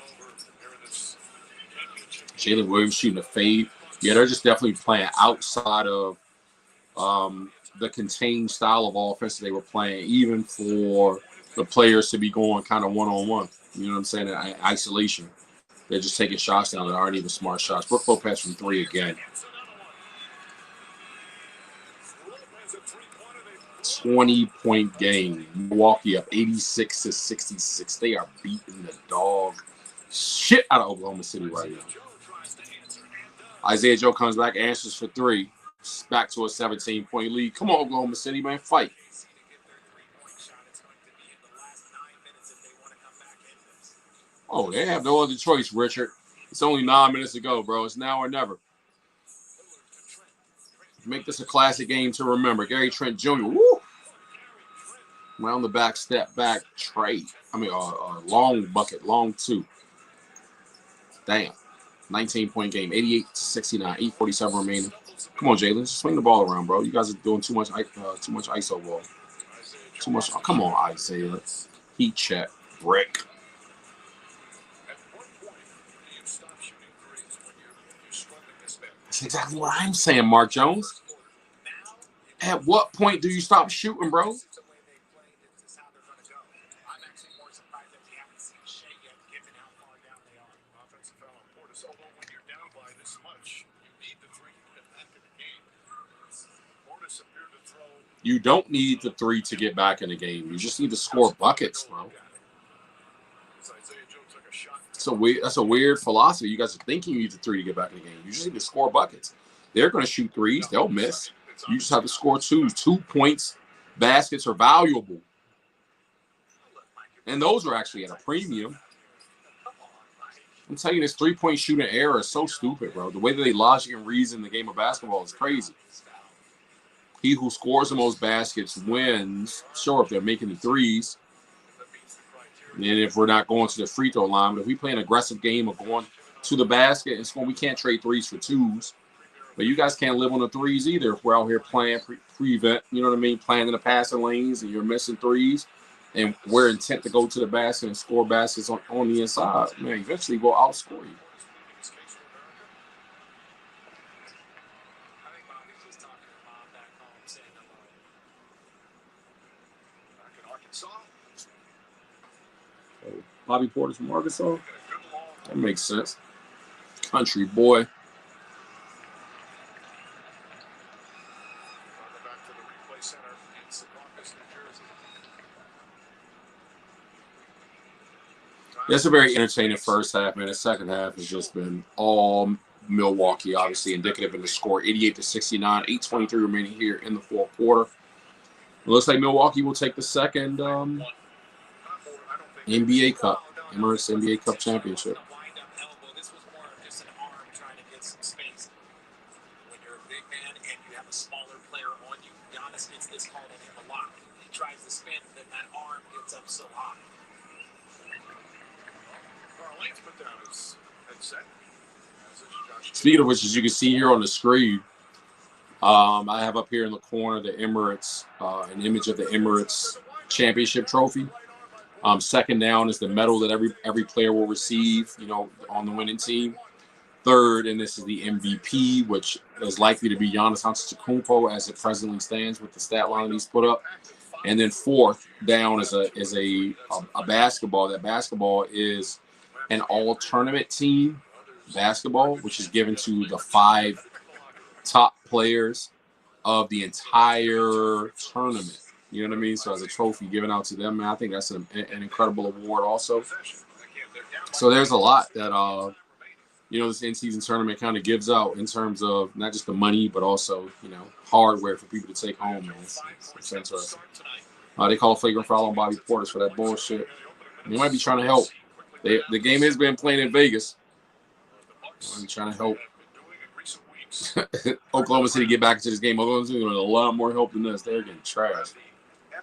Jalen Williams shooting a fade. Yeah, they're just definitely playing outside of the contained style of offense they were playing, even for the players to be going kind of one-on-one. You know what I'm saying? In isolation. They're just taking shots down that aren't even smart shots. Brook Lopez from three again. 20-point game. Milwaukee up 86-66. They are beating the dog shit out of Oklahoma City right now. Isaiah Joe comes back, answers for three. Back to a 17-point lead. Come on, Oklahoma City, man. Fight. Oh, they have no other choice, Richard. It's only 9 minutes to go, bro. It's now or never. Make this a classic game to remember. Gary Trent Jr. Woo! Round the back, step back, trade. Long bucket, long two. Damn. 19-point game, 88-69, 8:47 remaining. Come on, Jalen, just swing the ball around, bro. You guys are doing too much ISO ball. Too much. Oh, come on, Isaiah. Heat check, brick. That's exactly what I'm saying, Mark Jones. At what point do you stop shooting, bro? You don't need the three to get back in the game. You just need to score buckets, bro. That's a weird philosophy. You guys are thinking you need the three to get back in the game. You just need to score buckets. They're going to shoot threes. They'll miss. You just have to score twos. 2 points. Baskets are valuable. And those are actually at a premium. I'm telling you, this three-point shooting error is so stupid, bro. The way that they logic and reason the game of basketball is crazy. He who scores the most baskets wins. Sure, if they're making the threes. And if we're not going to the free throw line, but if we play an aggressive game of going to the basket and scoring, we can't trade threes for twos. But you guys can't live on the threes either if we're out here playing prevent, you know what I mean, playing in the passing lanes and you're missing threes. And we're intent to go to the basket and score baskets on the inside. Man, eventually we'll outscore you. Bobby Porter's from Arkansas. That makes sense. Country boy. It's a very entertaining first half, man. The second half has just been all Milwaukee, obviously indicative in the score, 88-69, 8:23 remaining here in the fourth quarter. It looks like Milwaukee will take the second NBA Cup, Emirates NBA Cup championship. This was more of just an arm trying to get some space. When you're a big man and you have a smaller player on you, Giannis gets this called on him a lot. He tries to spin, then that arm gets up so high. Speaking of which, as you can see here on the screen, I have up here in the corner the Emirates, an image of the Emirates championship trophy. Second down is the medal that every player will receive, you know, on the winning team. Third, and this is the MVP, which is likely to be Giannis Antetokounmpo as it presently stands with the stat line he's put up. And then fourth down is a basketball. That basketball is an all-tournament team basketball, which is given to the 5 top players of the entire tournament. You know what I mean? So as a trophy given out to them, man, I think that's an incredible award also. So there's a lot that this in-season tournament kind of gives out in terms of not just the money, but also, hardware for people to take home, man. It's interesting. They call a flagrant foul on Bobby Portis for that bullshit. They might be trying to help. The game has been playing in Vegas. They might be trying to help Oklahoma City get back into this game. Oklahoma City with a lot more help than this. They're getting trashed.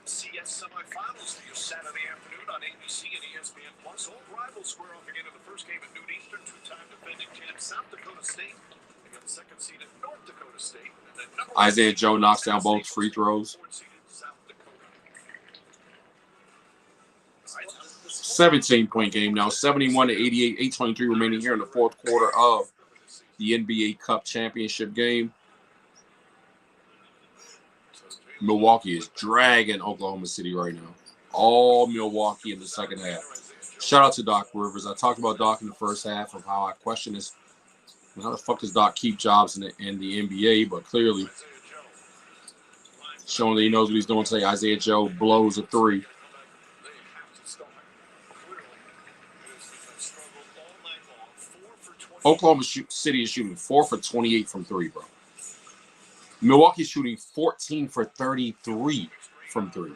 MCS semifinals for you Saturday afternoon on ABC and ESPN Plus. Old rivals square off again in the first game at noon Eastern. Two-time defending champ South Dakota State against second seeded North Dakota State. And then Isaiah Joe knocks down both free throws. 17-point game now, 71-88, 8:23 remaining here in the fourth quarter of the NBA Cup championship game. Milwaukee is dragging Oklahoma City right now. All Milwaukee in the second half. Shout out to Doc Rivers. I talked about Doc in the first half of how I question this. How the fuck does Doc keep jobs in the NBA? But clearly, showing that he knows what he's doing today. Isaiah Joe blows a 3. Oklahoma City is shooting 4 for 28 from 3, bro. Milwaukee's shooting 14 for 33 from 3.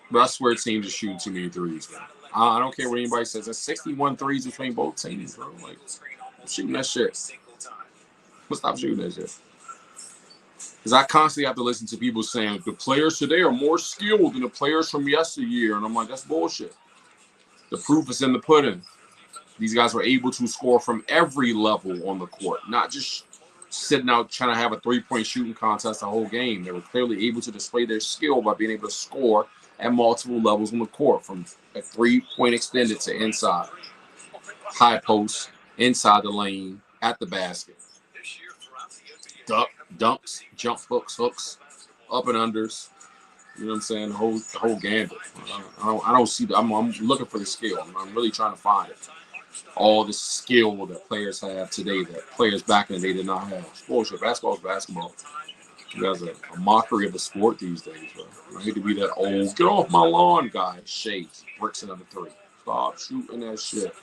But I swear teams are shooting too many threes, man. I don't care what anybody says. There's 61 threes between both teams, bro. Like, I'm shooting that shit. Let's stop shooting that shit. Because I constantly have to listen to people saying the players today are more skilled than the players from yesteryear. And I'm like, that's bullshit. The proof is in the pudding. These guys were able to score from every level on the court, not just sitting out trying to have a 3-point shooting contest the whole game. They were clearly able to display their skill by being able to score at multiple levels on the court, from a 3-point extended to inside, high post, inside the lane, at the basket. Dunks, jump hooks, up and unders. You know what I'm saying? The whole gambit. I don't see that. I'm looking for the skill. I'm really trying to find it. All the skill that players have today that players back in the day did not have. It's bullshit. Basketball is basketball. You guys are a mockery of the sport these days, bro. I hate to be that old, get off my lawn guy. Shades, bricks another 3. Stop shooting that shit.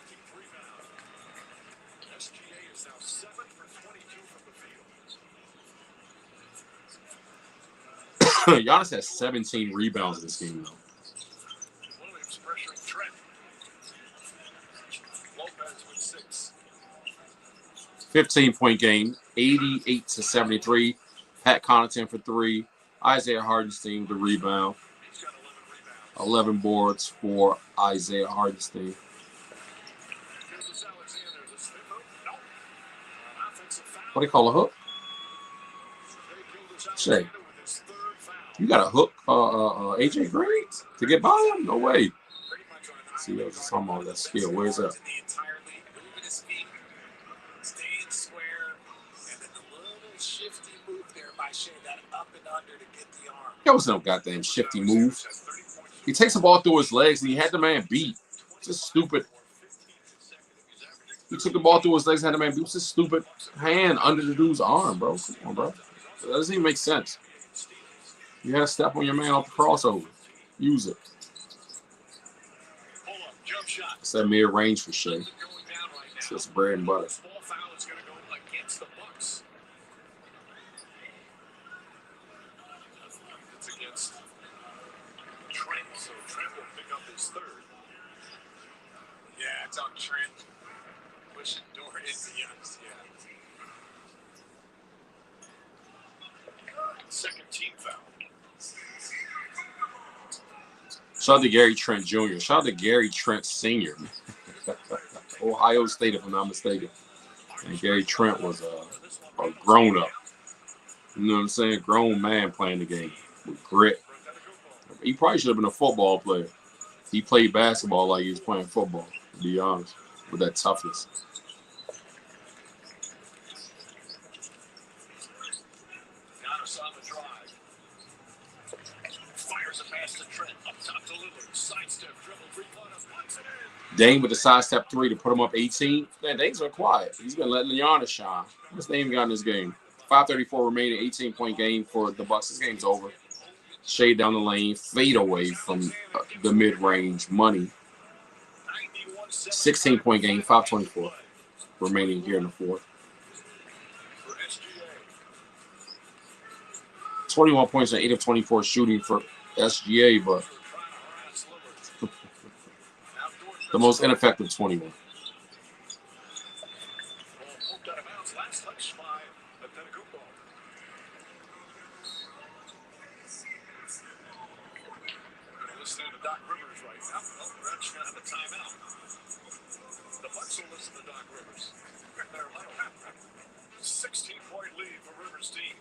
Giannis has 17 rebounds in this game, though. 15-point game, 88-73. Pat Connaughton for 3. Isaiah Hardenstein with the rebound. 11 boards for Isaiah Hardenstein. What do you call a hook? Shay, you got a hook, AJ Green to get by him? No way. Let's see, that's some of that skill. Where's that? That was no goddamn shifty move. He takes the ball through his legs and he had the man beat. It's just stupid. He took the ball through his legs and had the man beat. It's just stupid hand under the dude's arm, bro. Come on, bro. That doesn't even make sense. You had to step on your man off the crossover. Use it. It's that mid-range for Shea. It's just bread and butter. Yeah, it's on Trent. Pushing door into Young's. Yeah. Second team foul. Shout out to Gary Trent Jr. Shout out to Gary Trent Sr. Ohio State, if I'm not mistaken. And Gary Trent was a grown-up. You know what I'm saying? Grown man playing the game with grit. He probably should have been a football player. He played basketball like he was playing football, to be honest, with that toughness. Giannis on the drive. Fires a pass to Trent. Up top to Lillard. Sidestep, dribble, three-pointer. Puts it in. Dame with the sidestep 3 to put him up 18. Man, Dame's been quiet. He's been letting Giannis shine. What's Dame got in this game? 5:34 remaining, 18-point game for the Bucks. This game's over. Shade down the lane, fade away from the mid-range money. 16-point game, 5:24 remaining here in the fourth. 21 points and 8 of 24 shooting for SGA, but the most ineffective 21. Listening to Doc Rivers right now. Oh, Reds gonna have a timeout. The Bucks will listen to Doc Rivers. 16-point lead for Rivers' team.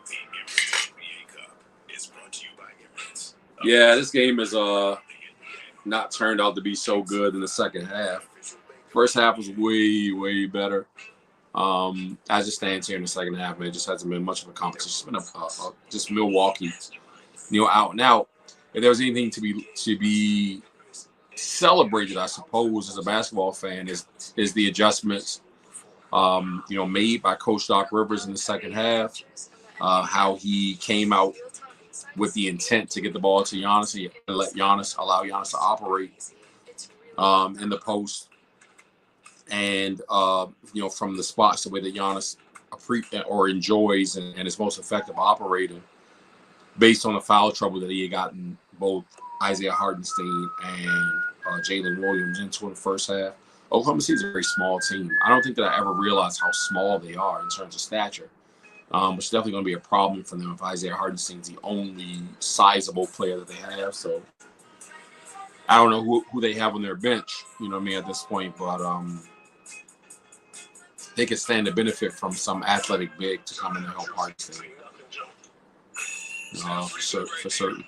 The Emirates NBA Cup is brought to you by Emirates. Yeah, this game is not turned out to be so good in the second half. First half was way, way better. As it stands here in the second half, man, it just hasn't been much of a competition. It's been just Milwaukee, out and out. If there was anything to be celebrated, I suppose, as a basketball fan, is the adjustments, made by Coach Doc Rivers in the second half. How he came out with the intent to get the ball to Giannis and allow Giannis to operate in the post. And, from the spots, the way that Giannis enjoys and is most effective operating based on the foul trouble that he had gotten both Isaiah Hartenstein and Jalen Williams into in the first half. Oklahoma City's a very small team. I don't think that I ever realized how small they are in terms of stature, which is definitely going to be a problem for them if Isaiah Hartenstein's the only sizable player that they have. So I don't know who they have on their bench, at this point, but they could stand to benefit from some athletic big to come in and help Hartenstein. For certain.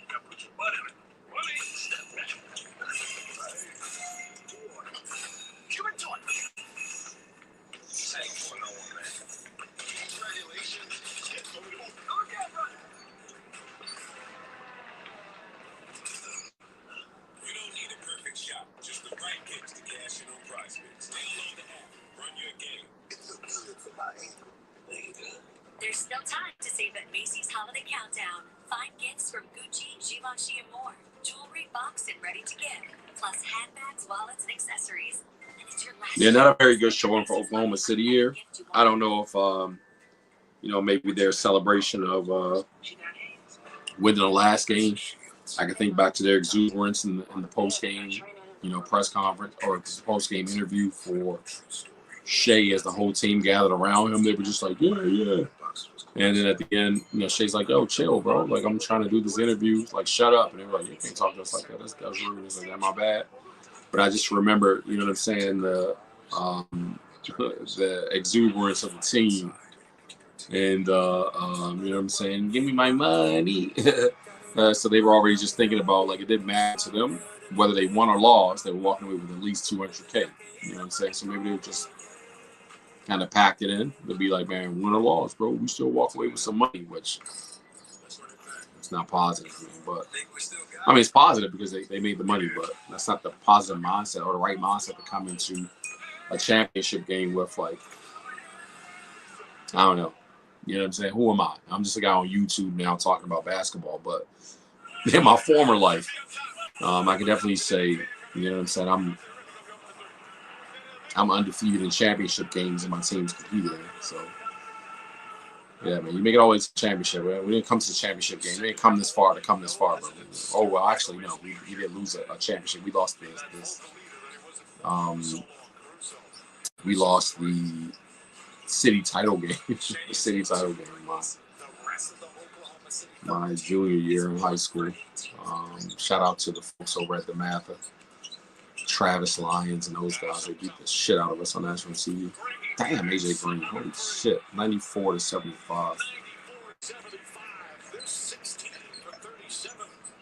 There's still time to save at Macy's Holiday Countdown. Find gifts from Gucci, Givenchy, and more. Jewelry, boxed and ready to give. Plus handbags, wallets, and accessories. And it's your last not a very good showing for Oklahoma City here. I don't know if, maybe their celebration of winning the last game. I can think back to their exuberance in the post-game, press conference or post-game interview for Shea as the whole team gathered around him. They were just like, yeah. And then at the end, Shea's like, yo, chill, bro. Like, I'm trying to do this interview. Like, shut up. And they were like, you can't talk to us like that. That's rude. It's like, that my bad. But I just remember, what I'm saying, the exuberance of the team. And, what I'm saying, give me my money. So they were already just thinking about, like, it didn't matter to them whether they won or lost. They were walking away with at least $200K. You know what I'm saying? So maybe they were just kind of packed it in to be like, man, win or loss, bro. We still walk away with some money, which it's not positive. But I mean, it's positive because they made the money, but that's not the positive mindset or the right mindset to come into a championship game with. Like, I don't know. You know what I'm saying? Who am I? I'm just a guy on YouTube now talking about basketball. But in my former life, I can definitely say, you know what I'm saying, I'm undefeated in championship games and my team's competed in. So, yeah, man, you make it all the way to the championship. Man. We didn't come to the championship game. We didn't come this far to come this far. But, oh, well, actually, no. We did lose a championship. We lost this. We lost the city title game. The city title game my junior year in high school. Shout out to the folks over at the Matha. Travis Lyons and those guys, they beat the shit out of us on national TV. Damn, AJ Green. Holy shit. 94 to 75. 94-75. They're 16 for 37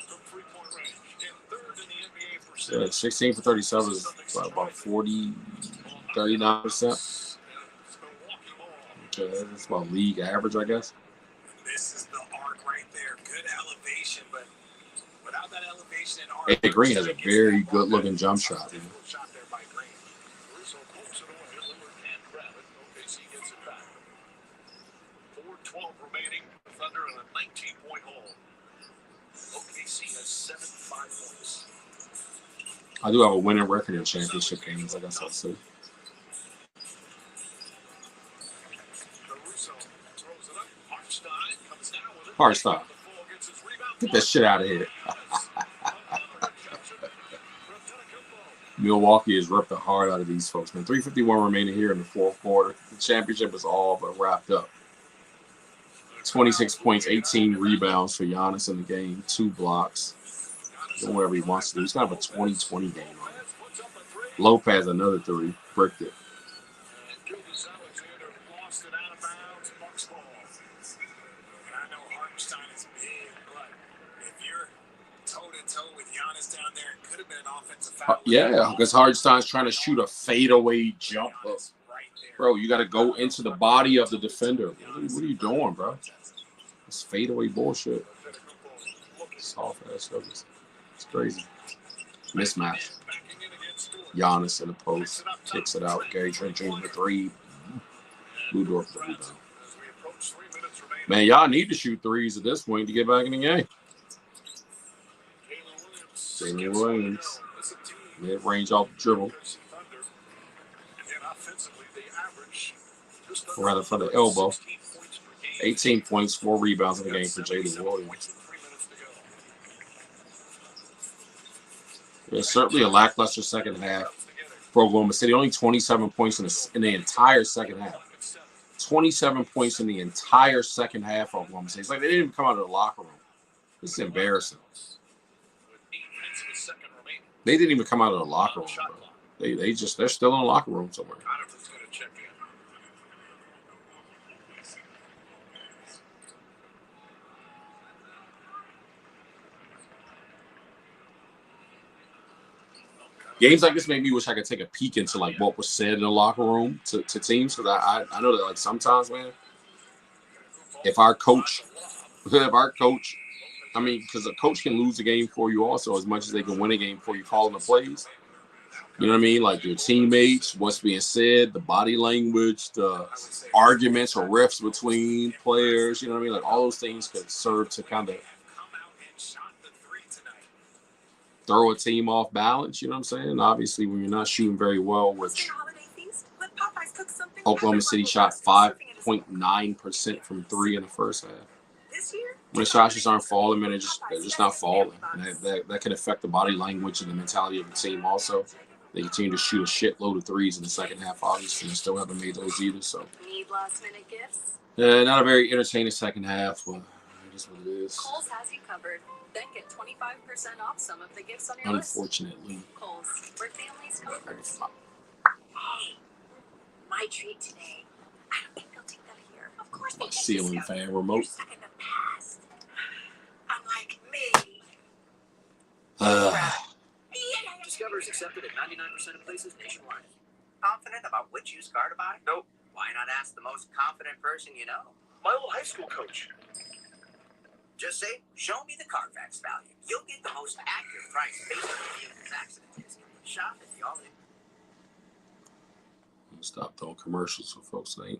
from three-point range. And third in the NBA for Yeah, 16 for 37 is about 40, 39%. Okay, that's about league average, I guess. This is the arc right there. Good elevation, but without that elevation and arc, AJ Green has a very good-looking jump shot. Man. Shot there by Green. Russo pulls it away. Lillard can't grab it. OKC gets it back. 4:12 remaining. Thunder in a 19-point hole. OKC has 75 points. I do have a winning record in championship games, I guess I'll say. Caruso throws it up. Hartenstein comes down with it. Hartenstein. Get that shit out of here. Milwaukee has ripped the heart out of these folks, man. 3:51 remaining here in the fourth quarter. The championship is all but wrapped up. 26 points, 18 rebounds for Giannis in the game, 2 blocks. Doing whatever he wants to do. He's kind of a 20-20 game on it. Lopez, another 3, bricked it. Lost it out of bounds. Bucks ball. And I know Hartenstein is big, but if you're toe-to-toe with Giannis down there, it could have been an offensive foul. Yeah, because Hartenstein's trying to shoot a fadeaway jump hook. Bro, you got to go into the body of the defender. What are you doing, bro? It's fadeaway bullshit. Soft ass service. It's crazy. Mismatch. Giannis in the post. Kicks it out. Gary Trent Jr. 3. Blue door for the rebound. Man, y'all need to shoot threes at this point to get back in the game. Jalen Williams. Mid-range off the dribble. Or rather for the elbow. 18 points, 4 rebounds in the game for Jalen Williams. It's certainly a lackluster second half for Oklahoma City. Only 27 points in the entire second half. 27 points in the entire second half of Oklahoma City. It's like they didn't even come out of the locker room. This is embarrassing. They didn't even come out of the locker room, bro. They're still in the locker room somewhere. Games like this made me wish I could take a peek into like what was said in the locker room to teams, because I know that like sometimes, man, if our coach, I mean, because a coach can lose a game for you also as much as they can win a game for you calling the plays. You know what I mean? Like your teammates, what's being said, the body language, the arguments or riffs between players. You know what I mean? Like all those things could serve to kind of throw a team off balance, you know what I'm saying? Obviously, when you're not shooting very well, which Oklahoma City shot 5.9% from 3 in the first half. When the shots just aren't falling, man, they're just not falling. And that can affect the body language and the mentality of the team also. They continue to shoot a shitload of threes in the second half, obviously, and still haven't made those either. So, not a very entertaining second half, but it is what it is. Kohl's has you covered. Then get 25% off some of the gifts on your Unfortunately. list. Kohl's, where families come first. Hey, my treat today. I don't think they'll take that here. Of course they My take ceiling this fan remote. stuck in the past. Unlike me. Discover is accepted at 99% of places nationwide. Confident about which used car to buy? Nope. Why not ask the most confident person you know? My old high school coach. Just say, show me the Carfax value. You'll get the most accurate price based on the vehicle's accident history. Shop at the all-in. Stop throwing commercials for folks that ain't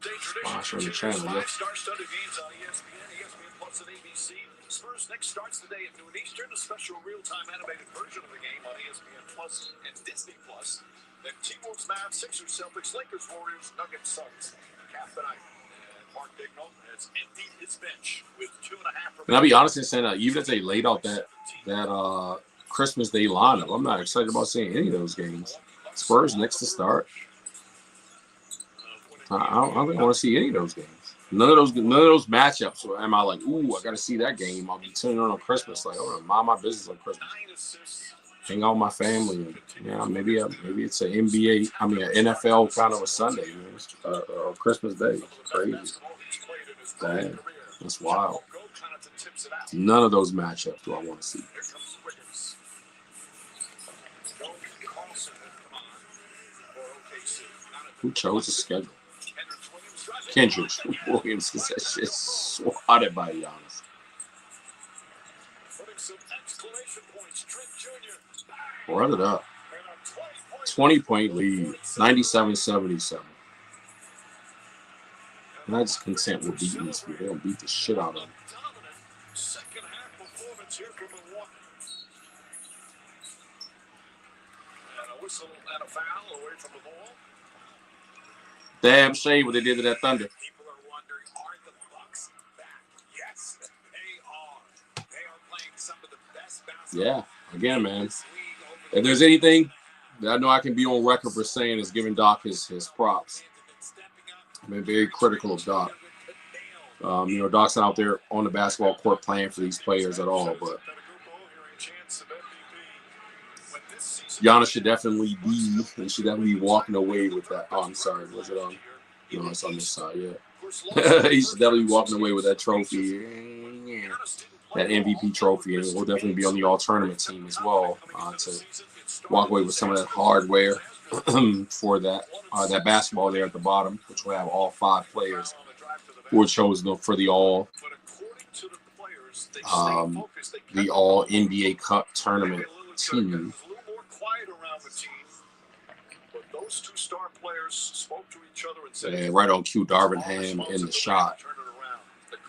Sponsoring the channel yet. Star-studded games on ESPN Plus, and ABC. Spurs next starts today at noon Eastern. A special real-time animated version of the game on ESPN Plus and Disney Plus. Then T-Wolves, Mavs, Sixers, Celtics, Lakers, Warriors, Nuggets, Suns. Cap tonight. And Mark Bignall has emptied his bench with 2.5. And I'll be honest in saying that even if they laid out that Christmas Day lineup, I'm not excited about seeing any of those games. Spurs next to start. I don't think I want to see any of those games. None of those matchups. So am I like, ooh, I got to see that game? I'll be tuning on Christmas. Like, I want to mind my business on Christmas. hang out with my family. And, maybe it's an NBA, an NFL kind of a Sunday, man. Or Christmas Day. It's crazy. Damn, that's wild. None of those matchups do I want to see. Who chose the schedule? Kendrick Williams gets that shit swatted by Giannis. 'Run it up. 20-point lead, 97-77. And I just content with beating this week. They don't beat the shit out of them. Second half performance here from Milwaukee. And a whistle and a foul away from the ball. Damn shame what they did to that Thunder. People are wondering, are the Bucks back? Yes, they are. They are playing some of the best basketball. Yeah, again, man. If there's anything that I know I can be on record for saying is giving Doc his props. I've been very critical of Doc. Doc's not out there on the basketball court playing for these players at all, but Giannis should definitely be walking away with that. Oh, I'm sorry. Was it on? No, it's on this side, yeah. He should definitely be walking away with that trophy. Yeah. That MVP trophy, and we'll definitely be on the all-tournament team as well to walk away with some of that hardware for that basketball there at the bottom, which will have all 5 players who were chosen for the all NBA Cup tournament team. And right on cue, Darvin Ham in the shot.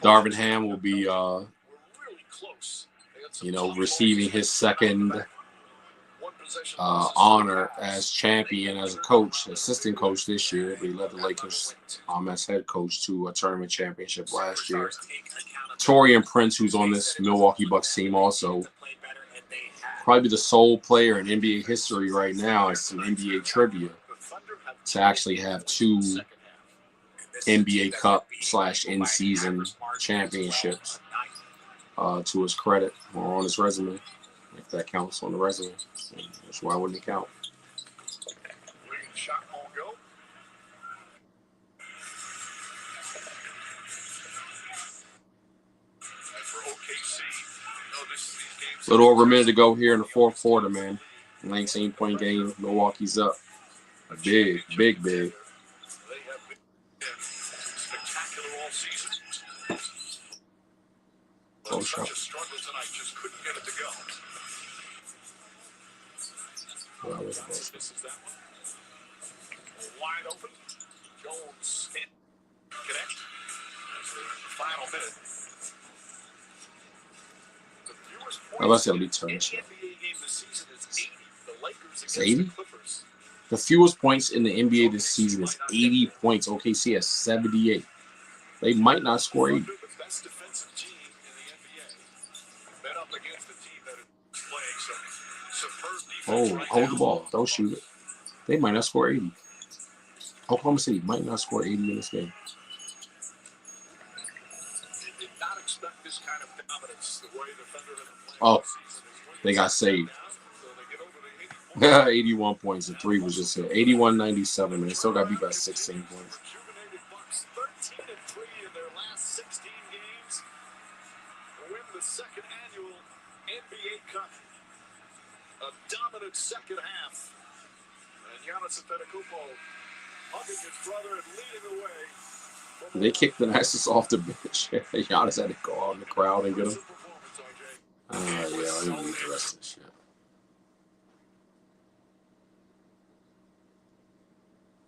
Darvin Ham will be receiving his second honor as champion, as a coach, assistant coach this year. He led the Lakers as head coach to a tournament championship last year. Taurean Prince, who's on this Milwaukee Bucks team, also probably the sole player in NBA history right now. It's some NBA trivia to actually have 2 NBA Cup / in-season championships to his credit or on his resume, if that counts on the resume. That's why wouldn't it count? A little over a minute to go here in the fourth quarter, man. 19-point game. Milwaukee's up. A big. Oh, shot. Well, This is that one. Wide open. Jones can't connect. Final minute. Let's at least turn this shot. It's 80? The fewest points in the NBA this season is 80 points. OKC has 78. They might not score 80. Oh, hold the ball. Don't shoot it. They might not score 80. Oklahoma City might not score 80 in this game. Oh, they got saved. 81 points. The 3 was just 81-97, and they still got beat by 16 points. 13-3 in their last 16 games. Win the second annual NBA Cup. A dominant second half. And Giannis Antetokounmpo hugging his brother and leading the way. They kicked the nicest off the bench. Giannis had to go out in the crowd and get him. Yeah, I didn't need the rest of this shit.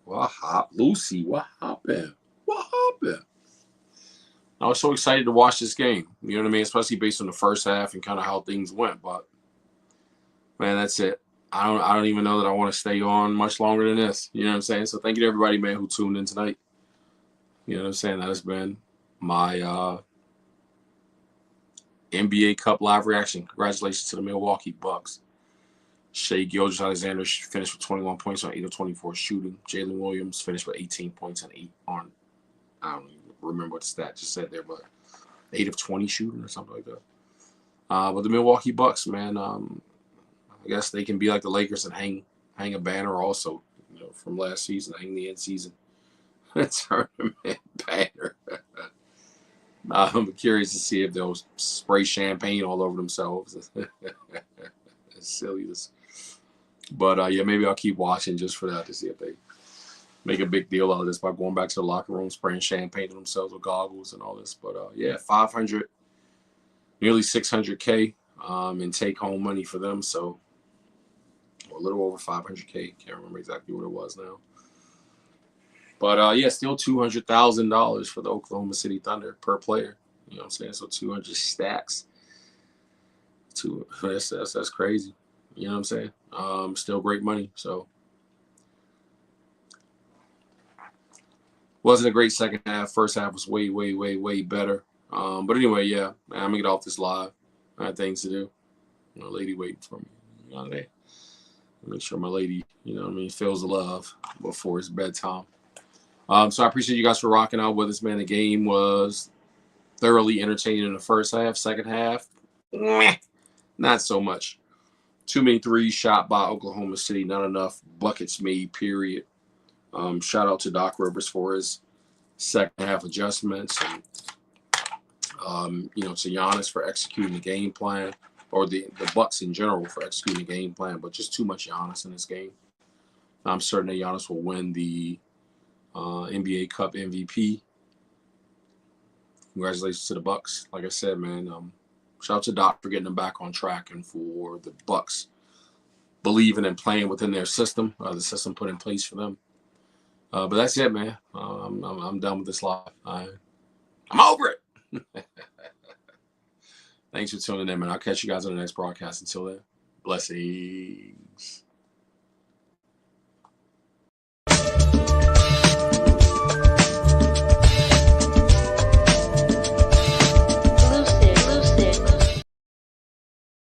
What happened? Lucy, what happened? I was so excited to watch this game. You know what I mean? Especially based on the first half and kind of how things went. But, man, that's it. I don't even know that I want to stay on much longer than this. You know what I'm saying? So thank you to everybody, man, who tuned in tonight. You know what I'm saying? That has been my NBA Cup live reaction. Congratulations to the Milwaukee Bucks. Shai Gilgeous-Alexander finished with 21 points on 8 of 24 shooting. Jalen Williams finished with 18 points on 8 on, I don't even remember what the stat just said there, but 8 of 20 shooting or something like that. But the Milwaukee Bucks, man, guess they can be like the Lakers and hang a banner also, from last season, hang the end season tournament banner. I'm curious to see if they'll spray champagne all over themselves. It's silliness. But yeah, maybe I'll keep watching just for that to see if they make a big deal out of this by going back to the locker room, spraying champagne on themselves with goggles and all this. But yeah, 500, nearly 600K in take-home money for them. So a little over 500K. Can't remember exactly what it was now. But yeah, still $200,000 for the Oklahoma City Thunder per player. You know what I'm saying? So 200 stacks. That's crazy. You know what I'm saying? Still great money. So wasn't a great second half. First half was way, way, way, way better. But anyway, yeah, man, I'm gonna get off this live. I have things to do. Lady waiting for me. Make sure my lady, feels the love before it's bedtime. So I appreciate you guys for rocking out with us, man. The game was thoroughly entertaining in the first half. Second half, not so much. Too many threes shot by Oklahoma City. Not enough buckets made, period. Shout out to Doc Rivers for his second half adjustments. And, to Giannis for executing the game plan. Or the Bucks in general for executing the game plan. But just too much Giannis in this game. I'm certain that Giannis will win the NBA Cup MVP. Congratulations to the Bucks. Like I said, man, shout out to Doc for getting them back on track and for the Bucks believing and playing within their system, the system put in place for them. But that's it, man. I'm done with this live. I'm over it. Thanks for tuning in, man. I'll catch you guys on the next broadcast. Until then, blessings.